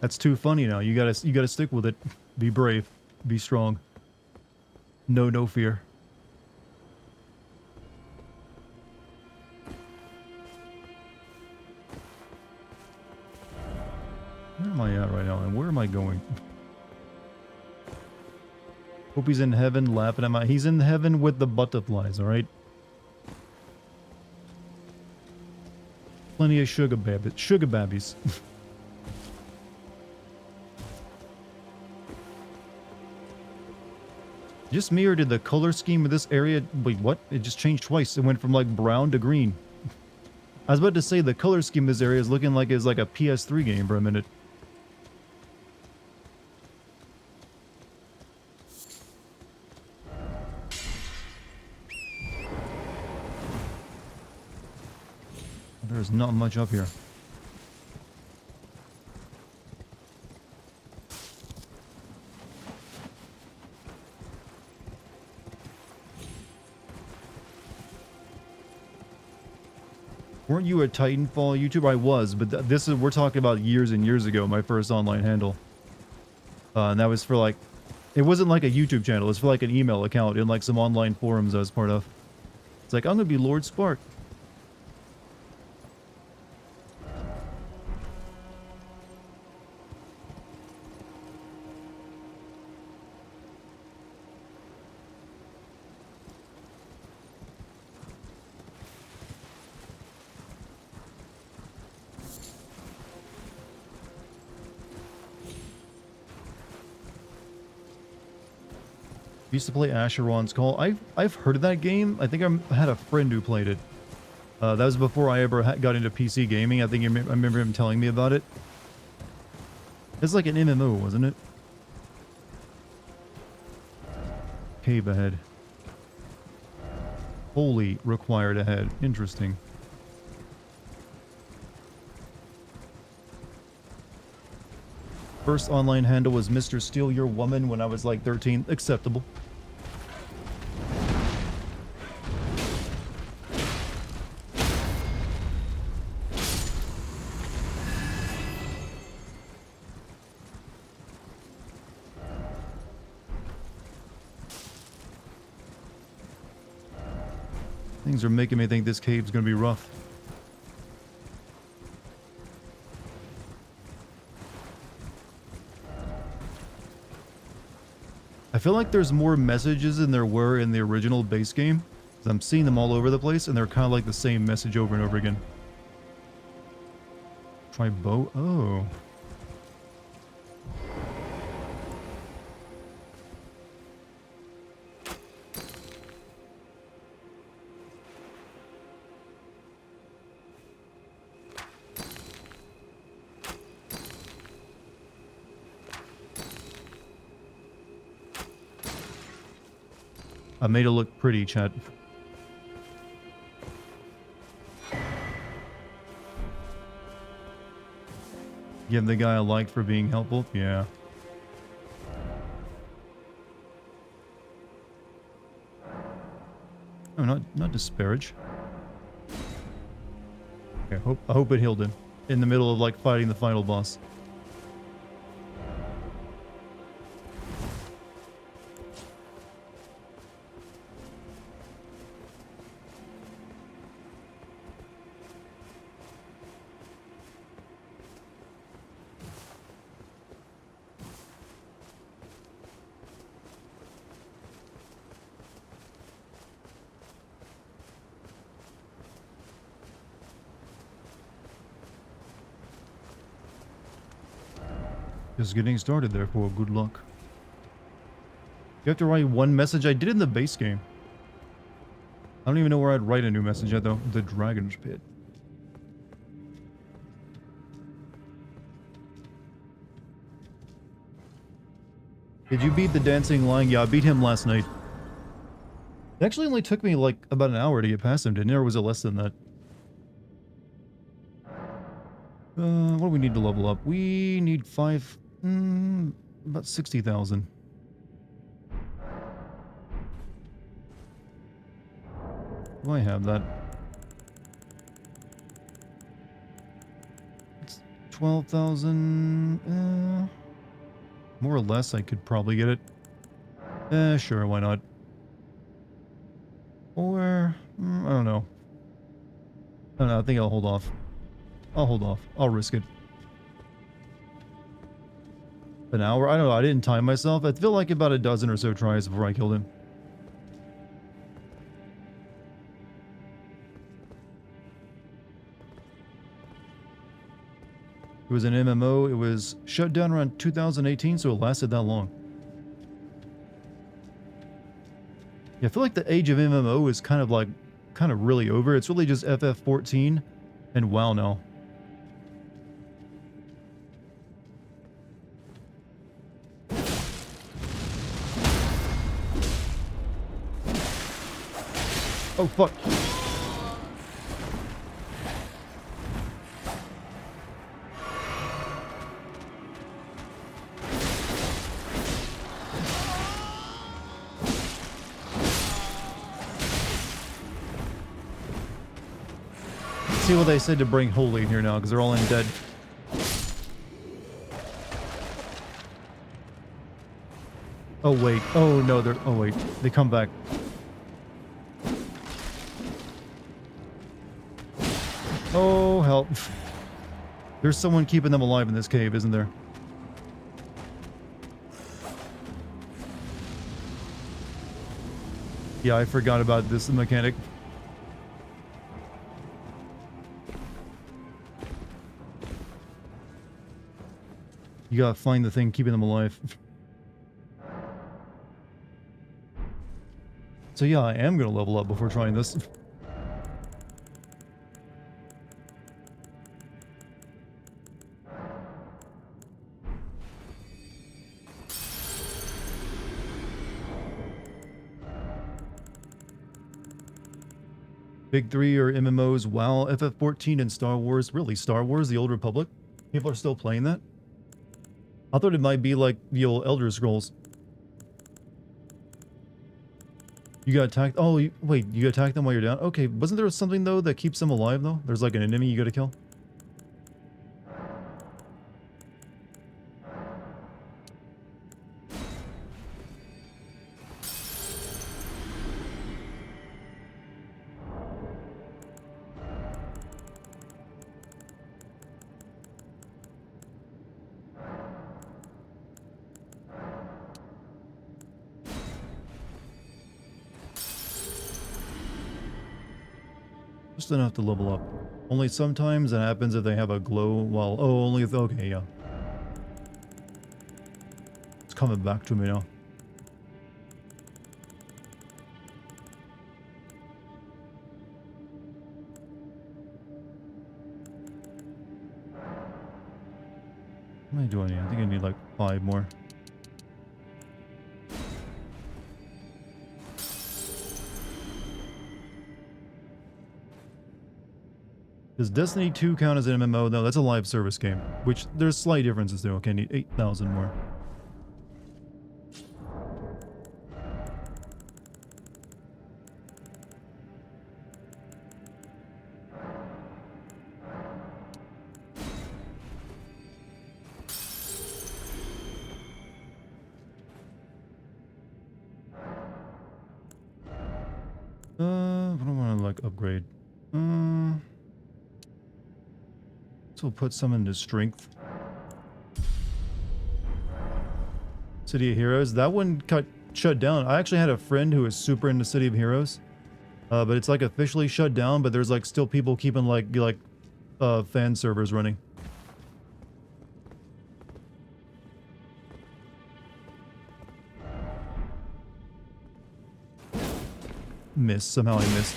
That's too funny now. You gotta stick with it. Be brave. Be strong. No fear. Where am I at right now, and where am I going? Hope he's in heaven laughing at my... He's in heaven with the butterflies, alright? Plenty of sugar babbies. Just me, or did the color scheme of this area... Wait, what? It just changed twice. It went from like brown to green. I was about to say the color scheme of this area is looking like it's like a PS3 game for a minute. There's not much up here. Weren't you a Titanfall YouTuber? I was, but this is, we're talking about years and years ago, my first online handle. And that was for like, it wasn't like a YouTube channel, it was for like an email account in like some online forums I was part of. It's like, I'm gonna be Lord Spark. Used to play Asheron's Call. I've heard of that game. I think I had a friend who played it. That was before I ever got into PC gaming. I think I remember him telling me about it. It's like an MMO, wasn't it? Cave ahead. Holy required ahead. Interesting. First online handle was Mr. Steal Your Woman when I was like 13. Acceptable. Things are making me think this cave's gonna be rough. I feel like there's more messages than there were in the original base game. 'Cause I'm seeing them all over the place, and they're kind of like the same message over and over again. Try bow? Oh. I made it look pretty, chat. Give the guy a like for being helpful? Yeah. Oh, not disparage. Okay, I hope it healed him in the middle of like fighting the final boss. Just getting started, therefore, good luck. You have to write one message. I did in the base game. I don't even know where I'd write a new message at, though. The Dragon's Pit. Did you beat the Dancing Lion? Yeah, I beat him last night. It actually only took me, like, about an hour to get past him, didn't it? Or was it less than that? What do we need to level up? We need about 60,000. Do I have that? It's 12,000. More or less, I could probably get it. Sure, why not? Or, I don't know. I don't know, I think I'll hold off. I'll hold off. I'll risk it. An hour? I don't know, I didn't time myself. I feel like about a dozen or so tries before I killed him. It was an MMO. It was shut down around 2018, so it lasted that long. Yeah, I feel like the age of MMO is kind of really over. It's really just FF14 and WoW now. Oh, fuck. See what they said to bring Holy in here now, because they're all in dead. Oh, wait. Oh, no, they're... Oh, wait. They come back. Oh, help. There's someone keeping them alive in this cave, isn't there? Yeah, I forgot about this mechanic. You gotta find the thing keeping them alive. So yeah, I am gonna level up before trying this. Big three are MMOs, WoW, FF14, and Star Wars. Really, Star Wars, The Old Republic? People are still playing that? I thought it might be like the old Elder Scrolls. You got attacked? Oh, wait, you attack them while you're down? Okay, wasn't there something, though, that keeps them alive, though? There's like an enemy you gotta kill? Just enough to level up. Only sometimes it happens if they have a glow while... Oh, only if... Okay, yeah. It's coming back to me now. What am I doing here? I think I need like 5 more. Does Destiny 2 count as an MMO? No, that's a live service game, which there's slight differences there. Okay, I need 8,000 more. What do I want to like upgrade? So we'll put some into strength. City of Heroes. That one got shut down. I actually had a friend who was super into City of Heroes. But it's like officially shut down, but there's like still people keeping like fan servers running. Missed. Somehow I missed.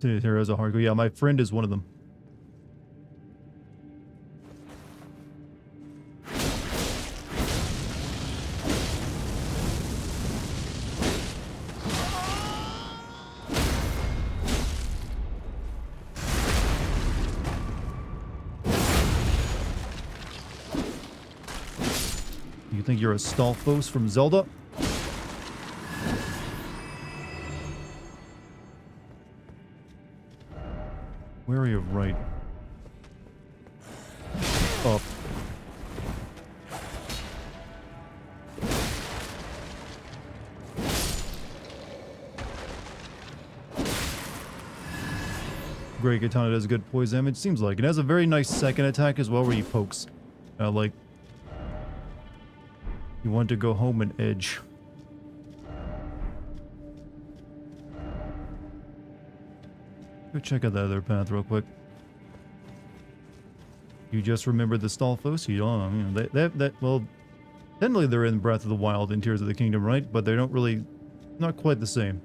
Heroes are hardcore. Yeah, my friend is one of them. You think you're a Stalfos from Zelda? Where are you? Right. Up. Great Katana does good poise damage, seems like. It has a very nice second attack as well where he pokes. Like... You want to go home and edge. Go check out that other path real quick. You just remember the Stalfos? You don't know, well, technically they're in Breath of the Wild and Tears of the Kingdom, right? But they don't really, not quite the same.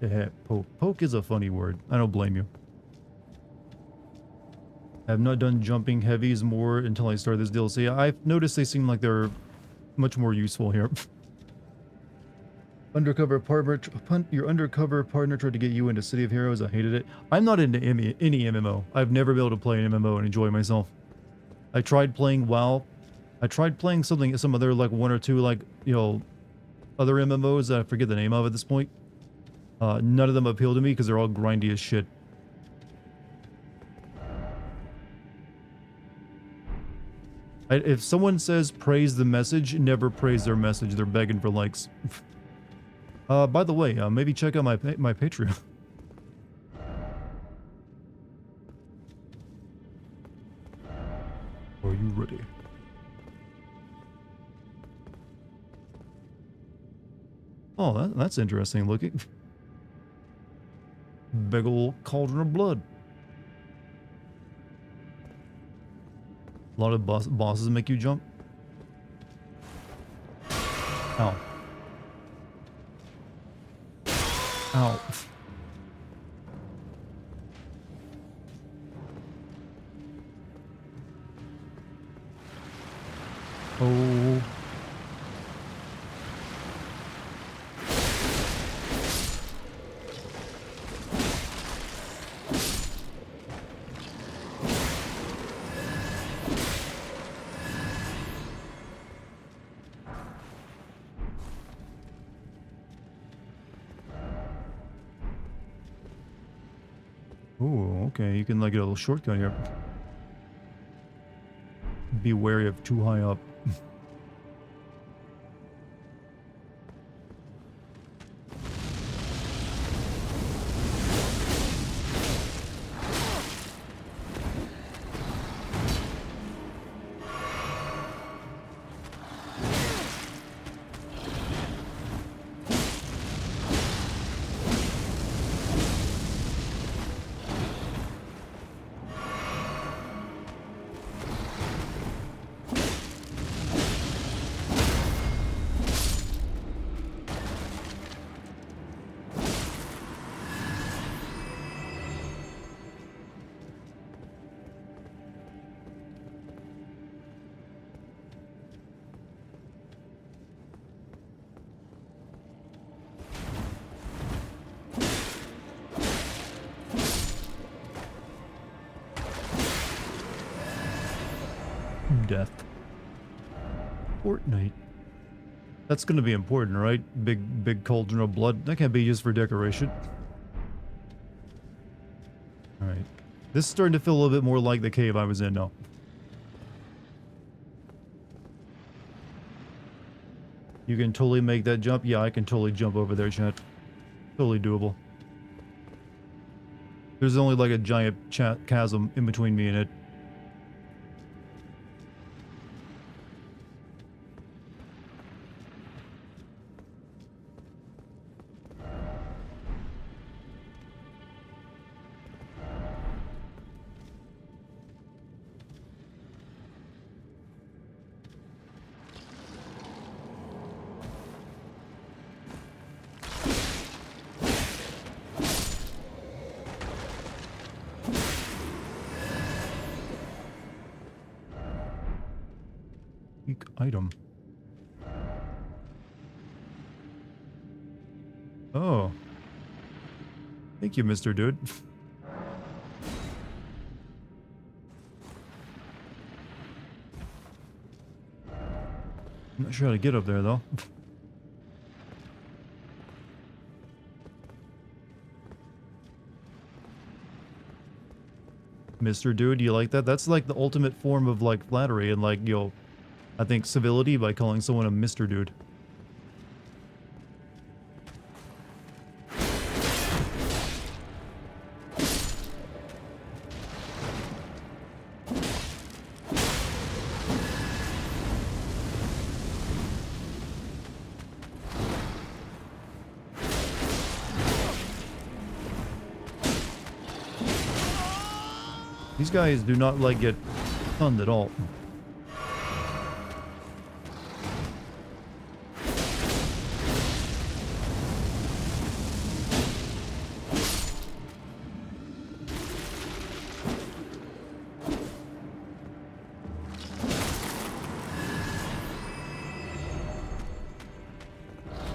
Yeah, poke. Poke is a funny word. I don't blame you. I have not done jumping heavies more until I started this DLC. I've noticed they seem like they're much more useful here. Your undercover partner tried to get you into City of Heroes. I hated it. I'm not into any MMO. I've never been able to play an MMO and enjoy myself. I tried playing WoW. I tried playing some other like one or two like, you know, other MMOs that I forget the name of at this point. None of them appeal to me because they're all grindy as shit. If someone says praise the message, never praise their message. They're begging for likes. By the way, maybe check out my Patreon. ready. Oh, that's interesting looking. Big ol' cauldron of blood. A lot of bosses make you jump. Ow. Ow. Oh. Ooh, okay, you can like get a little shortcut here. Be wary of too high up. Death. Fortnite. That's gonna be important, right? Big cauldron of blood. That can't be used for decoration. Alright. This is starting to feel a little bit more like the cave I was in now. You can totally make that jump? Yeah, I can totally jump over there, chat. Totally doable. There's only like a giant chasm in between me and it. Item. Oh. Thank you, Mr. Dude. I'm not sure how to get up there, though. Mr. Dude, you like that? That's like the ultimate form of like flattery and like, I think civility by calling someone a Mr. Dude. These guys do not like get stunned at all.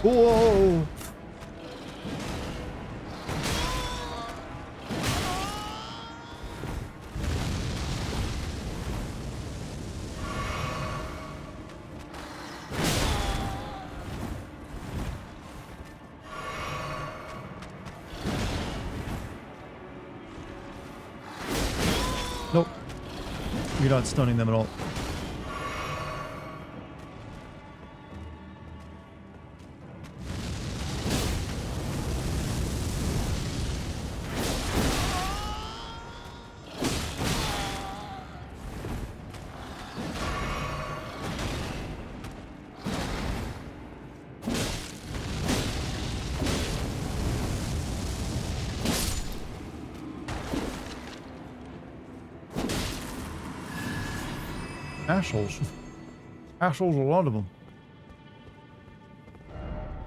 Whoa! Nope. You're not stunning them at all. Assholes. Assholes, a lot of them.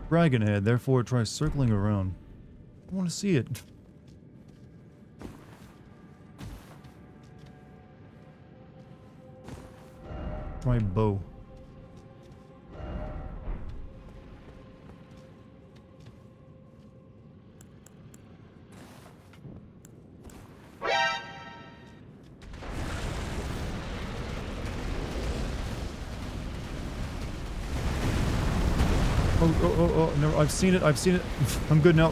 Dragon head, therefore try circling around. I want to see it. Try bow. Oh, no, I've seen it, I'm good now.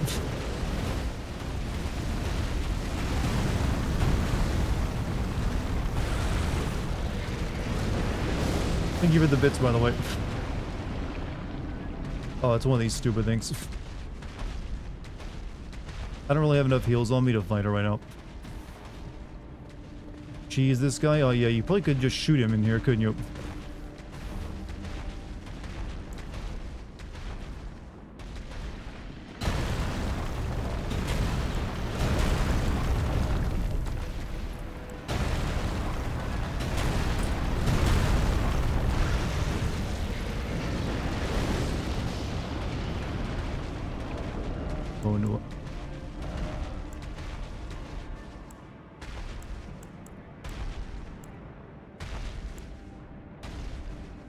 Thank you for the bits, by the way. Oh, it's one of these stupid things. I don't really have enough heals on me to fight her right now. Jeez, this guy? Oh yeah, you probably could just shoot him in here, couldn't you? Oh no.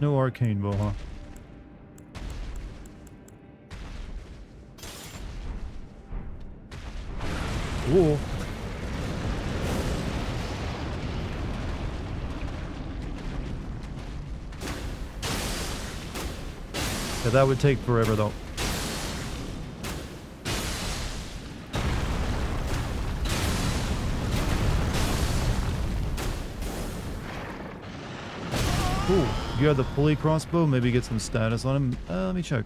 No arcane bow, huh? Whoa. Yeah, that would take forever though. Cool. You have the pulley crossbow, maybe get some status on him. Let me check.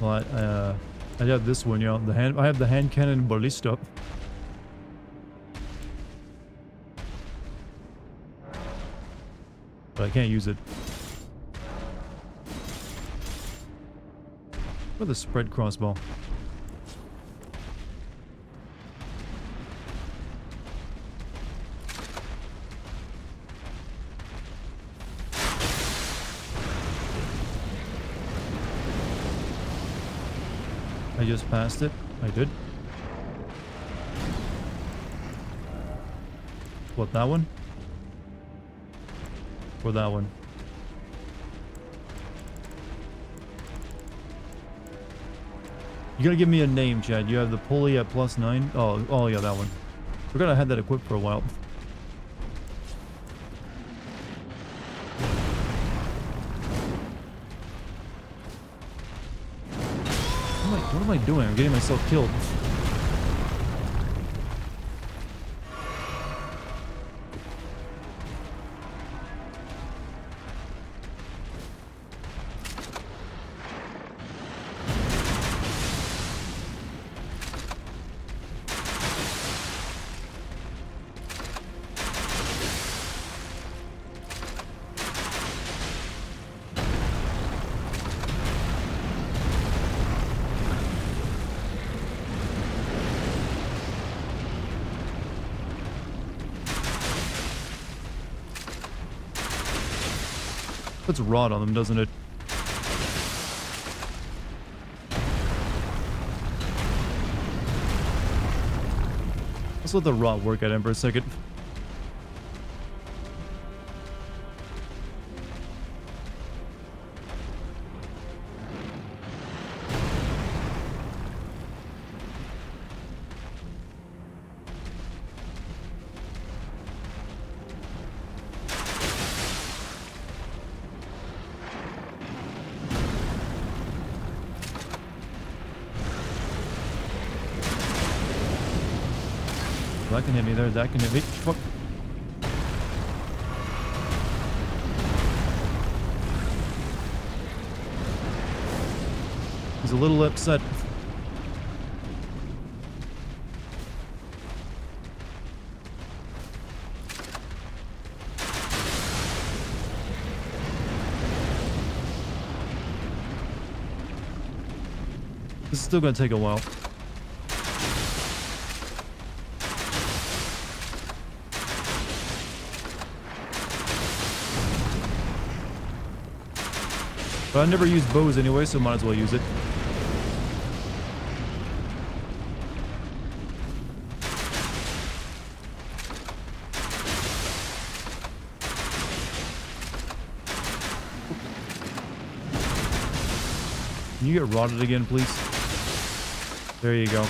Well, I have this one, yeah. I have the hand cannon ballista. But I can't use it. What the spread crossbow? I just passed it. I did. What, that one? Or that one? You gotta give me a name, Chad. You have the pulley at +9. Oh yeah, that one. Forgot I had that equipped for a while. What am I doing? I'm getting myself killed. Puts rot on them, doesn't it? Let's let the rot work at him for a second. That can hit me there, that can hit me. Fuck. He's a little upset. This is still gonna take a while. But I never use bows anyway, so might as well use it. Can you get rotted again, please? There you go.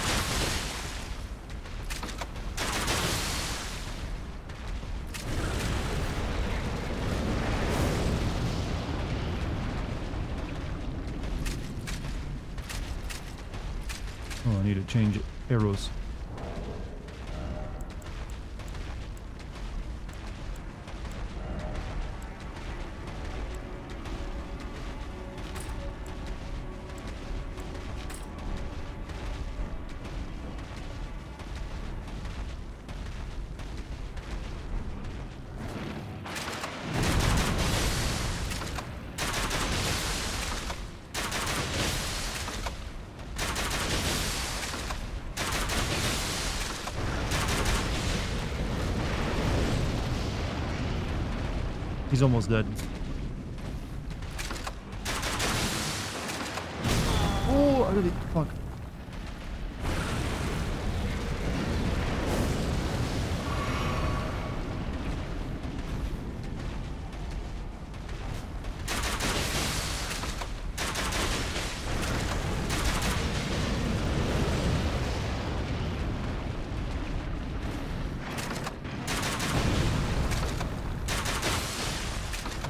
Oh, I need to change arrows. He's almost dead. Oh, I really fuck.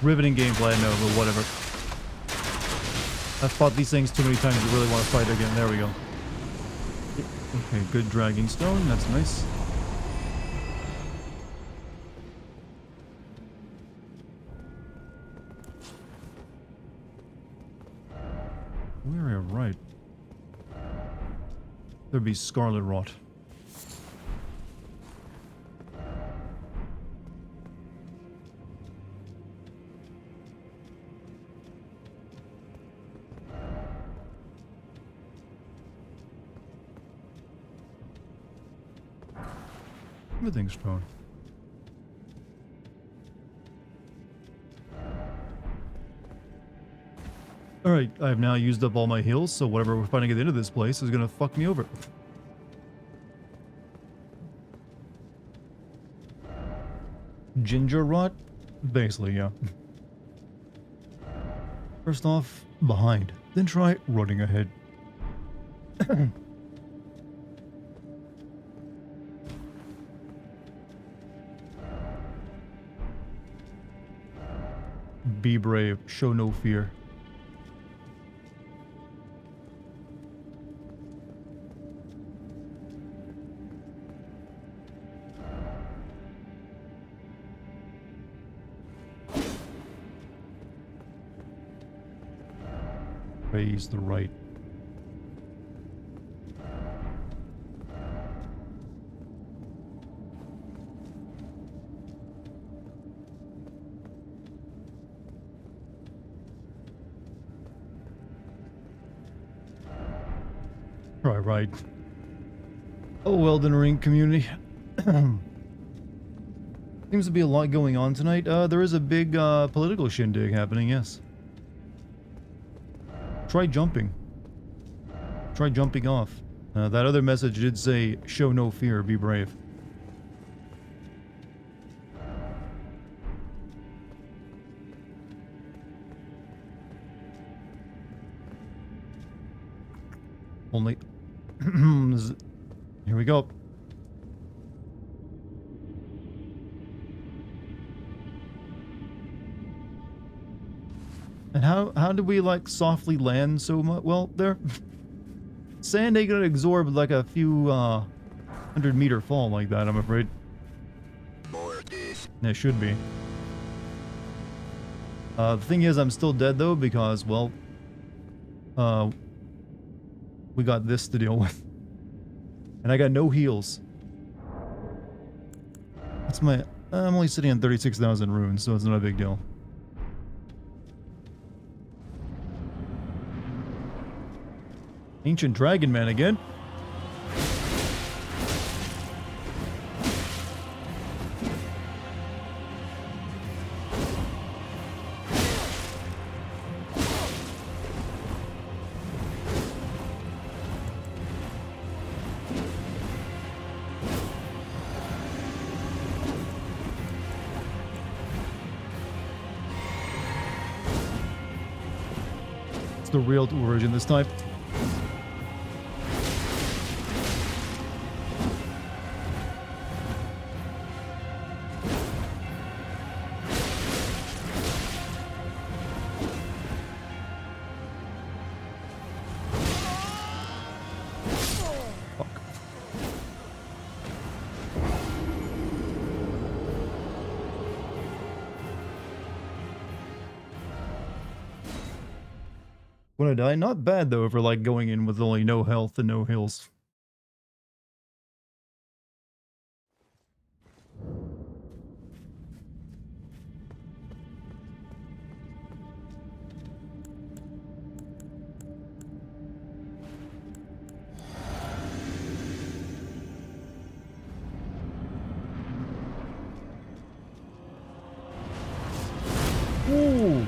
Riveting gameplay, I know, but whatever. I've fought these things too many times to really want to fight again. There we go. Okay, good dragging stone. That's nice. We're right. There'd be scarlet rot. Everything's fine. Alright, I've now used up all my heals, so whatever we're fighting at the end of this place is gonna fuck me over. Ginger rot? Basically, yeah. First off, behind. Then try running ahead. Be brave, show no fear. Raise the right. Right. Oh, Elden Ring community. Seems to be a lot going on tonight. There is a big political shindig happening, yes. Try jumping. Try jumping off. That other message did say, show no fear, be brave. Only... Here we go. And how did we like softly land so much? Well, there, sand ain't gonna absorb like a few 100-meter fall like that, I'm afraid. It should be. The thing is, I'm still dead though because, well, we got this to deal with, and I got no heals. That's my. I'm only sitting on 36,000 runes, so it's not a big deal. Ancient Dragon Man again. the real version this time. When I die, not bad though for like going in with only no health and no heals. Ooh.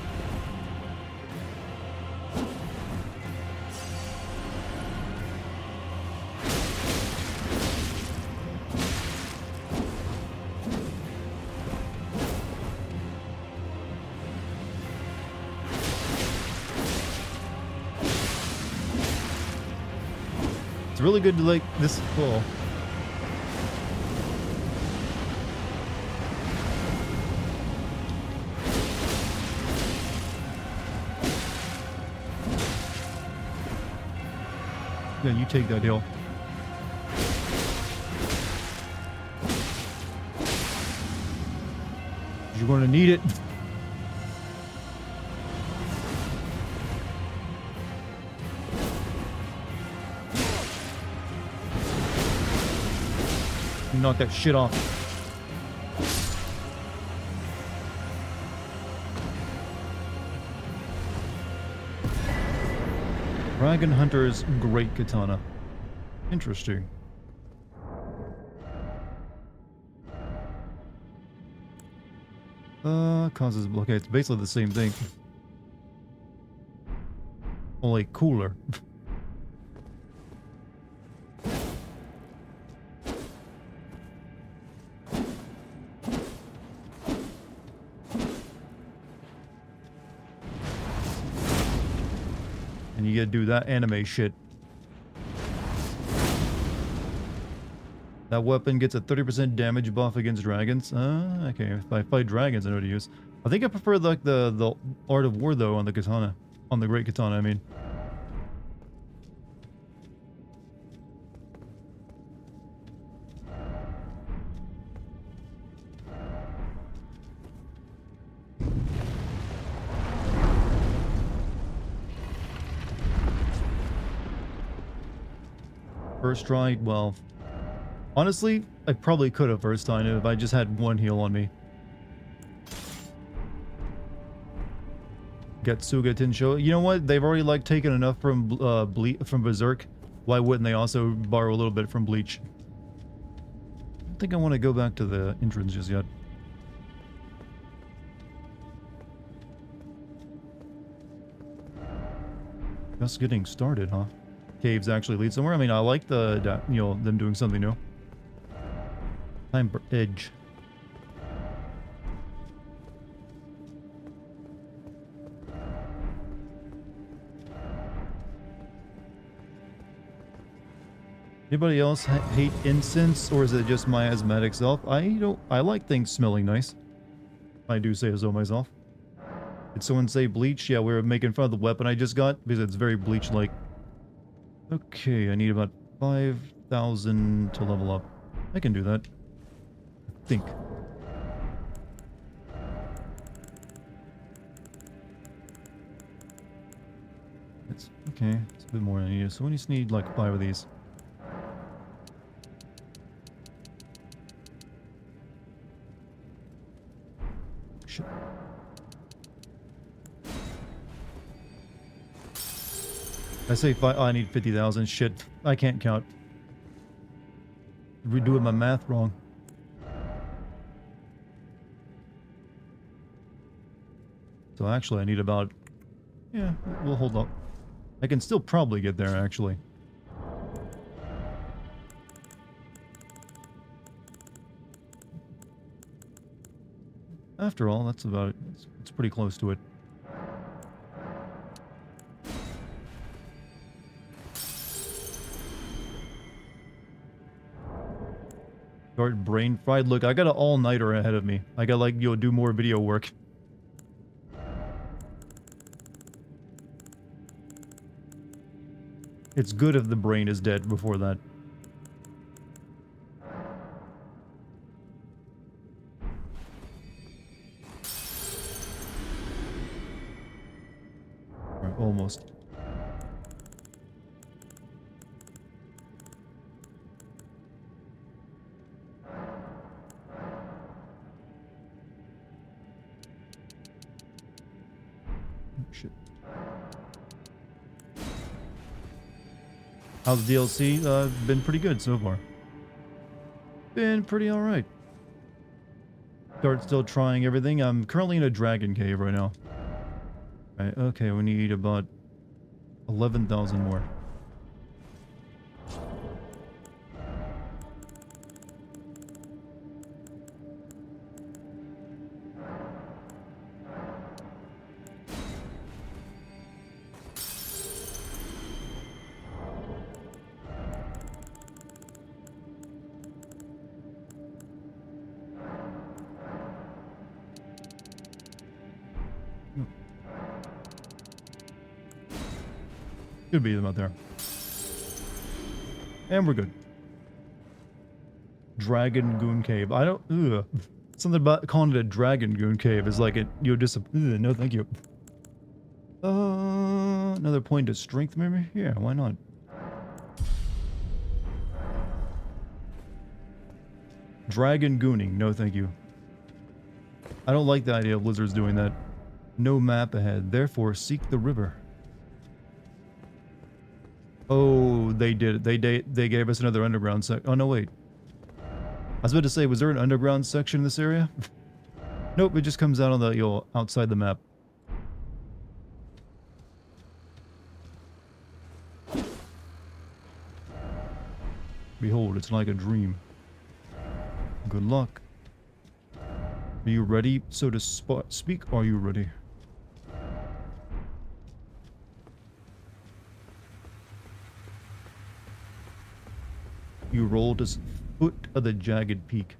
It's really good to like this. Oh. Yeah, you take that hill. You're going to need it. Knock that shit off. Dragon Hunter's Great Katana. Interesting. Causes... Okay, it's basically the same thing. Only cooler. And you gotta do that anime shit. That weapon gets a 30% damage buff against dragons. Okay, if I fight dragons, I know what to use. I think I prefer like the Art of War though on the katana. On the Great Katana, I mean. First try, well, honestly, I probably could have first time if I just had one heal on me. Getsuga Tensho. You know what? They've already like taken enough from from Berserk. Why wouldn't they also borrow a little bit from Bleach? I don't think I want to go back to the entrance just yet. Just getting started, huh? Caves actually lead somewhere. I mean, I like the you know, them doing something new. Time for Edge. Anybody else hate incense, or is it just my asthmatic self? I like things smelling nice. I do say so myself. Did someone say Bleach? Yeah, we were making fun of the weapon I just got because it's very Bleach-like. Okay, I need about 5,000 to level up. I can do that. I think. It's okay. It's a bit more than I need. So we just need like 5 of these. Shit. I say I need 50,000. Shit. I can't count. Redoing my math wrong. So actually I need about... Yeah, we'll hold up. I can still probably get there actually. After all, that's about it. It's pretty close to it. Start brain fried. Look, I got an all-nighter ahead of me. I got like, do more video work. It's good if the brain is dead before that. Alright, almost. Shit. How's the DLC? Been pretty good so far. Been pretty alright. Start still trying everything. I'm currently in a dragon cave right now. Right, okay, we need about 11,000 more. Could be them out there. And we're good. Dragon Goon Cave. I don't... Ugh. Something about calling it a Dragon Goon Cave is like it... You're just... no, thank you. Another point of strength, maybe? Yeah, why not? Dragon Gooning. No, thank you. I don't like the idea of lizards doing that. No map ahead. Therefore, seek the river. Oh, they did it. They gave us another underground sec. Oh, no, wait. I was about to say, was there an underground section in this area? Nope, it just comes out on the, outside the map. Behold, it's like a dream. Good luck. Are you ready, so to speak? Are you ready? You roll to foot of the jagged peak.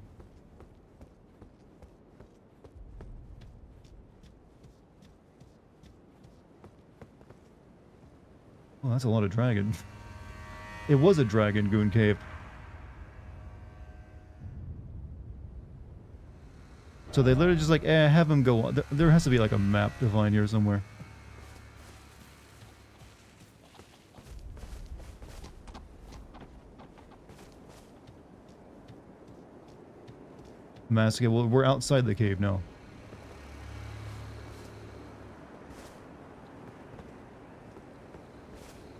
Oh, that's a lot of dragon. It was a Dragon Goon Cave. So they literally just like, have him go on. There has to be like a map to find here somewhere. Mask. Well, we're outside the cave now.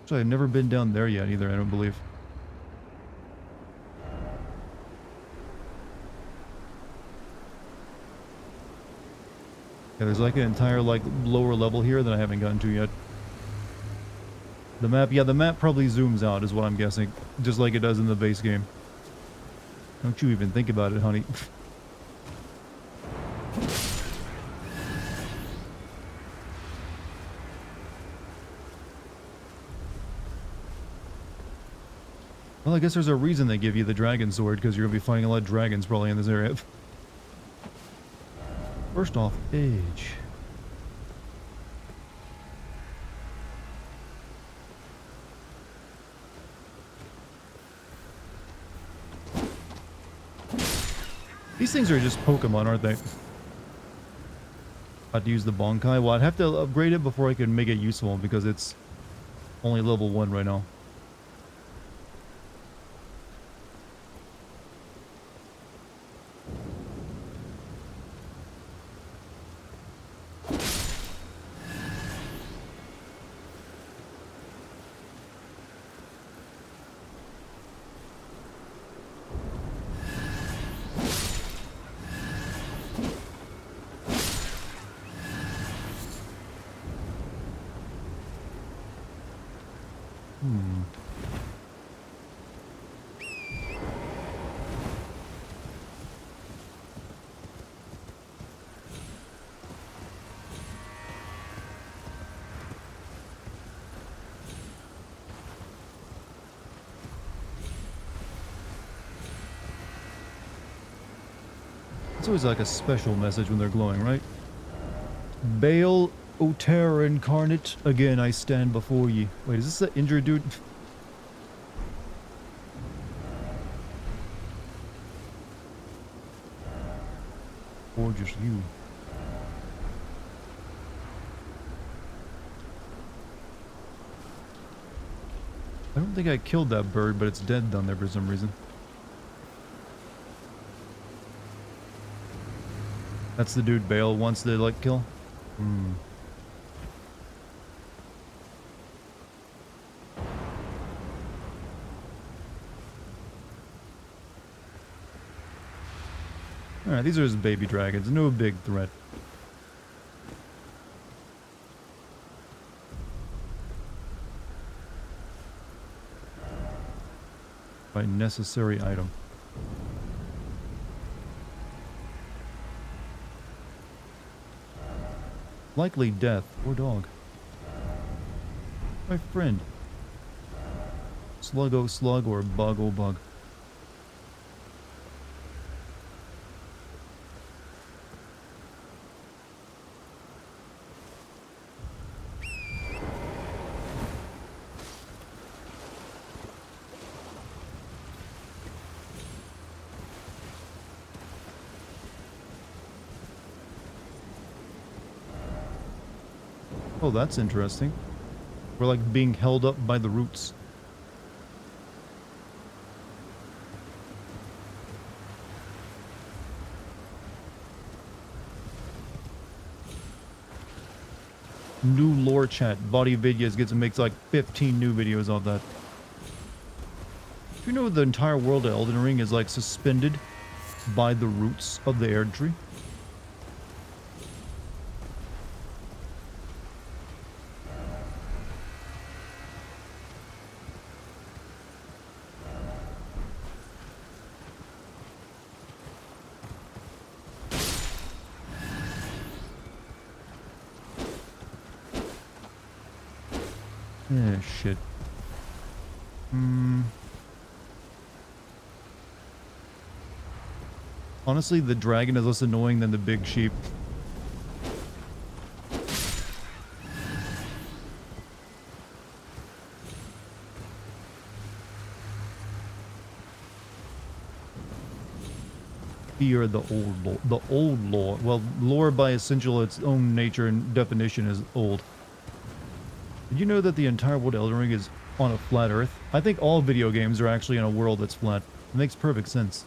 Actually, I've never been down there yet either, I don't believe. Yeah, there's like an entire like lower level here that I haven't gotten to yet. The map, yeah, the map probably zooms out is what I'm guessing. Just like it does in the base game. Don't you even think about it, honey. Well, I guess there's a reason they give you the dragon sword, because you're going to be fighting a lot of dragons probably in this area. First off, age. These things are just Pokemon, aren't they? About to use the Bonkai. Well, I'd have to upgrade it before I can make it useful, because it's only level 1 right now. It's always like a special message when they're glowing, right? Baal, O terror incarnate, again I stand before ye. Wait, is this the injured dude? Or just you? I don't think I killed that bird, but it's dead down there for some reason. That's the dude Bale wants to, like, kill? Hmm. Alright, these are just baby dragons. No big threat. By necessary item. Likely death or dog. My friend. Slug o slug or bug o bug. Oh, that's interesting. We're like being held up by the roots. New lore chat. Body videos gets to make like 15 new videos off that. Do you know the entire world of Elden Ring is like suspended by the roots of the Erydtree? Yeah, shit. Honestly, the dragon is less annoying than the big sheep. Fear the old lore. The old lore. Well, lore by essential its own nature and definition is old. Did you know that the entire world of Elden Ring is on a flat Earth? I think all video games are actually in a world that's flat. It makes perfect sense.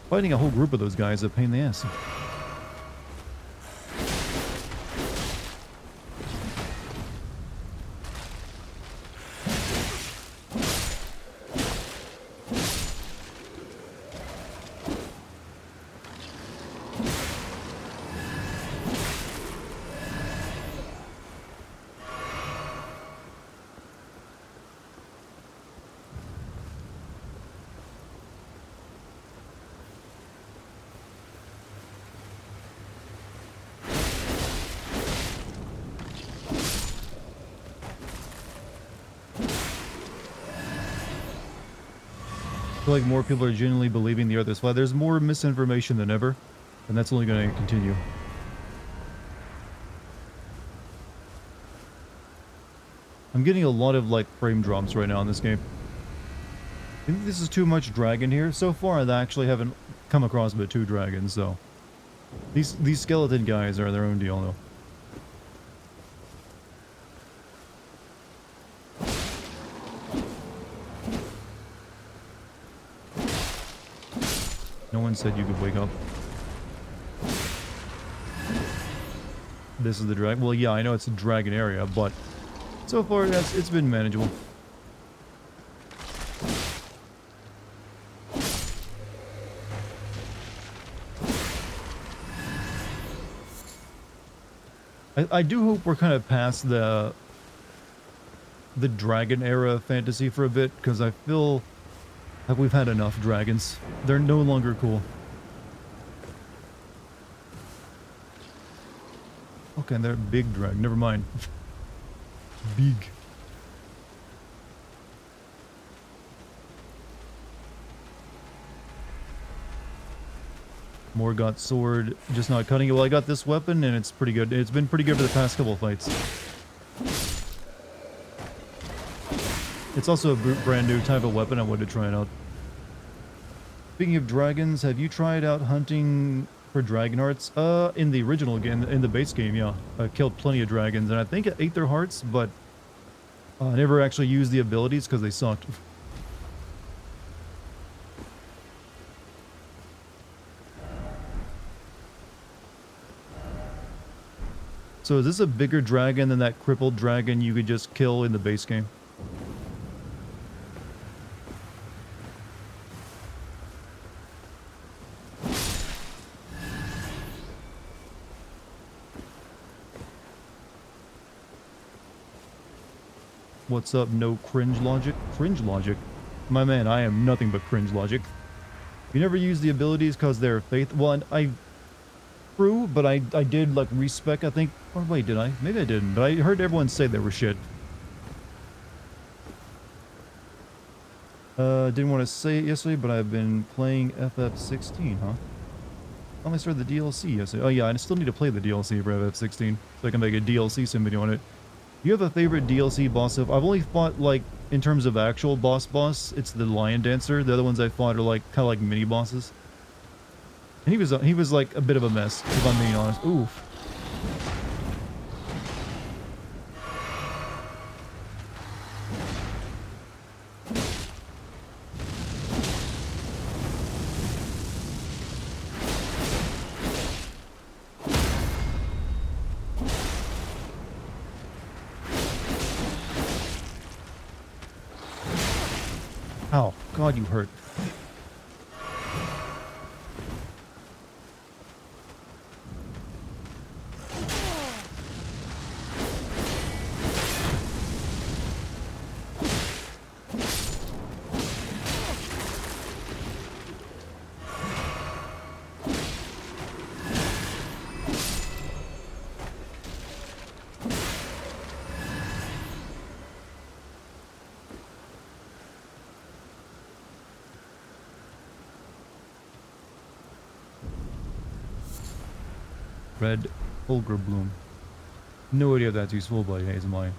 Fighting a whole group of those guys is a pain in the ass. I feel like more people are genuinely believing the Earth is flat. There's more misinformation than ever, and that's only going to continue. I'm getting a lot of like frame drops right now in this game. I think this is too much dragon here. So far, I actually haven't come across but 2 dragons, so these skeleton guys are their own deal, though. No one said you could wake up. This is the dragon. Well, yeah, I know it's a dragon area, but so far it's been manageable. I do hope we're kind of past the the dragon era of fantasy for a bit, because I feel like we've had enough dragons. They're no longer cool. Okay, they're big dragon. Never mind. Big. Morgoth sword, just not cutting it. Well, I got this weapon and it's pretty good. It's been pretty good for the past couple of fights. It's also a brand new type of weapon. I wanted to try it out. Speaking of dragons, have you tried out hunting for dragon hearts? In the original game, in the base game, yeah. I killed plenty of dragons and I think I ate their hearts, but I never actually used the abilities because they sucked. So is this a bigger dragon than that crippled dragon you could just kill in the base game? What's up, no cringe logic? Cringe logic? My man, I am nothing but cringe logic. You never use the abilities because they're faith. Well, and I... True, but I did, like, respec, I think. Or wait, did I? Maybe I didn't, but I heard everyone say they were shit. Didn't want to say it yesterday, but I've been playing FF16, huh? I only started the DLC yesterday. Oh yeah, I still need to play the DLC for FF16, so I can make a DLC sim video on it. Do you have a favorite DLC boss? I've only fought, like, in terms of actual boss, it's the Lion Dancer. The other ones I fought are, like, kind of like mini-bosses. And he was, like, a bit of a mess, if I'm being honest. Oof. Ow. God, you hurt. Red Fulgur Bloom. No idea if that's useful, but hey, it's mine.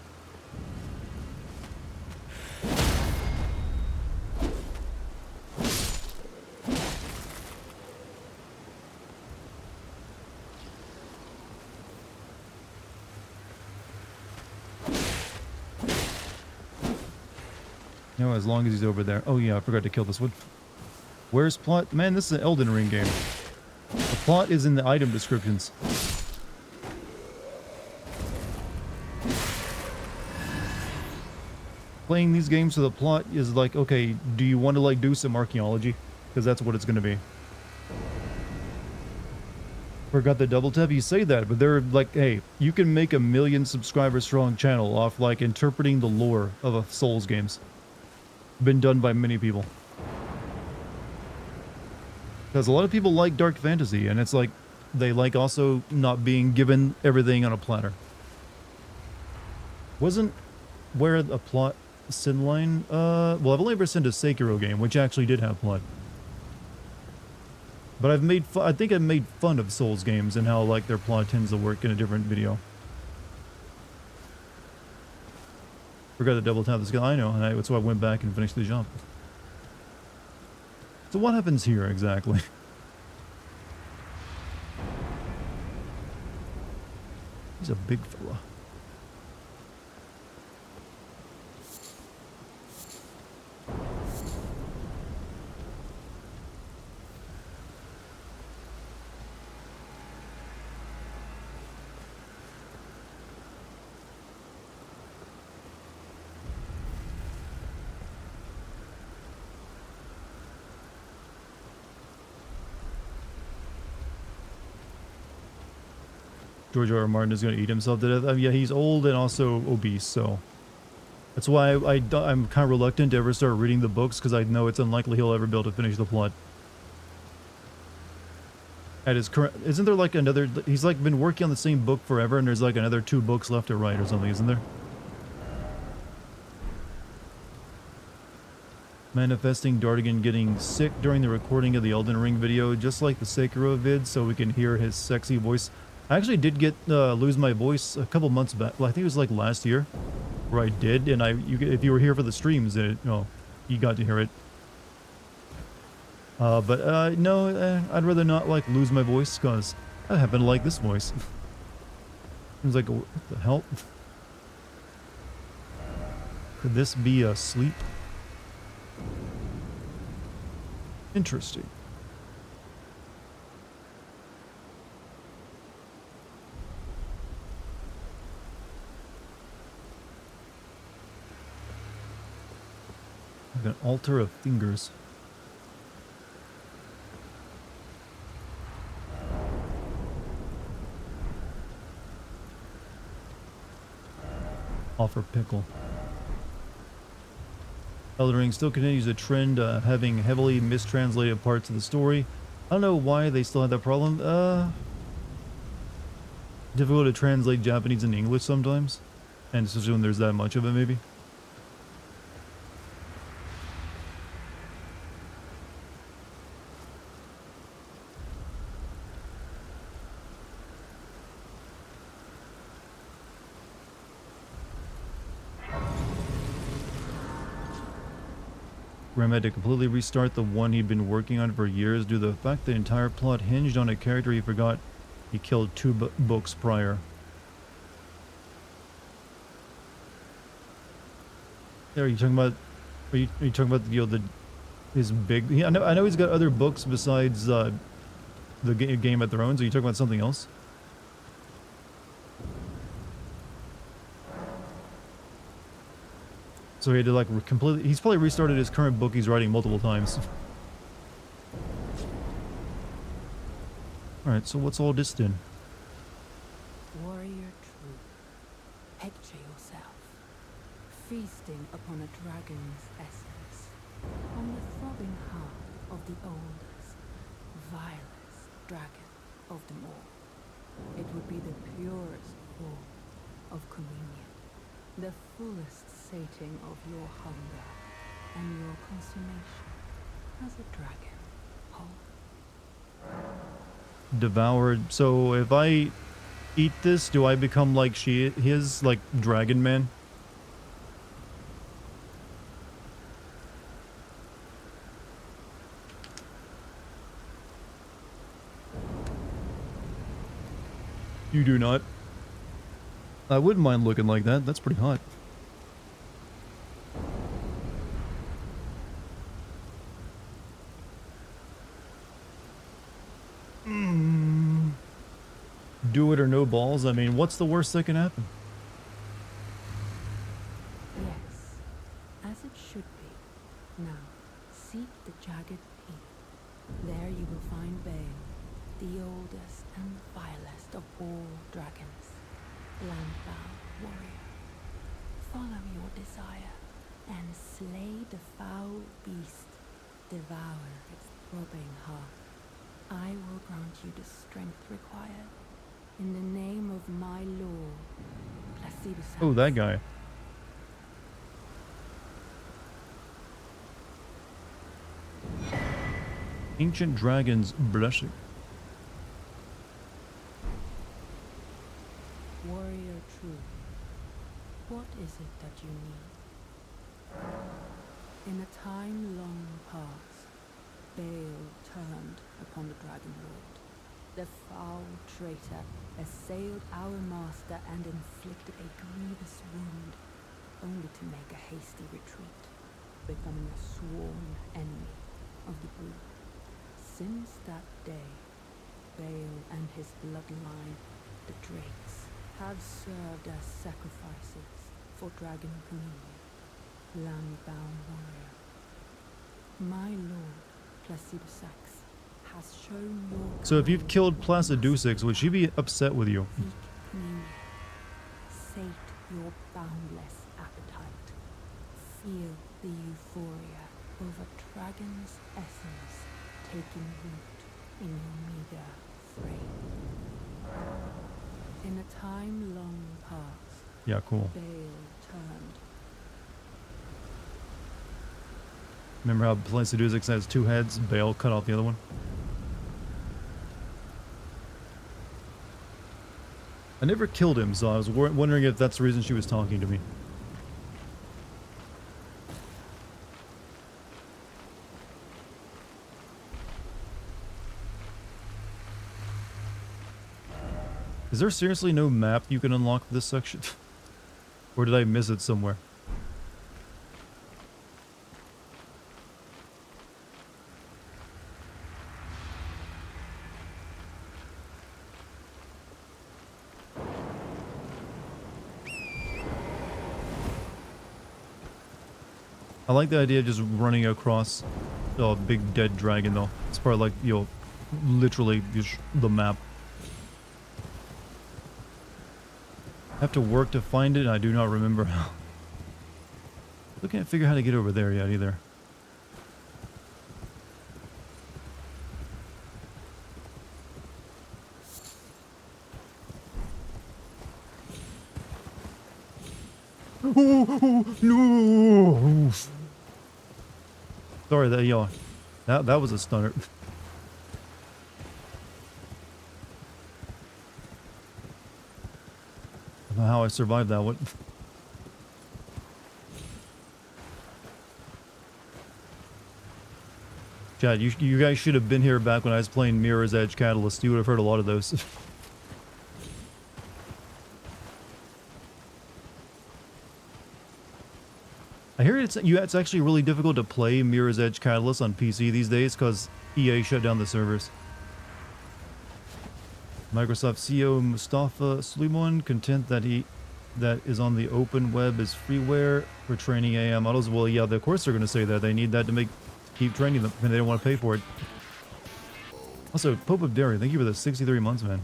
No, as long as he's over there. Oh yeah, I forgot to kill this one. Where's plot? Man, this is an Elden Ring game. The plot is in the item descriptions. Playing these games so the plot is like, okay, do you want to like do some archaeology? Because that's what it's going to be. Forgot the double tap. You say that, but they're like, hey, you can make a 1 million subscriber strong channel off like interpreting the lore of a Souls games. Been done by many people. Because a lot of people like dark fantasy, and it's like, they like also not being given everything on a platter. Wasn't where a plot sin line? Well, I've only ever seen a Sekiro game, which actually did have plot. But I've made I think I've made fun of Souls games and how like their plot tends to work in a different video. Forgot to double tap this guy. I know, and that's why I went back and finished the jump. So what happens here exactly? He's a big fella. George R. R. Martin is going to eat himself to death. Yeah, he's old and also obese, so That's why I'm kind of reluctant to ever start reading the books, because I know it's unlikely he'll ever be able to finish the plot. At his current, isn't there like another? He's like been working on the same book forever, and there's like another 2 books left to write or something, isn't there? Manifesting Dartigan getting sick during the recording of the Elden Ring video, just like the Sekiro vid, so we can hear his sexy voice. I actually did get lose my voice a couple months back. Well, I think it was like last year, where I did, and if you were here for the streams, you got to hear it. No, I'd rather not like lose my voice, cause I happen to like this voice. Seems like what the hell? Could this be a sleep? Interesting. Like an altar of fingers. Offer pickle. Elden Ring still continues a trend having heavily mistranslated parts of the story. I don't know why they still have that problem. Difficult to translate Japanese into English sometimes, and especially when there's that much of it, maybe. Graham had to completely restart the one he'd been working on for years due to the fact that the entire plot hinged on a character he forgot he killed 2 books prior. Are you talking about? Are you talking about his big? Yeah, I know he's got other books besides the Game of Thrones. Are you talking about something else? So he had to like completely. He's probably restarted his current book he's writing multiple times. All right, so what's all this then? Warrior true, picture yourself feasting upon a dragon's essence, on the throbbing heart of the oldest, vilest dragon of them all. It would be the purest form of communion, the fullest sating of your hunger and your consummation as a dragon whole. Devoured. So if I eat this, do I become like his like dragon man? You do not. I wouldn't mind looking like that. That's pretty hot. Do it or no balls. I mean, what's the worst that can happen? Yes, as it should be. Now, seek the jagged peak. There you will find Bale, the oldest and vilest of all dragons, landbound warrior. Follow your desire and slay the foul beast. Devour its throbbing heart. I will grant you the strength required. In the name of my lord, Placidus. Oh, that guy. Ancient Dragon's Blessing. Warrior true, what is it that you need? In a time long past, Bale turned upon the Dragon Lord. The foul traitor assailed our master and inflicted a grievous wound, only to make a hasty retreat, becoming a sworn enemy of the brood. Since that day, Bale and his bloodline, the Drakes, have served as sacrifices for Dragon Communion, landbound warrior. My lord, Placidus has shown your. So if you've killed Placidus, would she be upset with you? Seek communion. Sate your boundless appetite. feel the euphoria of a dragon's essence taking root in your meager frame. In a time long past, Yeah, cool. Bale turned. Remember how Placidusix has two heads? Bale cut off the other one. I never killed him, so I was wondering if that's the reason she was talking to me. Is there seriously no map you can unlock this section? Or did I miss it somewhere? I like the idea of just running across a big dead dragon though. It's part of like, you know, literally just the map. I have to work to find it, and I do not remember how. I can't figure how to get over there yet either. No! Sorry, that was a stunner. I don't know how I survived that one. Chad, you guys should have been here back when I was playing Mirror's Edge Catalyst. You would have heard a lot of those. I hear it's actually really difficult to play Mirror's Edge Catalyst on PC these days because EA shut down the servers. Microsoft CEO Mustafa Suleyman content that is on the open web is freeware for training AI models. Well, yeah, of course they're going to say that. They need that to keep training them, and they don't want to pay for it. Also, Pope of Derry, thank you for the 63 months, man.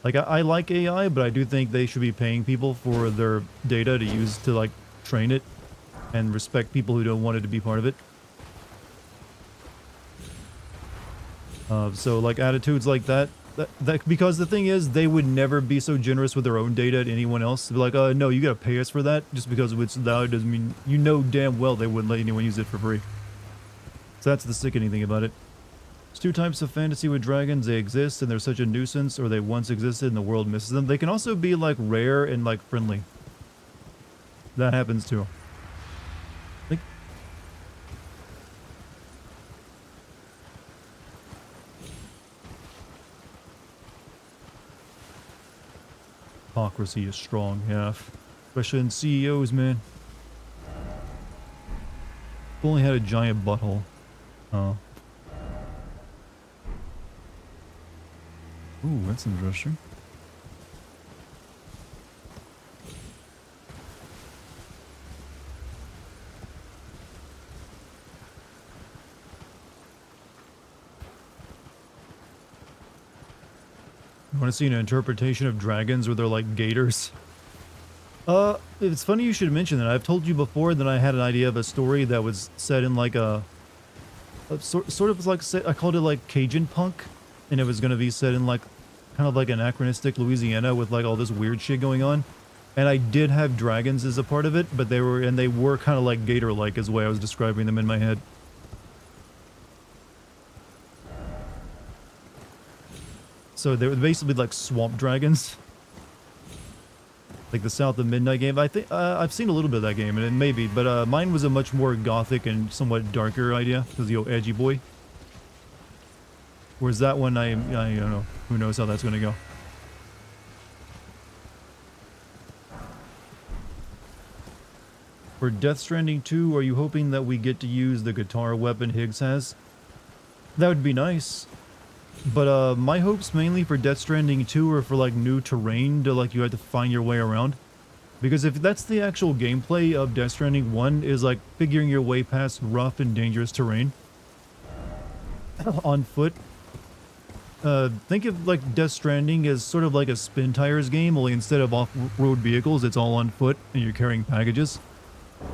Like, I like AI, but I do think they should be paying people for their data to use to, like, train it and respect people who don't want it to be part of it. So, like, attitudes like that, because the thing is, they would never be so generous with their own data to anyone else. They'd be like, no, you gotta pay us for that. Just because it's loud doesn't mean, you know damn well they wouldn't let anyone use it for free. So that's the sickening thing about it. There's two types of fantasy with dragons. They exist and they're such a nuisance, or they once existed and the world misses them. They can also be like rare and like friendly. That happens too. Like, hypocrisy is strong, yeah. Especially in CEOs, man. If only had a giant butthole. Oh. Ooh, that's interesting. You want to see an interpretation of dragons where they're like gators? It's funny you should mention that. I've told you before that I had an idea of a story that was set in like a sort of like, I called it like Cajun punk, and it was going to be set in like kind of like anachronistic Louisiana with like all this weird shit going on. And I did have dragons as a part of it, but they were kind of like gator-like is the way I was describing them in my head. So they were basically like swamp dragons. Like the South of Midnight game. I think I've seen a little bit of that game, and it may be, but mine was a much more gothic and somewhat darker idea because the old edgy boy. Whereas that one, I don't know. Who knows how that's going to go. For Death Stranding 2, are you hoping that we get to use the guitar weapon Higgs has? That would be nice. But my hopes mainly for Death Stranding 2 are for like new terrain to like you have to find your way around. Because if that's the actual gameplay of Death Stranding 1 is like figuring your way past rough and dangerous terrain on foot. Think of like Death Stranding as sort of like a spin tires game, only instead of off-road vehicles, it's all on foot and you're carrying packages.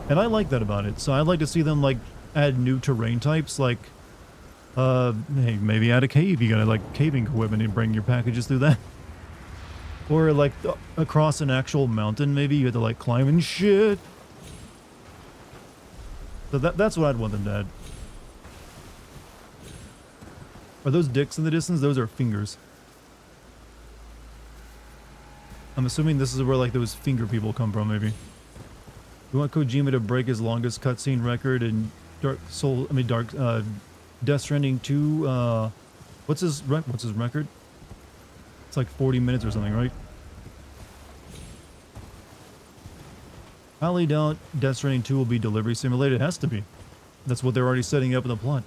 And I like that about it. So I'd like to see them like add new terrain types, like hey, maybe add a cave. You gotta like caving equipment and bring your packages through that. Or like across an actual mountain, maybe you had to like climb and shit. So that's what I'd want them to add. Are those dicks in the distance? Those are fingers. I'm assuming this is where like those finger people come from, maybe. We want Kojima to break his longest cutscene record in Death Stranding 2, what's his record? It's like 40 minutes or something, right? Highly doubt Death Stranding 2 will be delivery simulated. It has to be. That's what they're already setting up in the plot.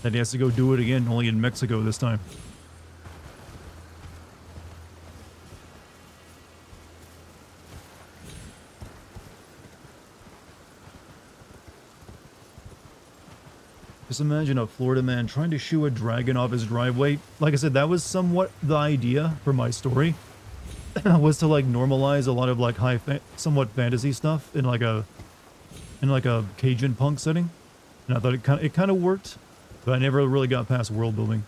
That he has to go do it again, only in Mexico this time. Just imagine a Florida man trying to shoo a dragon off his driveway. Like I said, that was somewhat the idea for my story. Was to like normalize a lot of like somewhat fantasy stuff in like a Cajun punk setting. And I thought it kind of worked, but I never really got past world building.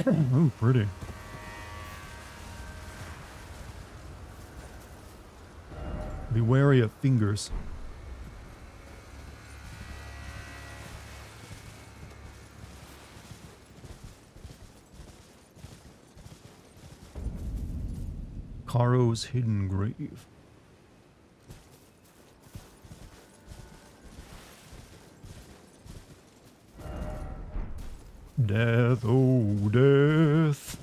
Ooh, pretty. Be wary of fingers. Caro's hidden grave. Death, oh death.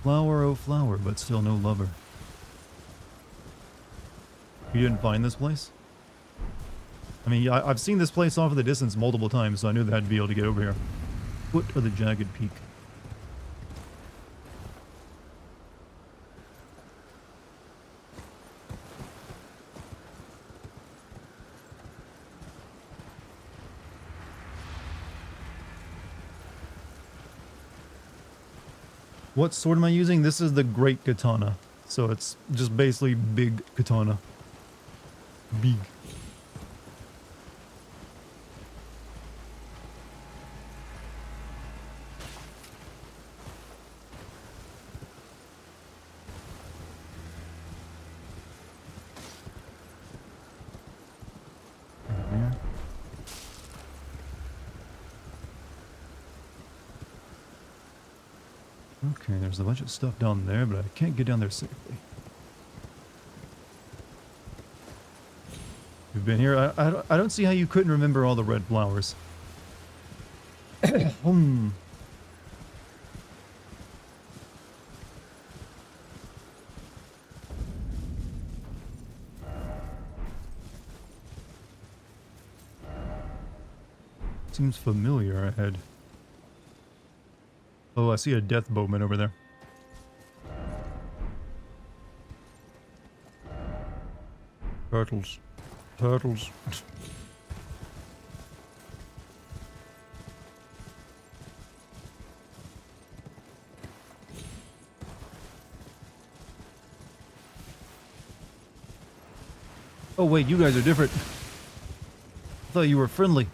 Flower, oh flower, but still no lover. You didn't find this place? I mean, I've seen this place off in the distance multiple times, so I knew that I'd be able to get over here. Foot of the jagged peak. What sword am I using? This is the Great Katana. So it's just basically big katana. Big. Okay, there's a bunch of stuff down there, but I can't get down there safely. You've been here? I don't see how you couldn't remember all the red flowers. Seems familiar ahead. Oh, I see a death boatman over there. Turtles. Turtles. Oh wait, you guys are different. I thought you were friendly.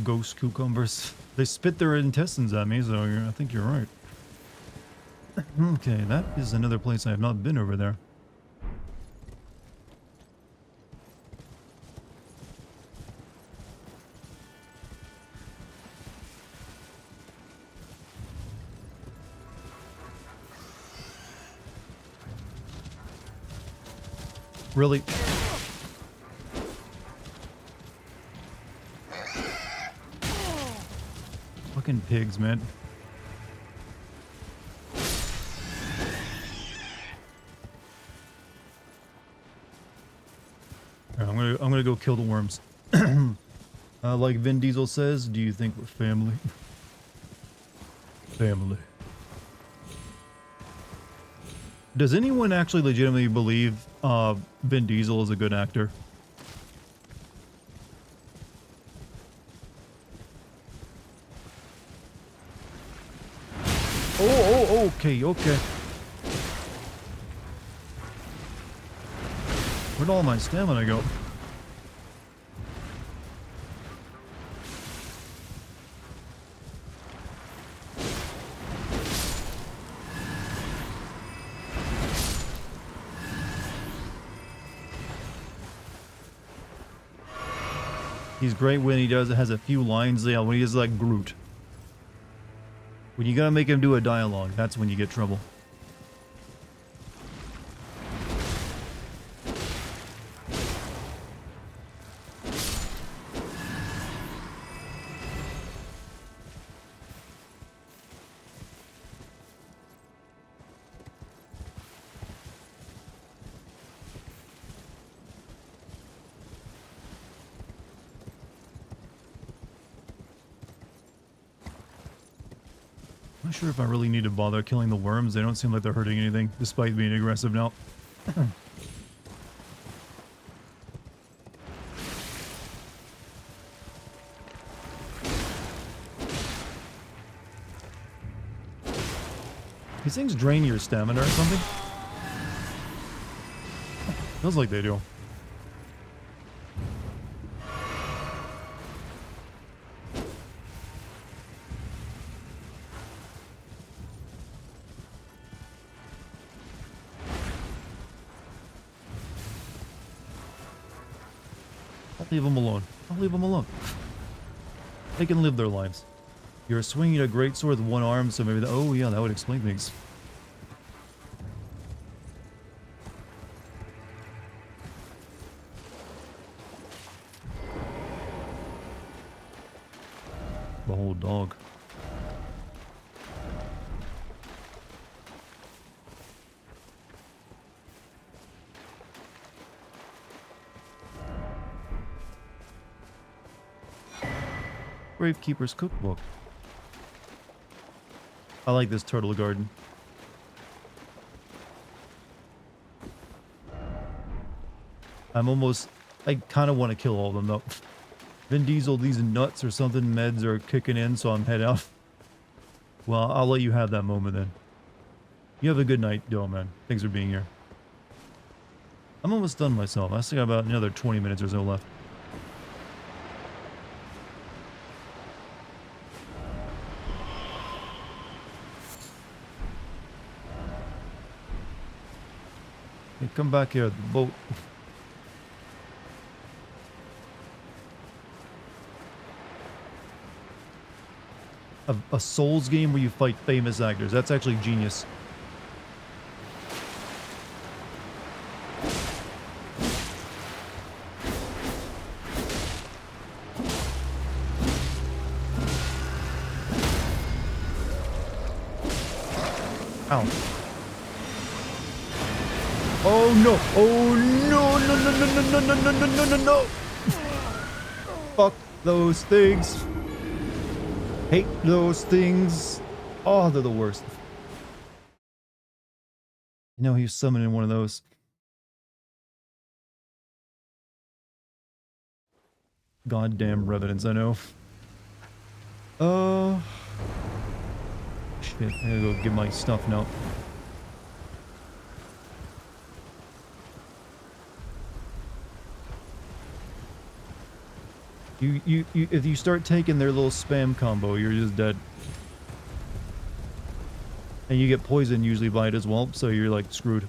Ghost cucumbers. They spit their intestines at me, so I think you're right. Okay, that is another place I have not been over there. Really? Fucking pigs, man. Alright, I'm gonna go kill the worms. Like Vin Diesel says, do you think we're family? Family. Does anyone actually legitimately believe Vin Diesel is a good actor? Okay. Where'd all my stamina go? He's great when he has a few lines. Yeah, when he's like Groot. When you gotta make him do a dialogue, that's when you get trouble. I'm not sure if I really need to bother killing the worms. They don't seem like they're hurting anything, despite being aggressive now. These things drain your stamina or something? Feels like they do. Leave them alone. I'll leave them alone. They can live their lives. You're swinging a great sword with one arm, so maybe oh yeah, that would explain things. The whole dog. Gravekeeper's Cookbook. I like this turtle garden. I kind of want to kill all of them though. Vin Diesel, these nuts or something, meds are kicking in, so I'm head out. Well, I'll let you have that moment then. You have a good night, Doe man. Thanks for being here. I'm almost done myself. I still got about another 20 minutes or so left. Hey, come back here, the boat. A Souls game where you fight famous actors. That's actually genius. Ow. Oh no! Oh no! No! No! No! No! No! No! No! No! No! No! Fuck those things. Hate those things. Oh, they're the worst. You know, he's summoning one of those. Goddamn revenants, I know. Shit, I gotta go get my stuff now. If you start taking their little spam combo, you're just dead. And you get poisoned usually by it as well, so you're like screwed.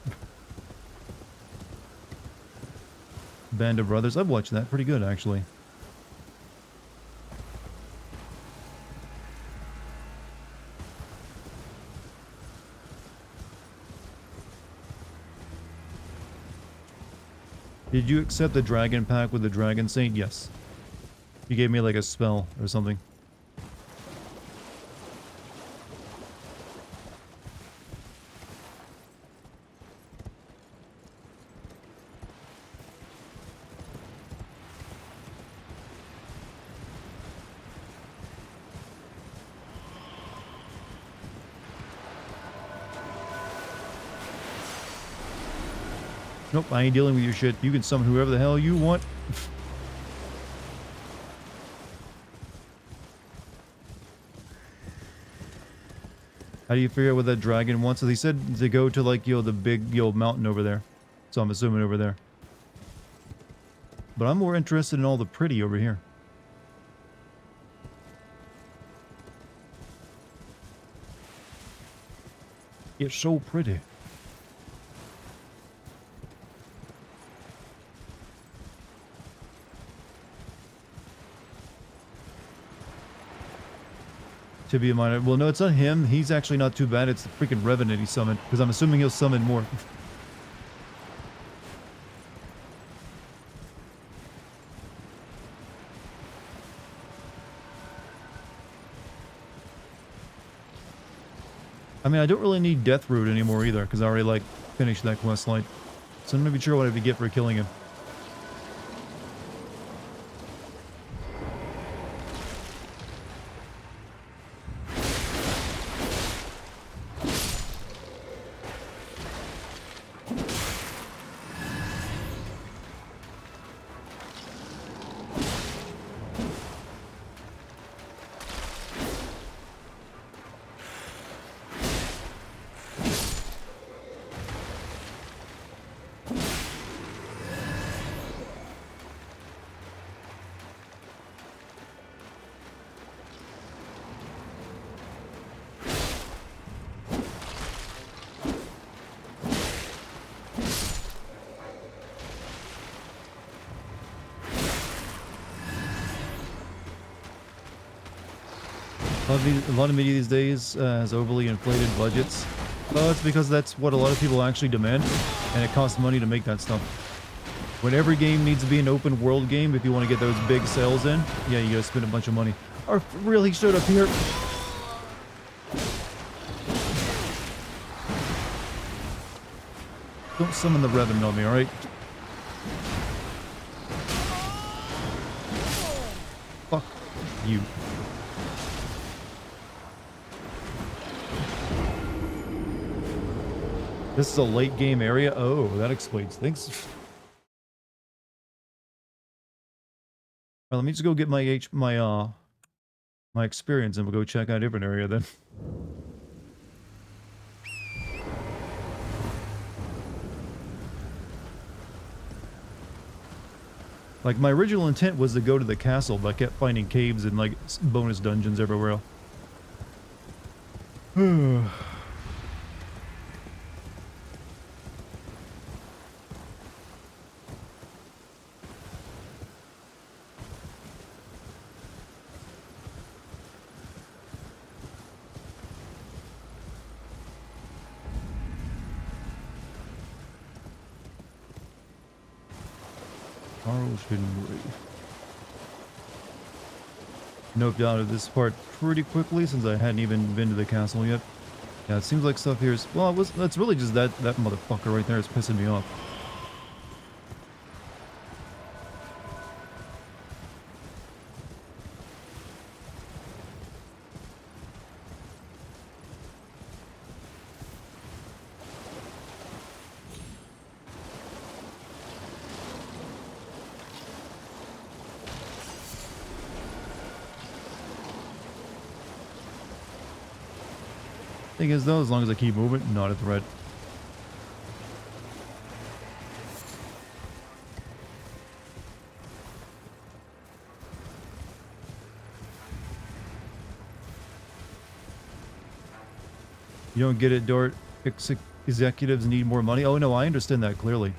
Band of Brothers, I've watched that, pretty good actually. Did you accept the dragon pack with the dragon saint? Yes. You gave me like a spell or something. Nope, I ain't dealing with your shit. You can summon whoever the hell you want. How do you figure out what that dragon wants? So they said to go to like, the big, mountain over there. So I'm assuming over there. But I'm more interested in all the pretty over here. It's so pretty. To be a minor. Well, no, it's not him. He's actually not too bad. It's the freaking Revenant he summoned. Because I'm assuming he'll summon more. I mean, I don't really need Deathroot anymore either. Because I already, like, finished that quest line. So I'm not even sure what I would get for killing him. A lot of media these days has overly inflated budgets. Well, it's because that's what a lot of people actually demand, and it costs money to make that stuff. When every game needs to be an open world game, if you want to get those big sales in, yeah, you gotta spend a bunch of money. Oh, really showed up here. Don't summon the Revenant on me, alright? Fuck you. This is a late game area? Oh, that explains things. Well, let me just go get my experience and we'll go check out a different area then. Like, my original intent was to go to the castle, but I kept finding caves and, like, bonus dungeons everywhere. Noped out of this part pretty quickly since I hadn't even been to the castle yet. Yeah, it seems like stuff here is... Well, that's really just that motherfucker right there is pissing me off. Thing is though, as long as I keep moving, not a threat. You don't get it, Dart. Executives need more money. Oh no, I understand that clearly.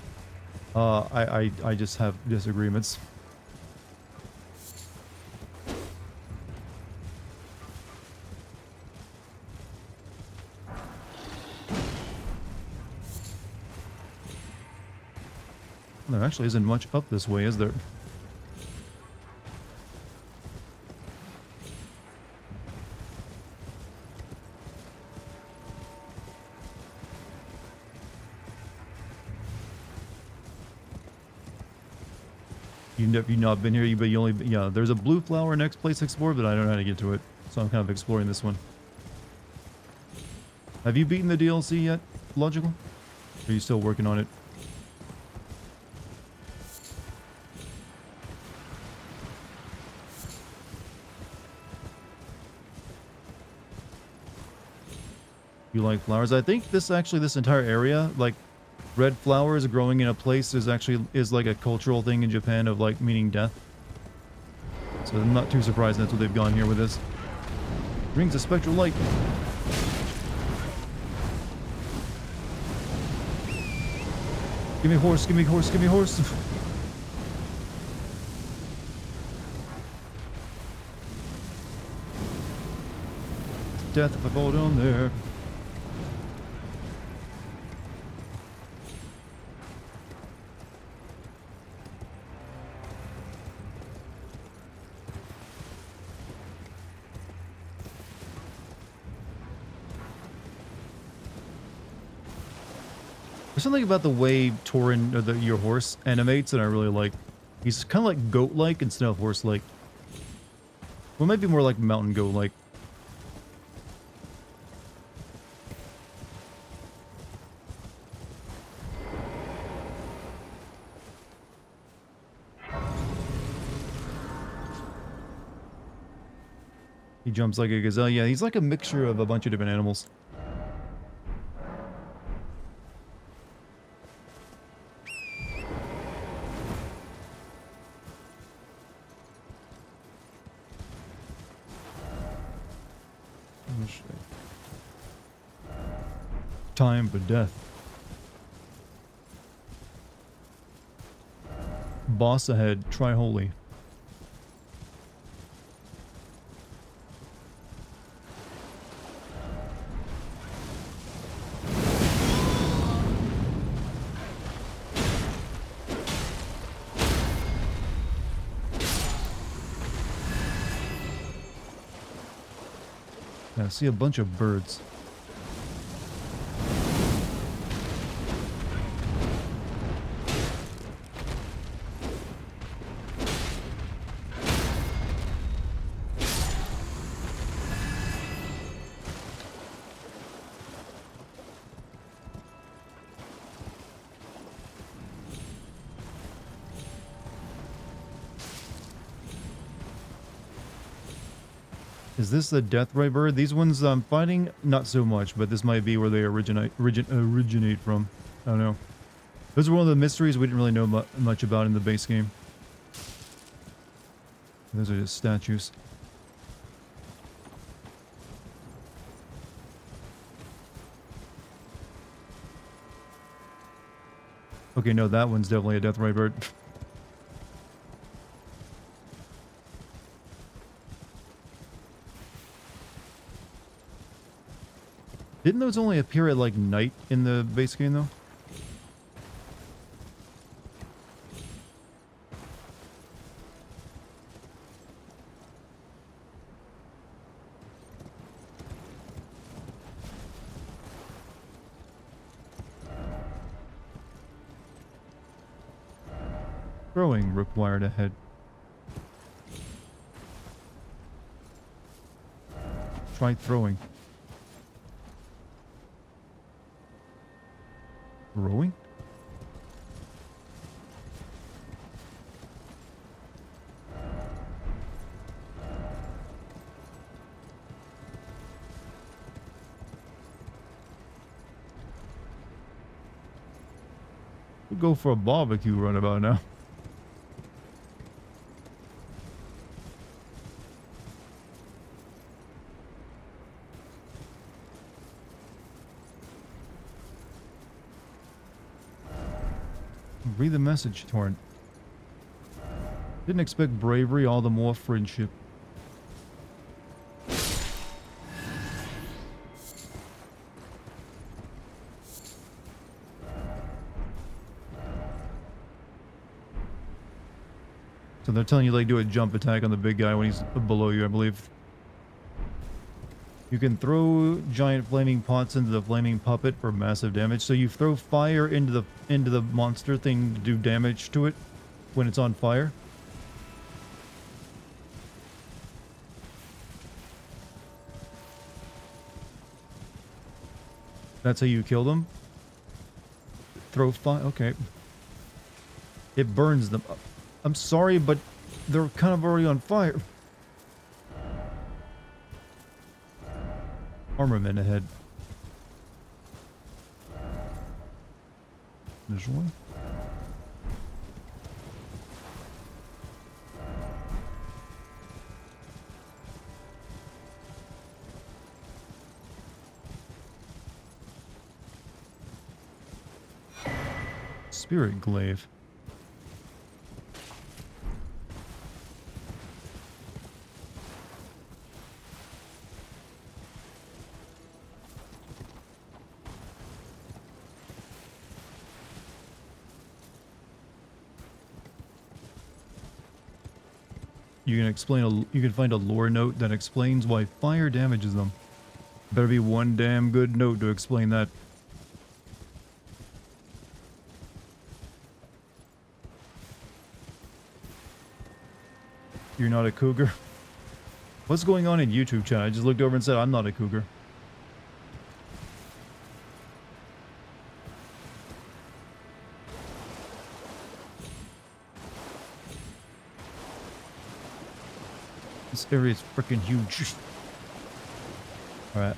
I just have disagreements. There actually isn't much up this way, is there? You've not been here, but you only... Yeah, there's a blue flower next place to explore, but I don't know how to get to it. So I'm kind of exploring this one. Have you beaten the DLC yet, Logical? Or are you still working on it? You like flowers? I think this entire area, like red flowers growing in a place is like a cultural thing in Japan of like meaning death. So I'm not too surprised that's what they've gone here with this. Rings of spectral light. Give me a horse, give me a horse, give me a horse. Death if I fall down there. There's something about the way Torin, or your horse, animates that I really like. He's kind of like goat-like instead of horse-like. Well, maybe more like mountain goat-like. He jumps like a gazelle. Yeah, he's like a mixture of a bunch of different animals. Time for death. Boss ahead. Try holy. I see a bunch of birds. Is this the death ray bird? These ones I'm fighting, not so much, but this might be where they originate from. I don't know. Those are one of the mysteries we didn't really know much about in the base game. Those are just statues. Okay, no, that one's definitely a death ray bird. Didn't those only appear at, like, night in the base game, though? Throwing required ahead. Try throwing. Rowing? We'll go for a barbecue runabout now. Read the message, Torrent. Didn't expect bravery, all the more friendship. So they're telling you, like, do a jump attack on the big guy when he's below you, I believe. You can throw giant flaming pots into the flaming puppet for massive damage. So you throw fire into the monster thing to do damage to it when it's on fire. That's how you kill them. Throw fire. Okay. It burns them. I'm sorry, but they're kind of already on fire. Armament ahead. This way. Spirit glaive. You can find a lore note that explains why fire damages them. Better be one damn good note to explain that. You're not a cougar? What's going on in YouTube chat? I just looked over and said I'm not a cougar. This area is freaking huge. Alright.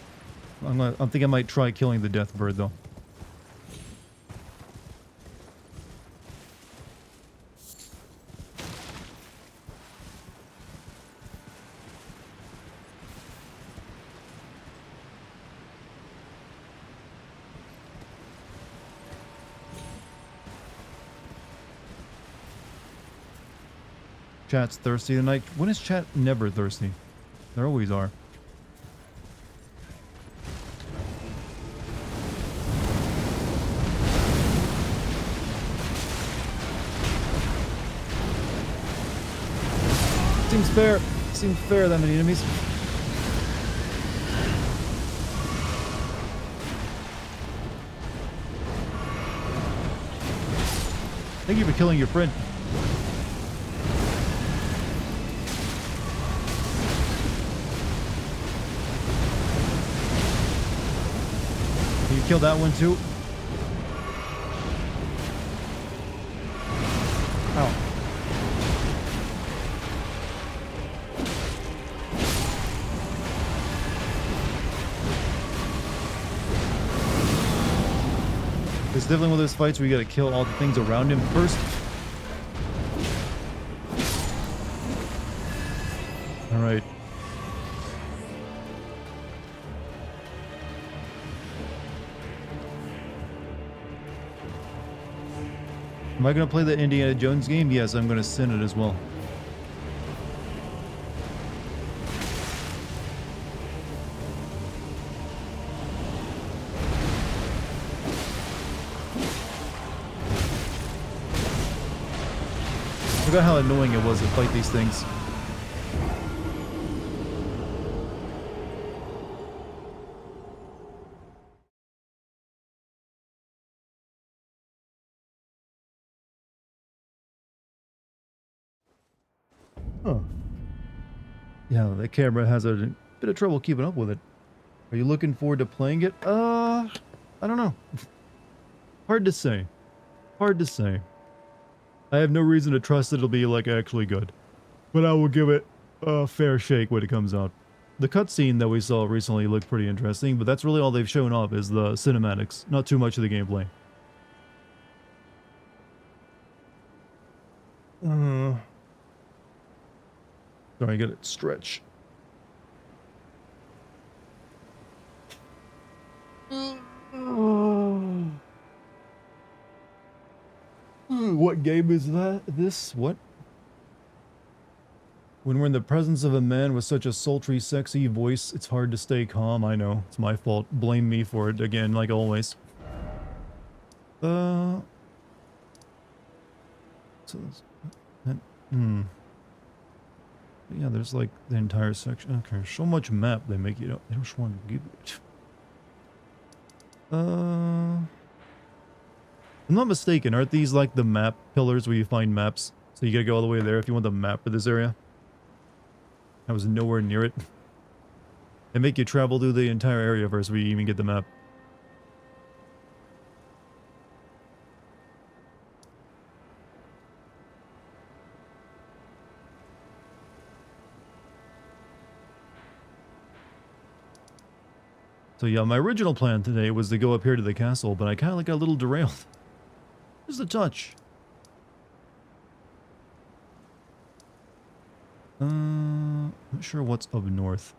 I think I might try killing the death bird though. Chat's thirsty tonight. When is chat never thirsty? There always are. Seems fair. Seems fair that many enemies. Thank you for killing your friend. You killed that one too? Ow. It's definitely one of those fights where you gotta kill all the things around him first. Alright. Am I going to play the Indiana Jones game? Yes, I'm going to sin it as well. I forgot how annoying it was to fight these things. Huh. Yeah, the camera has a bit of trouble keeping up with it. Are you looking forward to playing it? I don't know. Hard to say. Hard to say. I have no reason to trust it'll be, like, actually good. But I will give it a fair shake when it comes out. The cutscene that we saw recently looked pretty interesting, but that's really all they've shown off is the cinematics. Not too much of the gameplay. Sorry, I gotta stretch. What game is that? What? When we're in the presence of a man with such a sultry, sexy voice, it's hard to stay calm. I know. It's my fault. Blame me for it again, like always. So yeah, there's like the entire section. Okay, so much map they make you. They just want to give it. I'm not mistaken. Aren't these like the map pillars where you find maps? So you gotta go all the way there if you want the map for this area. I was nowhere near it. They make you travel through the entire area first before you even get the map. So yeah, my original plan today was to go up here to the castle, but I kind of got a little derailed. Just a touch. Not sure what's up north.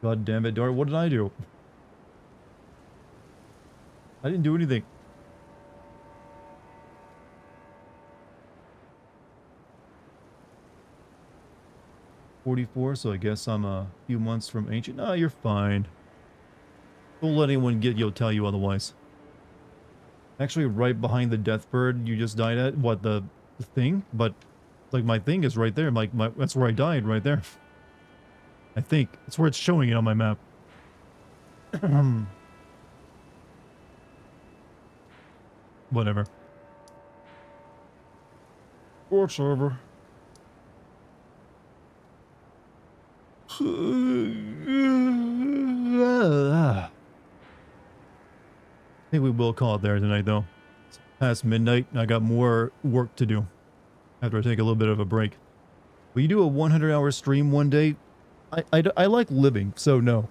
God damn it, Dart. What did I do? I didn't do anything. $44, so I guess I'm a few months from ancient. No, you're fine. Don't let anyone tell you otherwise. Actually, right behind the death bird you just died at. What, the thing? But, like, my thing is right there. That's where I died, right there. I think. That's where it's showing it on my map. Whatever. Or server. I think we will call it there tonight, though. It's past midnight, and I got more work to do after I take a little bit of a break. Will you do a 100-hour stream one day? I like living, so no.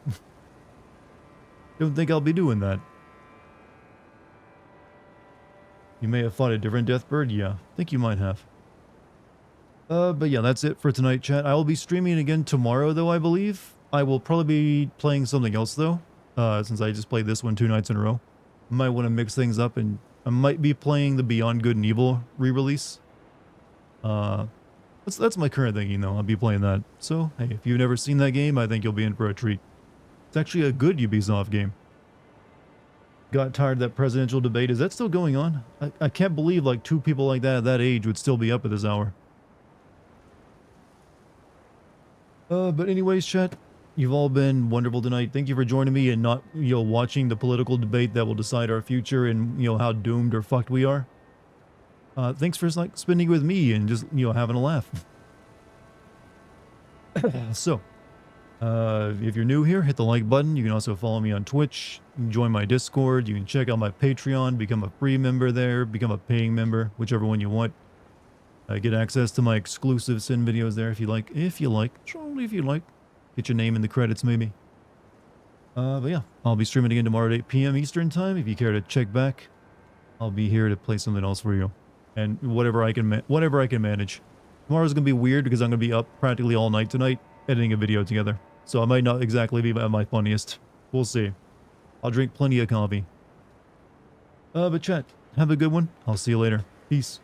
Don't think I'll be doing that. You may have fought a different deathbird? Yeah, I think you might have. But yeah, that's it for tonight, chat. I will be streaming again tomorrow, though, I believe. I will probably be playing something else, though, since I just played this one 2 nights in a row. Might want to mix things up, and I might be playing the Beyond Good and Evil re-release. That's my current thinking, though. I'll be playing that. So, hey, if you've never seen that game, I think you'll be in for a treat. It's actually a good Ubisoft game. Got tired of that presidential debate. Is that still going on? I can't believe, like, 2 people like that at that age would still be up at this hour. But anyways, chat, you've all been wonderful tonight. Thank you for joining me and not, watching the political debate that will decide our future and, how doomed or fucked we are. Thanks for, like, spending with me and just, having a laugh. So, if you're new here, hit the like button. You can also follow me on Twitch, join my Discord. You can check out my Patreon, become a free member there, become a paying member, whichever one you want. Get access to my exclusive Sin videos there if you like. Only if you like. Get your name in the credits, maybe. But yeah, I'll be streaming again tomorrow at 8 p.m. Eastern time. If you care to check back, I'll be here to play something else for you. And whatever I can manage. Tomorrow's going to be weird because I'm going to be up practically all night tonight editing a video together. So I might not exactly be at my funniest. We'll see. I'll drink plenty of coffee. But chat, have a good one. I'll see you later. Peace.